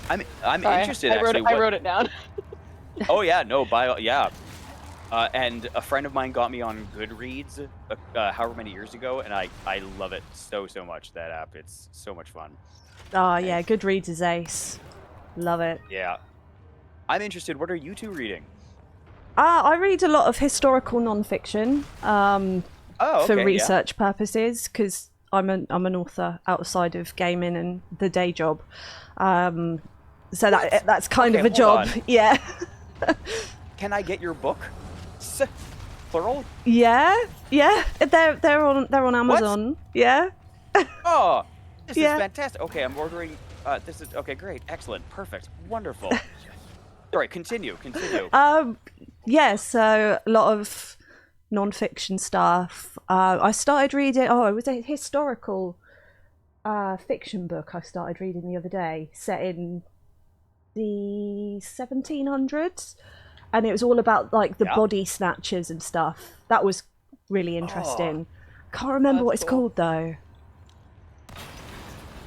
I'm Sorry, interested I wrote actually. I wrote it down. Oh yeah, no, yeah. And a friend of mine got me on Goodreads however many years ago, and I love it so much, that app. It's so much fun. Oh yeah, Goodreads is ace. Love it. Yeah. I'm interested, what are you two reading? I read a lot of historical non-fiction Oh, okay, for yeah. research purposes, because I'm an author outside of gaming and the day job. So that's kind Okay, of a hold job. on. Yeah. Can I get your book? Plural? Yeah. They're on Amazon. Yeah. Oh, this Yeah. is fantastic. Okay, I'm ordering. This is okay. Great, excellent, perfect, wonderful. Sorry, continue. Yeah. So a lot of non-fiction stuff. I started reading. Oh, it was a historical fiction book I started reading the other day, set in the 1700s, and it was all about like the body snatchers and stuff. That was really interesting. Can't remember what it's called though.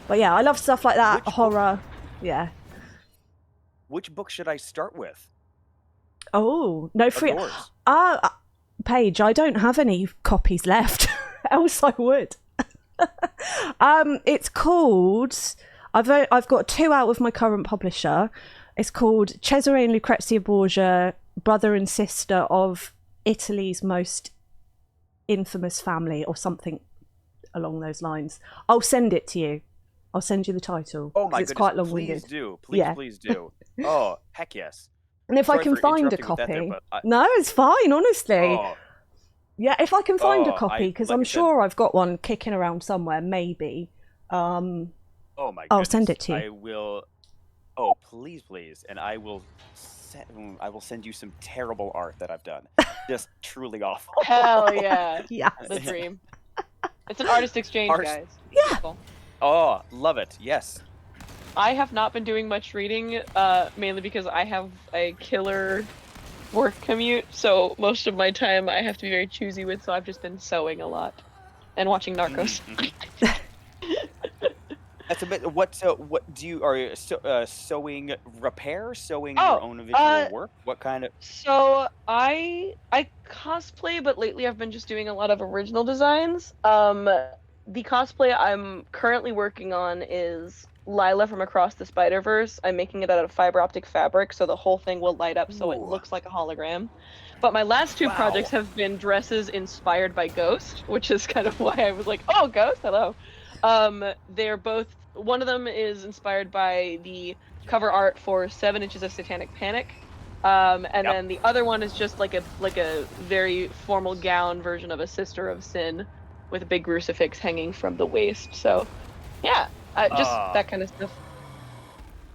But yeah, I love stuff like that. Horror. Yeah. Which book should I start with? Oh no, free. Yours. Paige, I don't have any copies left. Else I would. It's called. I've got 2 out with my current publisher. It's called Cesare and Lucrezia Borgia, brother and sister of Italy's most infamous family, or something along those lines. I'll send it to you. I'll send you the title. Oh my it's goodness! quite long-winded. Please do. Oh heck yes. And if I Sorry can for find a interrupting with that copy, there, but no, it's fine. Honestly, Oh, yeah. If I can find a Oh, copy, because like I'm I said- sure I've got one kicking around somewhere. Maybe. oh my goodness. I'll send it to you. I will. Oh please, and I will send you some terrible art that I've done. Just truly awful. Hell yeah. Yeah. The dream. It's an artist exchange, guys. Yeah. Cool. Oh, love it. Yes. I have not been doing much reading, mainly because I have a killer work commute, so most of my time I have to be very choosy with, so I've just been sewing a lot and watching Narcos. That's a bit. What do you are you sewing repair, sewing your own individual work? What kind of? So I cosplay, but lately I've been just doing a lot of original designs. The cosplay I'm currently working on is Lila from Across the Spider-Verse. I'm making it out of fiber optic fabric, so the whole thing will light up so it looks like a hologram. But my last 2 projects have been dresses inspired by Ghost, which is kind of why I was like, oh, Ghost, hello. They're both, one of them is inspired by the cover art for 7 Inches of Satanic Panic. And then the other one is just like a very formal gown version of a Sister of Sin with a big crucifix hanging from the waist. So, yeah. Just that kind of stuff.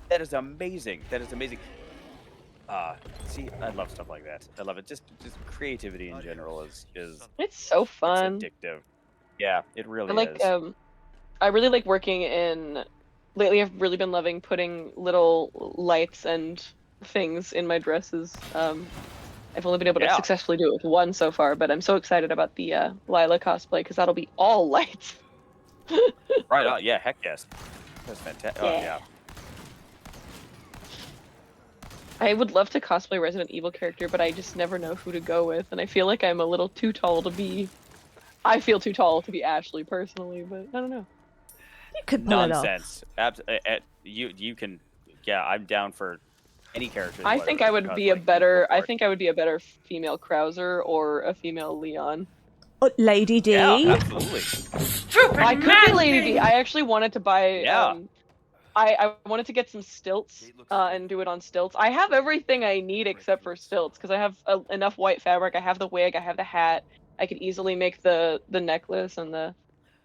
That is amazing. See, I love stuff like that. I love it. Just creativity in general is It's so fun. It's addictive. Yeah, it really is. I really like working in. Lately, I've really been loving putting little lights and things in my dresses. I've only been able to successfully do it with one so far, but I'm so excited about the Lila cosplay because that'll be all lights. Right on. Yeah, heck yes. That's fantastic. Oh yeah. I would love to cosplay Resident Evil character, but I just never know who to go with, and I feel like I'm a little too tall to be. I feel too tall to be Ashley personally, but I don't know. You could pull it off. Nonsense. You can. Yeah, I'm down for any character. I think I would be a better. I think I would be a better female Krauser or a female Leon. Oh, Lady D. Yeah, absolutely. I could be Lady D. I actually wanted to buy. Yeah. I wanted to get some stilts and do it on stilts. I have everything I need except for stilts because I have enough white fabric. I have the wig. I have the hat. I could easily make the necklace and the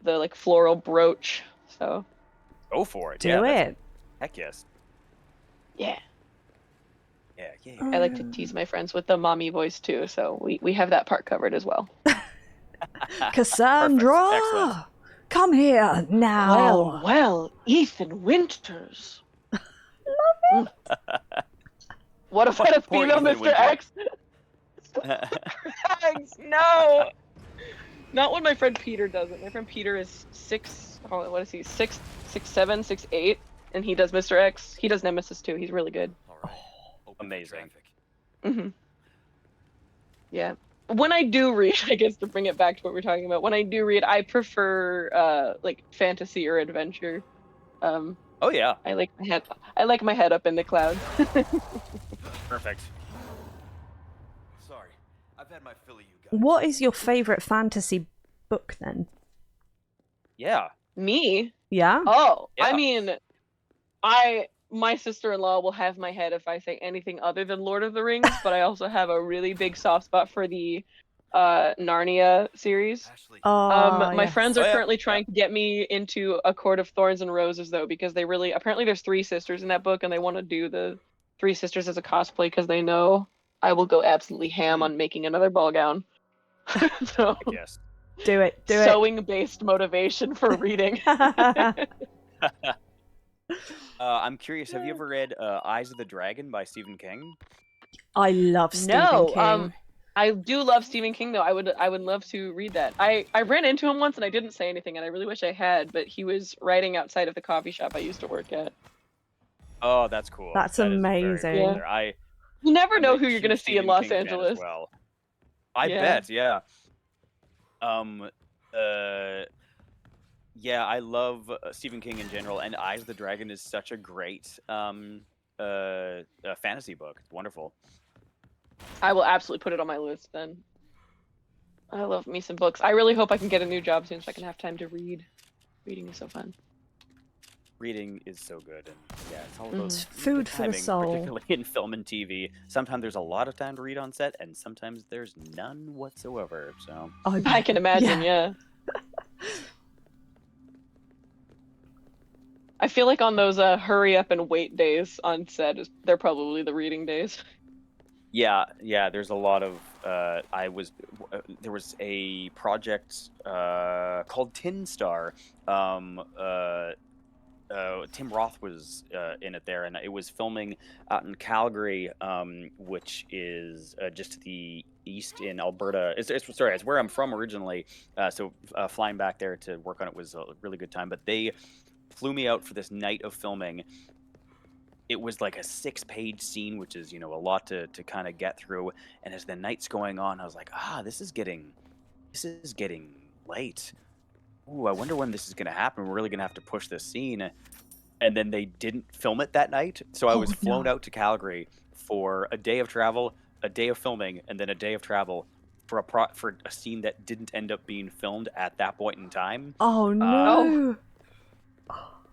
like floral brooch. So. Go for it. Do it. Heck yes. Yeah. Yeah. I like to tease my friends with the mommy voice too, so we have that part covered as well. Cassandra, Excellent. come here now. Well, Ethan Winters. Love it. What about a Poor female Ethan Mr. Winters. X? X, no. Not when my friend Peter does it. My friend Peter is 6. Oh, what is he? 6'7", 6'8", and he does Mr. X. He does Nemesis too. He's really good. All right. Open Amazing. Mhm. Yeah. When I do read, I guess to bring it back to what we're talking about, when I do read, I prefer like fantasy or adventure. Oh yeah. I like my head up in the clouds. Perfect. Sorry, I've had my fill of you guys. What is your favorite fantasy book then? Yeah. Me? Yeah. Oh, Yeah. I mean, my sister-in-law will have my head if I say anything other than Lord of the Rings, but I also have a really big soft spot for the Narnia series. Ashley, Oh, My yes. friends are Oh, yeah. currently trying to get me into A Court of Thorns and Roses though, because they really apparently there's 3 sisters in that book, and they want to do the 3 sisters as a cosplay because they know I will go absolutely ham on making another ball gown. So Heck yes. Do it. Do sewing-based motivation for reading. it. I'm curious. Have you ever read Eyes of the Dragon by Stephen King? I love Stephen No, King. I do love Stephen King though. I would love to read that. I ran into him once and I didn't say anything, and I really wish I had, but he was writing outside of the coffee shop I used to work at. Oh, that's cool. That's That is very amazing. cool Yeah. there. You never I'm know a who you're gonna huge see in Stephen Los King fan as Angeles. well. I Yeah. bet, yeah. Yeah, I love Stephen King in general, and Eyes of the Dragon is such a great fantasy book. It's wonderful. I will absolutely put it on my list then. I love me some books. I really hope I can get a new job soon so I can have time to read. Reading is so fun. Reading is so good, and yeah, it's all Mhm. about It's food for the timing, soul. particularly in film and TV. Sometimes there's a lot of time to read on set, and sometimes there's none whatsoever. So I can imagine, yeah. I feel like on those hurry up and wait days on set, they're probably the reading days. yeah, there's a lot of. There was a project called Tin Star. Tim Roth was in it there, and it was filming out in Calgary, which is just to the east in Alberta. It's where I'm from originally. So flying back there to work on it was a really good time. But they flew me out for this night of filming. It was like a 6-page scene, which is, a lot to kind of get through. And as the night's going on, I was like, this is getting late. Ooh, I wonder when this is going to happen. We're really going to have to push this scene. And then they didn't film it that night. So I was flown out to Calgary for a day of travel, a day of filming, and then a day of travel for a scene that didn't end up being filmed at that point in time. Oh no.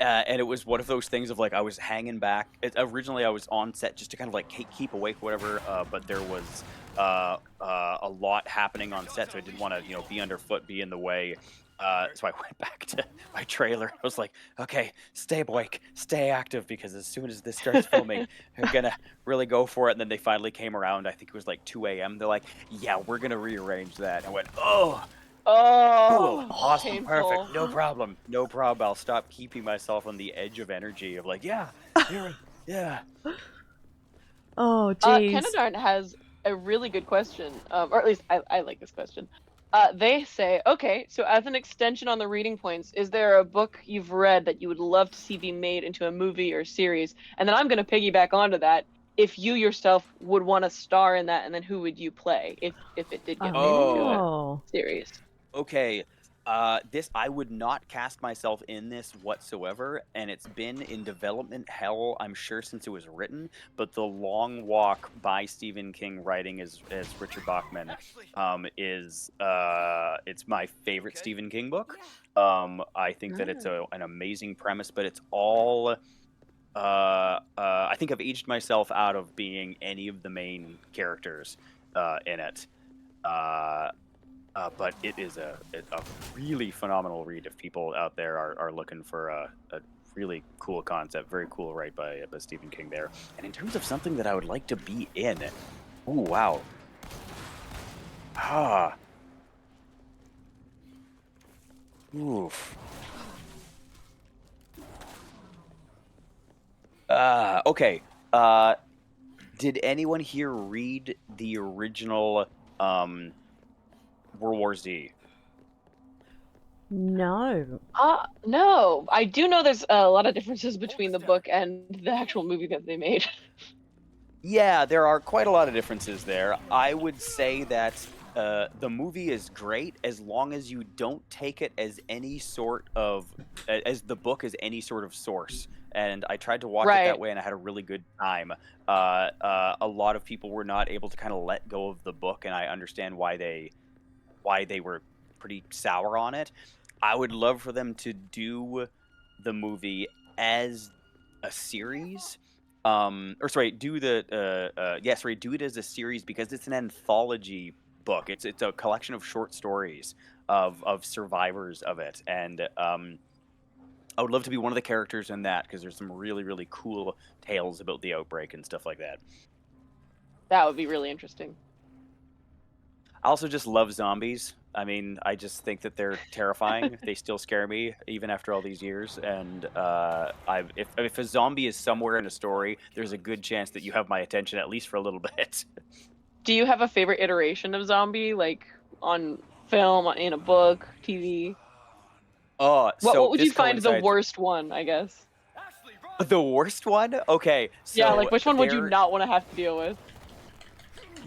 And it was one of those things of like I was hanging back. Originally, I was on set just to kind of like keep awake, whatever. But there was a lot happening on set, so I didn't want to, be underfoot, be in the way. So I went back to my trailer. I was like, okay, stay awake, stay active, because as soon as this starts filming, we're gonna really go for it. And then they finally came around. I think it was like 2 a.m. They're like, yeah, we're gonna rearrange that. I went, oh. Oh, Cool. Awesome. painful. Perfect. No problem. I'll stop keeping myself on the edge of energy of like, yeah. Oh jeez. Kenadarn has a really good question, or at least I like this question. They say, okay, so as an extension on the reading points, is there a book you've read that you would love to see be made into a movie or series? And then I'm going to piggyback onto that. if you yourself would want to star in that, and then who would you play if it did get made into a Oh. series? Okay, this I would not cast myself in this whatsoever, and it's been in development hell, I'm sure, since it was written. But The Long Walk by Stephen King, writing as Richard Bachman, is it's my favorite Stephen King book. I think that it's an amazing premise, but it's all. I think I've aged myself out of being any of the main characters in it. But it is a really phenomenal read if people out there are looking for a really cool concept. Very cool, right, by Stephen King there. And in terms of something that I would like to be in, oh wow, oof. Okay. Did anyone here read the original World War Z? No. No. I do know there's a lot of differences between the book and the actual movie that they made. Yeah, there are quite a lot of differences there. I would say that the movie is great as long as you don't take it as any sort of as the book as any sort of source. And I tried to watch it that way, and I had a really good time. A lot of people were not able to kind of let go of the book, and I understand why they were pretty sour on it. I would love for them to do the movie as a series. Or sorry, do do it as a series because it's an anthology book. It's a collection of short stories of survivors of it, and I would love to be one of the characters in that because there's some really, really cool tales about the outbreak and stuff like that. That would be really interesting. I also just love zombies. I mean, I just think that they're terrifying. They still scare me even after all these years. And if a zombie is somewhere in a story, there's a good chance that you have my attention at least for a little bit. Do you have a favorite iteration of zombie, like on film, in a book, TV? What would you find the worst one, I guess? The worst one? Okay. So yeah, like which one would you not want to have to deal with?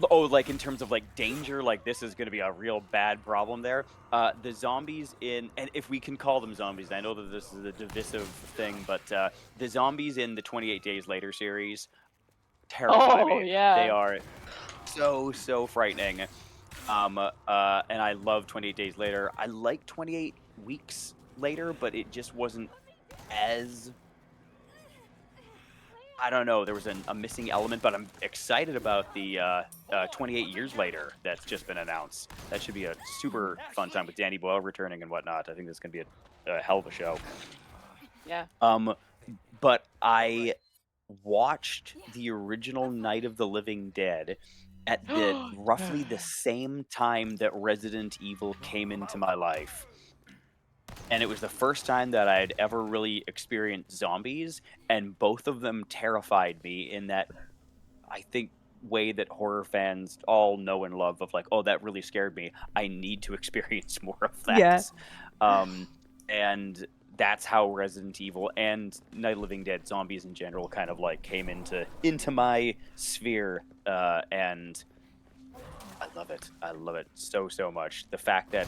Oh, like in terms of like danger, like this is going to be a real bad problem there. The zombies in, and if we can call them zombies, I know that this is a divisive thing, but the zombies in the 28 Days Later series terrify me. Yeah. They are so frightening. And I love 28 Days Later. I like 28 Weeks Later, but it just wasn't as... I don't know, there was a missing element, but I'm excited about the 28 Years Later that's just been announced. That should be a super fun time with Danny Boyle returning and whatnot. I think this is going to be a hell of a show. Yeah. But I watched the original Night of the Living Dead at roughly the same time that Resident Evil came into my life. And it was the first time that I had ever really experienced zombies, and both of them terrified me in that, I think, way that horror fans all know and love of like, oh, that really scared me. I need to experience more of that. Yeah. And that's how Resident Evil and Night of the Living Dead, zombies in general, kind of like came into my sphere, and I love it. I love it so much. The fact that,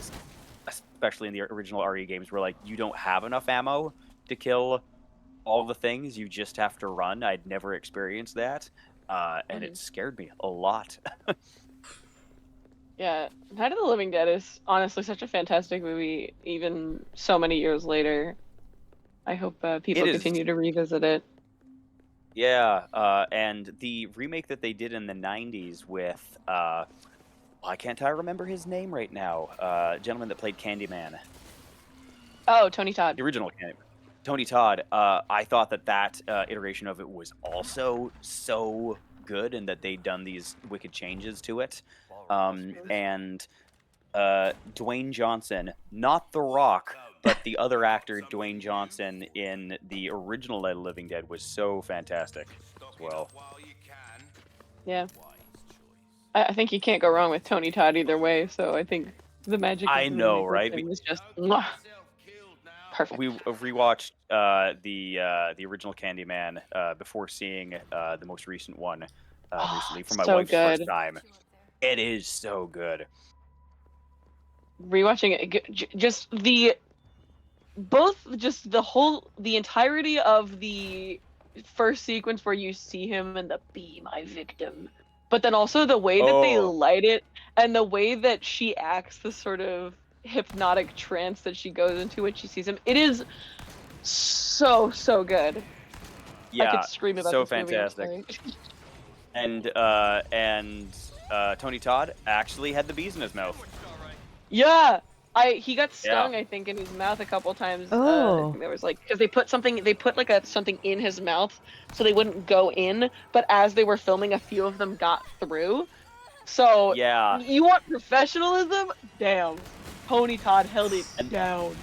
especially in the original RE games, where like you don't have enough ammo to kill all the things, you just have to run. I'd never experienced that, and it scared me a lot. Yeah, Night of the Living Dead is honestly such a fantastic movie, even so many years later. I hope people continue to revisit it. Yeah, and the remake that they did in the 90s with, why can't I remember his name right now? Gentleman that played Candyman. Oh, Tony Todd. The original Candyman. Tony Todd. I thought that iteration of it was also so good, and that they'd done these wicked changes to it. And Dwayne Johnson, not The Rock, but the other actor, Dwayne Johnson, in the original Night of the Living Dead was so fantastic as well. Yeah. I think you can't go wrong with Tony Todd either way, so I think the magic of the I know, right? was just perfect. Perfect. We rewatched the original Candyman before seeing the most recent one recently for my so wife's good. first time. It is so good. Rewatching it, just the entirety of the first sequence where you see him and the "be my victim," but then also the way that they light it and the way that she acts, the sort of hypnotic trance that she goes into when she sees him. It is so good. I Yeah, could scream about so this movie, I'm fantastic. sorry. And Tony Todd actually had the bees in his mouth. Yeah, he got stung, I think, in his mouth a couple times. I think there was like, because they put something in his mouth so they wouldn't go in, but as they were filming, a few of them got through. So Yeah, you want professionalism? Damn, Tony Todd held it down.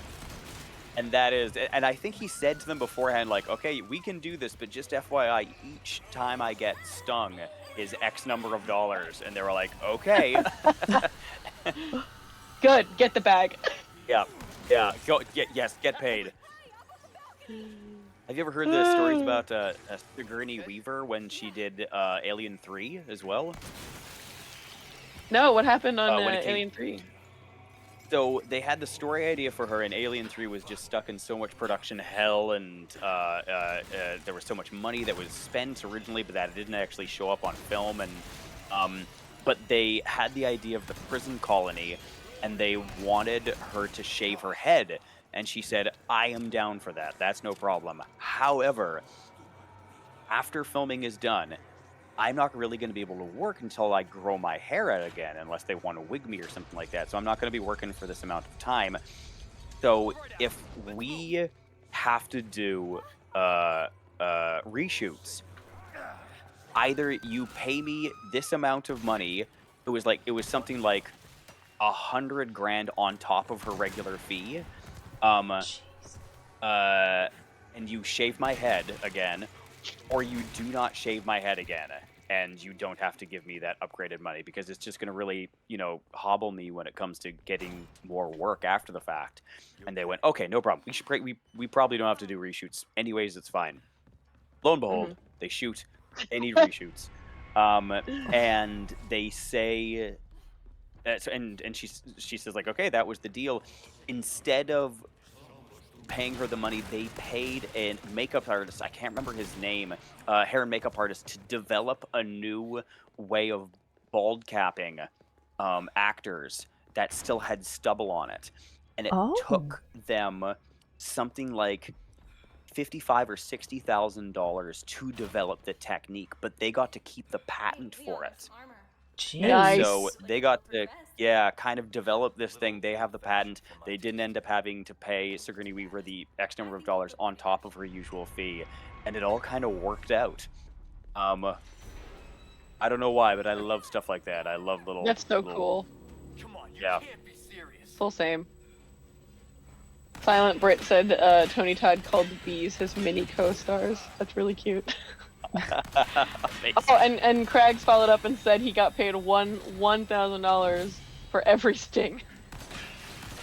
and that is, and I think he said to them beforehand, like, okay, we can do this, but just FYI, each time I get stung is X number of dollars, and they were like, okay. Good, get the bag. Yeah, get paid. Have you ever heard the stories about Sigourney Weaver when she did Alien 3 as well? No, what happened on when it came- Alien 3? So they had the story idea for her, and Alien 3 was just stuck in so much production hell, and there was so much money that was spent originally, but that didn't actually show up on film. And but they had the idea of the prison colony, and they wanted her to shave her head, and she said, "I am down for that. That's no problem." However, after filming is done, I'm not really going to be able to work until I grow my hair out again, unless they want to wig me or something like that. So I'm not going to be working for this amount of time. So if we have to do reshoots, either you pay me this amount of money. It was something like $100,000 on top of her regular fee, and you shave my head again, or you do not shave my head again, and you don't have to give me that upgraded money, because it's just going to really, hobble me when it comes to getting more work after the fact. And they went, okay, no problem. We probably don't have to do reshoots anyways. It's fine. Lo and behold, they shoot. They need reshoots, and they say, and she says, like, okay, that was the deal. Instead of paying her the money, they paid a makeup artist, I can't remember his name, hair and makeup artist, to develop a new way of bald capping actors that still had stubble on it. And it took them something like $55,000 or $60,000 to develop the technique, but they got to keep the patent for it. Nice. So they got to, kind of develop this thing. They have the patent. They didn't end up having to pay Sigourney Weaver the X number of dollars on top of her usual fee, and it all kind of worked out. I don't know why, but I love stuff like that. I love little. That's so cool. Come on, you Yeah. can't be serious. Full same. Silent Brit said Tony Todd called the bees his mini co-stars. That's really cute. Amazing. And Craigs followed up and said he got paid $1,000 for every sting.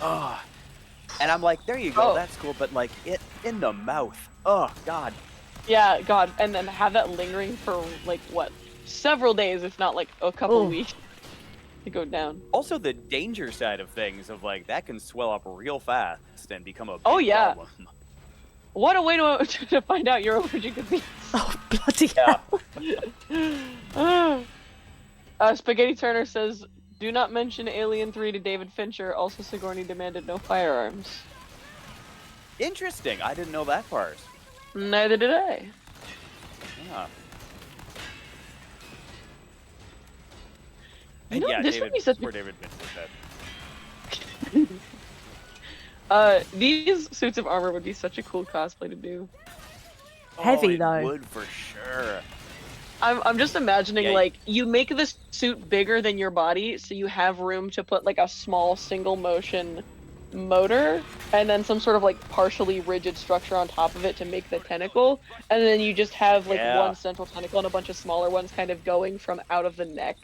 Oh. And I'm like, there you go, that's cool, but like it in the mouth. Oh God. Yeah, God, and then have that lingering for like what, several days, if not like a couple weeks, to go down. Also, the danger side of things, of like that can swell up real fast and become a big problem. What a way to find out you're allergic to bees. Oh, bloody hell. Spaghetti Turner says, do not mention Alien 3 to David Fincher. Also, Sigourney demanded no firearms. Interesting. I didn't know that part. Neither did I. Yeah. You know, And this would be such where David Fincher said. These suits of armor would be such a cool cosplay to do. Heavy, it though. Would for sure. I'm just imagining, like, you make this suit bigger than your body, so you have room to put, like, a small single motion motor, and then some sort of, like, partially rigid structure on top of it to make the tentacle, and then you just have, like, one central tentacle and a bunch of smaller ones kind of going from out of the neck.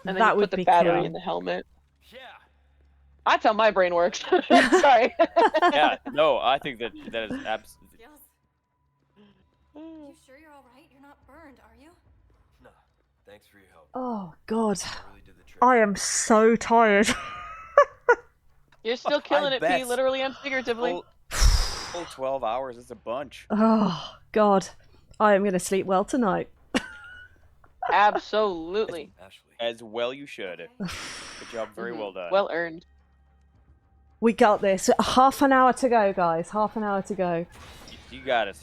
And then That you would put the be battery cool. in the helmet. Yeah. That's how my brain works. Sorry. Yeah, no, I think that is absolutely. You sure you're all right? You're not burned, are you? No, thanks for your help. Oh God, That really did the trick. I am so tired. You're still killing it, P, bet. literally and figuratively. Full 12 hours is a bunch. Oh God, I am gonna sleep well tonight. Absolutely. Ashley. As well you should. Good job, very well done. Well earned. We got this. Half an hour to go, guys. Half an hour to go. You got it.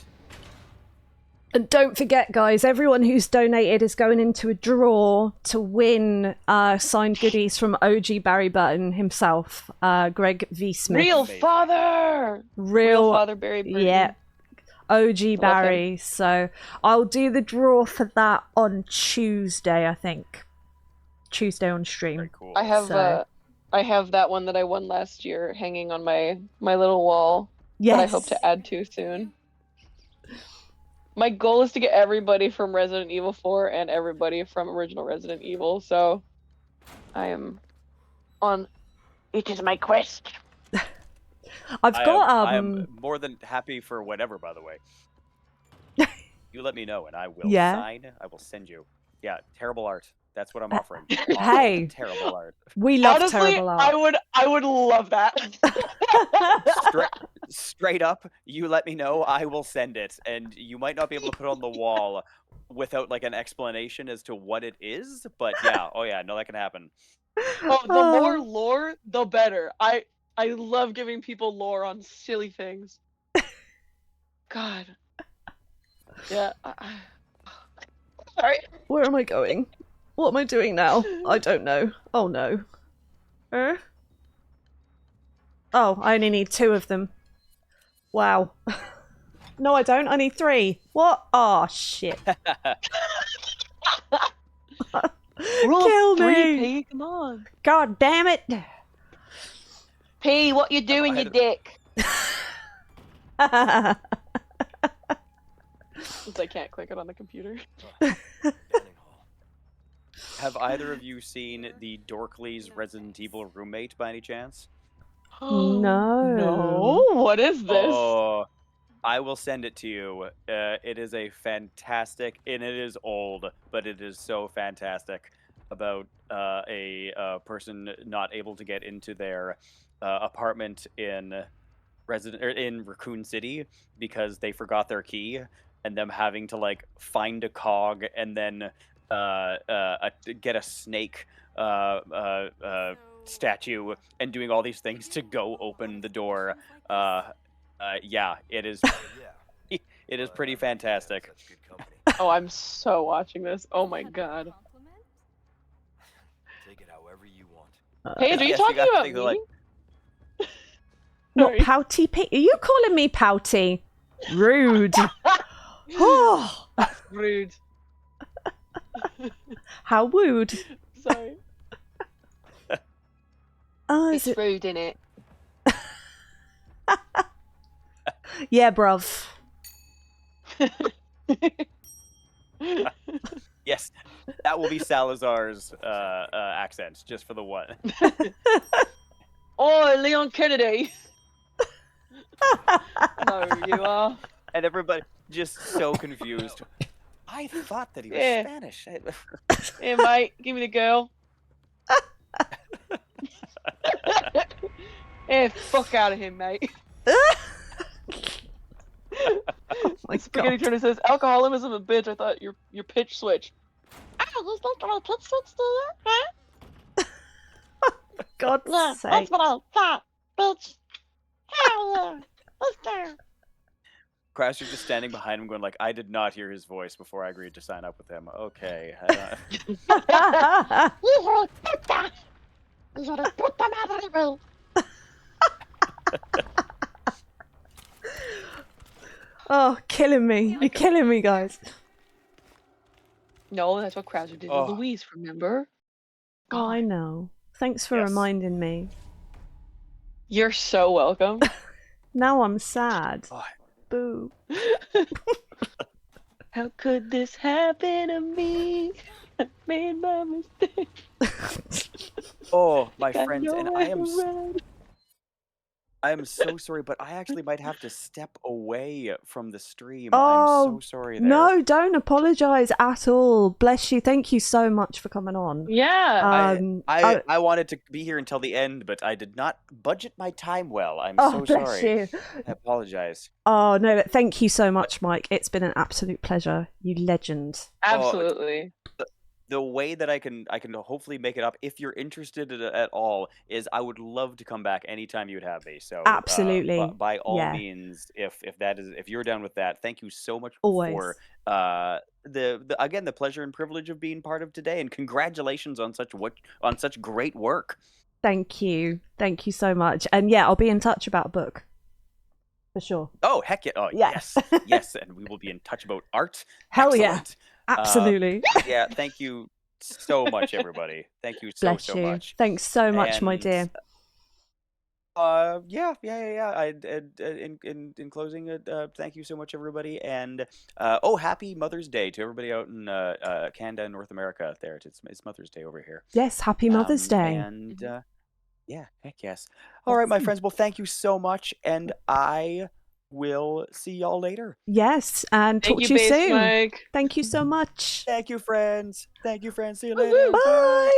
And don't forget, guys, everyone who's donated is going into a draw to win signed goodies from OG Barry Button himself, Greg V. Smith. Real Amazing. father! Real Father Barry Burton. Yeah. OG him. Barry. So I'll do the draw for that on Tuesday, I think. Tuesday on stream. Very cool. I have So- I have that one that I won last year hanging on my little wall Yes. that I hope to add to soon. My goal is to get everybody from Resident Evil 4 and everybody from original Resident Evil, so I am on. It is my quest. I've got I am more than happy for whatever, by the way. You let me know and I will sign. I will send you. Yeah, terrible art. That's what I'm offering. Hey. Terrible art. we love Honestly, terrible art. I would love that. Straight up, you let me know, I will send it. And you might not be able to put it on the wall without like an explanation as to what it is, but yeah, oh yeah, no, that can happen. Oh, the more lore, the better. I love giving people lore on silly things. God. Yeah. Sorry. Where am I going? What am I doing now? I don't know. Oh no. Oh, I only need 2 of them. Wow. No, I don't. I need 3. What? Oh, shit. Kill me. 3, P, come on. God damn it. P, what you doing, you dick? Since I can't click it on the computer. Dining hall. Have either of you seen the Dorkleys Resident Evil Roommate by any chance? No. No? What is this? Oh, I will send it to you. It is a fantastic, and it is old, but it is so fantastic about a person not able to get into their apartment in Raccoon City because they forgot their key, and them having to like find a cog and then get a snake statue and doing all these things to go open the door. Yeah, it is. Yeah. It is pretty fantastic. Such good company. Oh, I'm so watching this. Oh my god. Take it however you want. Paige, are you Yes, talking gotta about think me? of, like- Not Sorry. pouty P. Are you calling me pouty? Rude. Oh, Rude. how rude. Sorry. Oh, is It's it? rude, innit? Yeah, bruv. Yes, that will be Salazar's accent, just for the one. Oh, Leon Kennedy. No, you are. And everybody just so confused. I thought that he was Yeah. Spanish. Here, mate, give me the girl. Yeah, fuck out of here, mate. My Spaghetti God. Turner says, alcoholism a bitch. I thought your pitch switch. Oh, there's not my pitch switch there, huh? God's Yeah, sake. that's what I thought, bitch. Hell yeah. Let's go. Krauser just standing behind him going like, I did not hear his voice before I agreed to sign up with him. Okay. You wanna put that? You wanna put them out of the room? Oh, killing me. You're killing me, guys. No, that's what Krauser did Oh. to Louise, remember? Oh, I know. Thanks for Yes. reminding me. You're so welcome. Now I'm sad. Oh, Boo. How could this happen to me? I made my mistake. Oh, my Got friends, and nowhere to run. I am so sorry, but I actually might have to step away from the stream. I'm Oh, so sorry there. no, don't apologise at all. Bless you. Thank you so much for coming on. Yeah. I wanted to be here until the end, but I did not budget my time well. I'm Oh, so bless sorry. you. I apologize. Oh, no, thank you so much, Mike. It's been an absolute pleasure. You legend. Absolutely. The way that I can hopefully make it up, if you're interested at all, is I would love to come back anytime you'd have me. So Absolutely. by all Yeah. means, if you're down with that, thank you so much Always. for again the pleasure and privilege of being part of today, and congratulations on such great work. Thank you. Thank you so much. And yeah, I'll be in touch about a book. For sure. Oh, heck yeah. Oh, Yeah. yes, and we will be in touch about art. Hell Excellent. yeah. Absolutely. Yeah, thank you so much, everybody. Thank you so Bless you. much. Thanks so much, my And, dear. yeah. In closing, thank you so much, everybody, and happy Mother's Day to everybody out in Canada and North America. There, it's Mother's Day over here. Yes, happy Mother's Day. And yeah, heck yes. All right, my friends. Well, thank you so much, and I will see y'all later. Yes, and talk Thank to you, you Base soon. Mike. Thank you so much. Thank you, friends. See you Woo-hoo. later. Bye.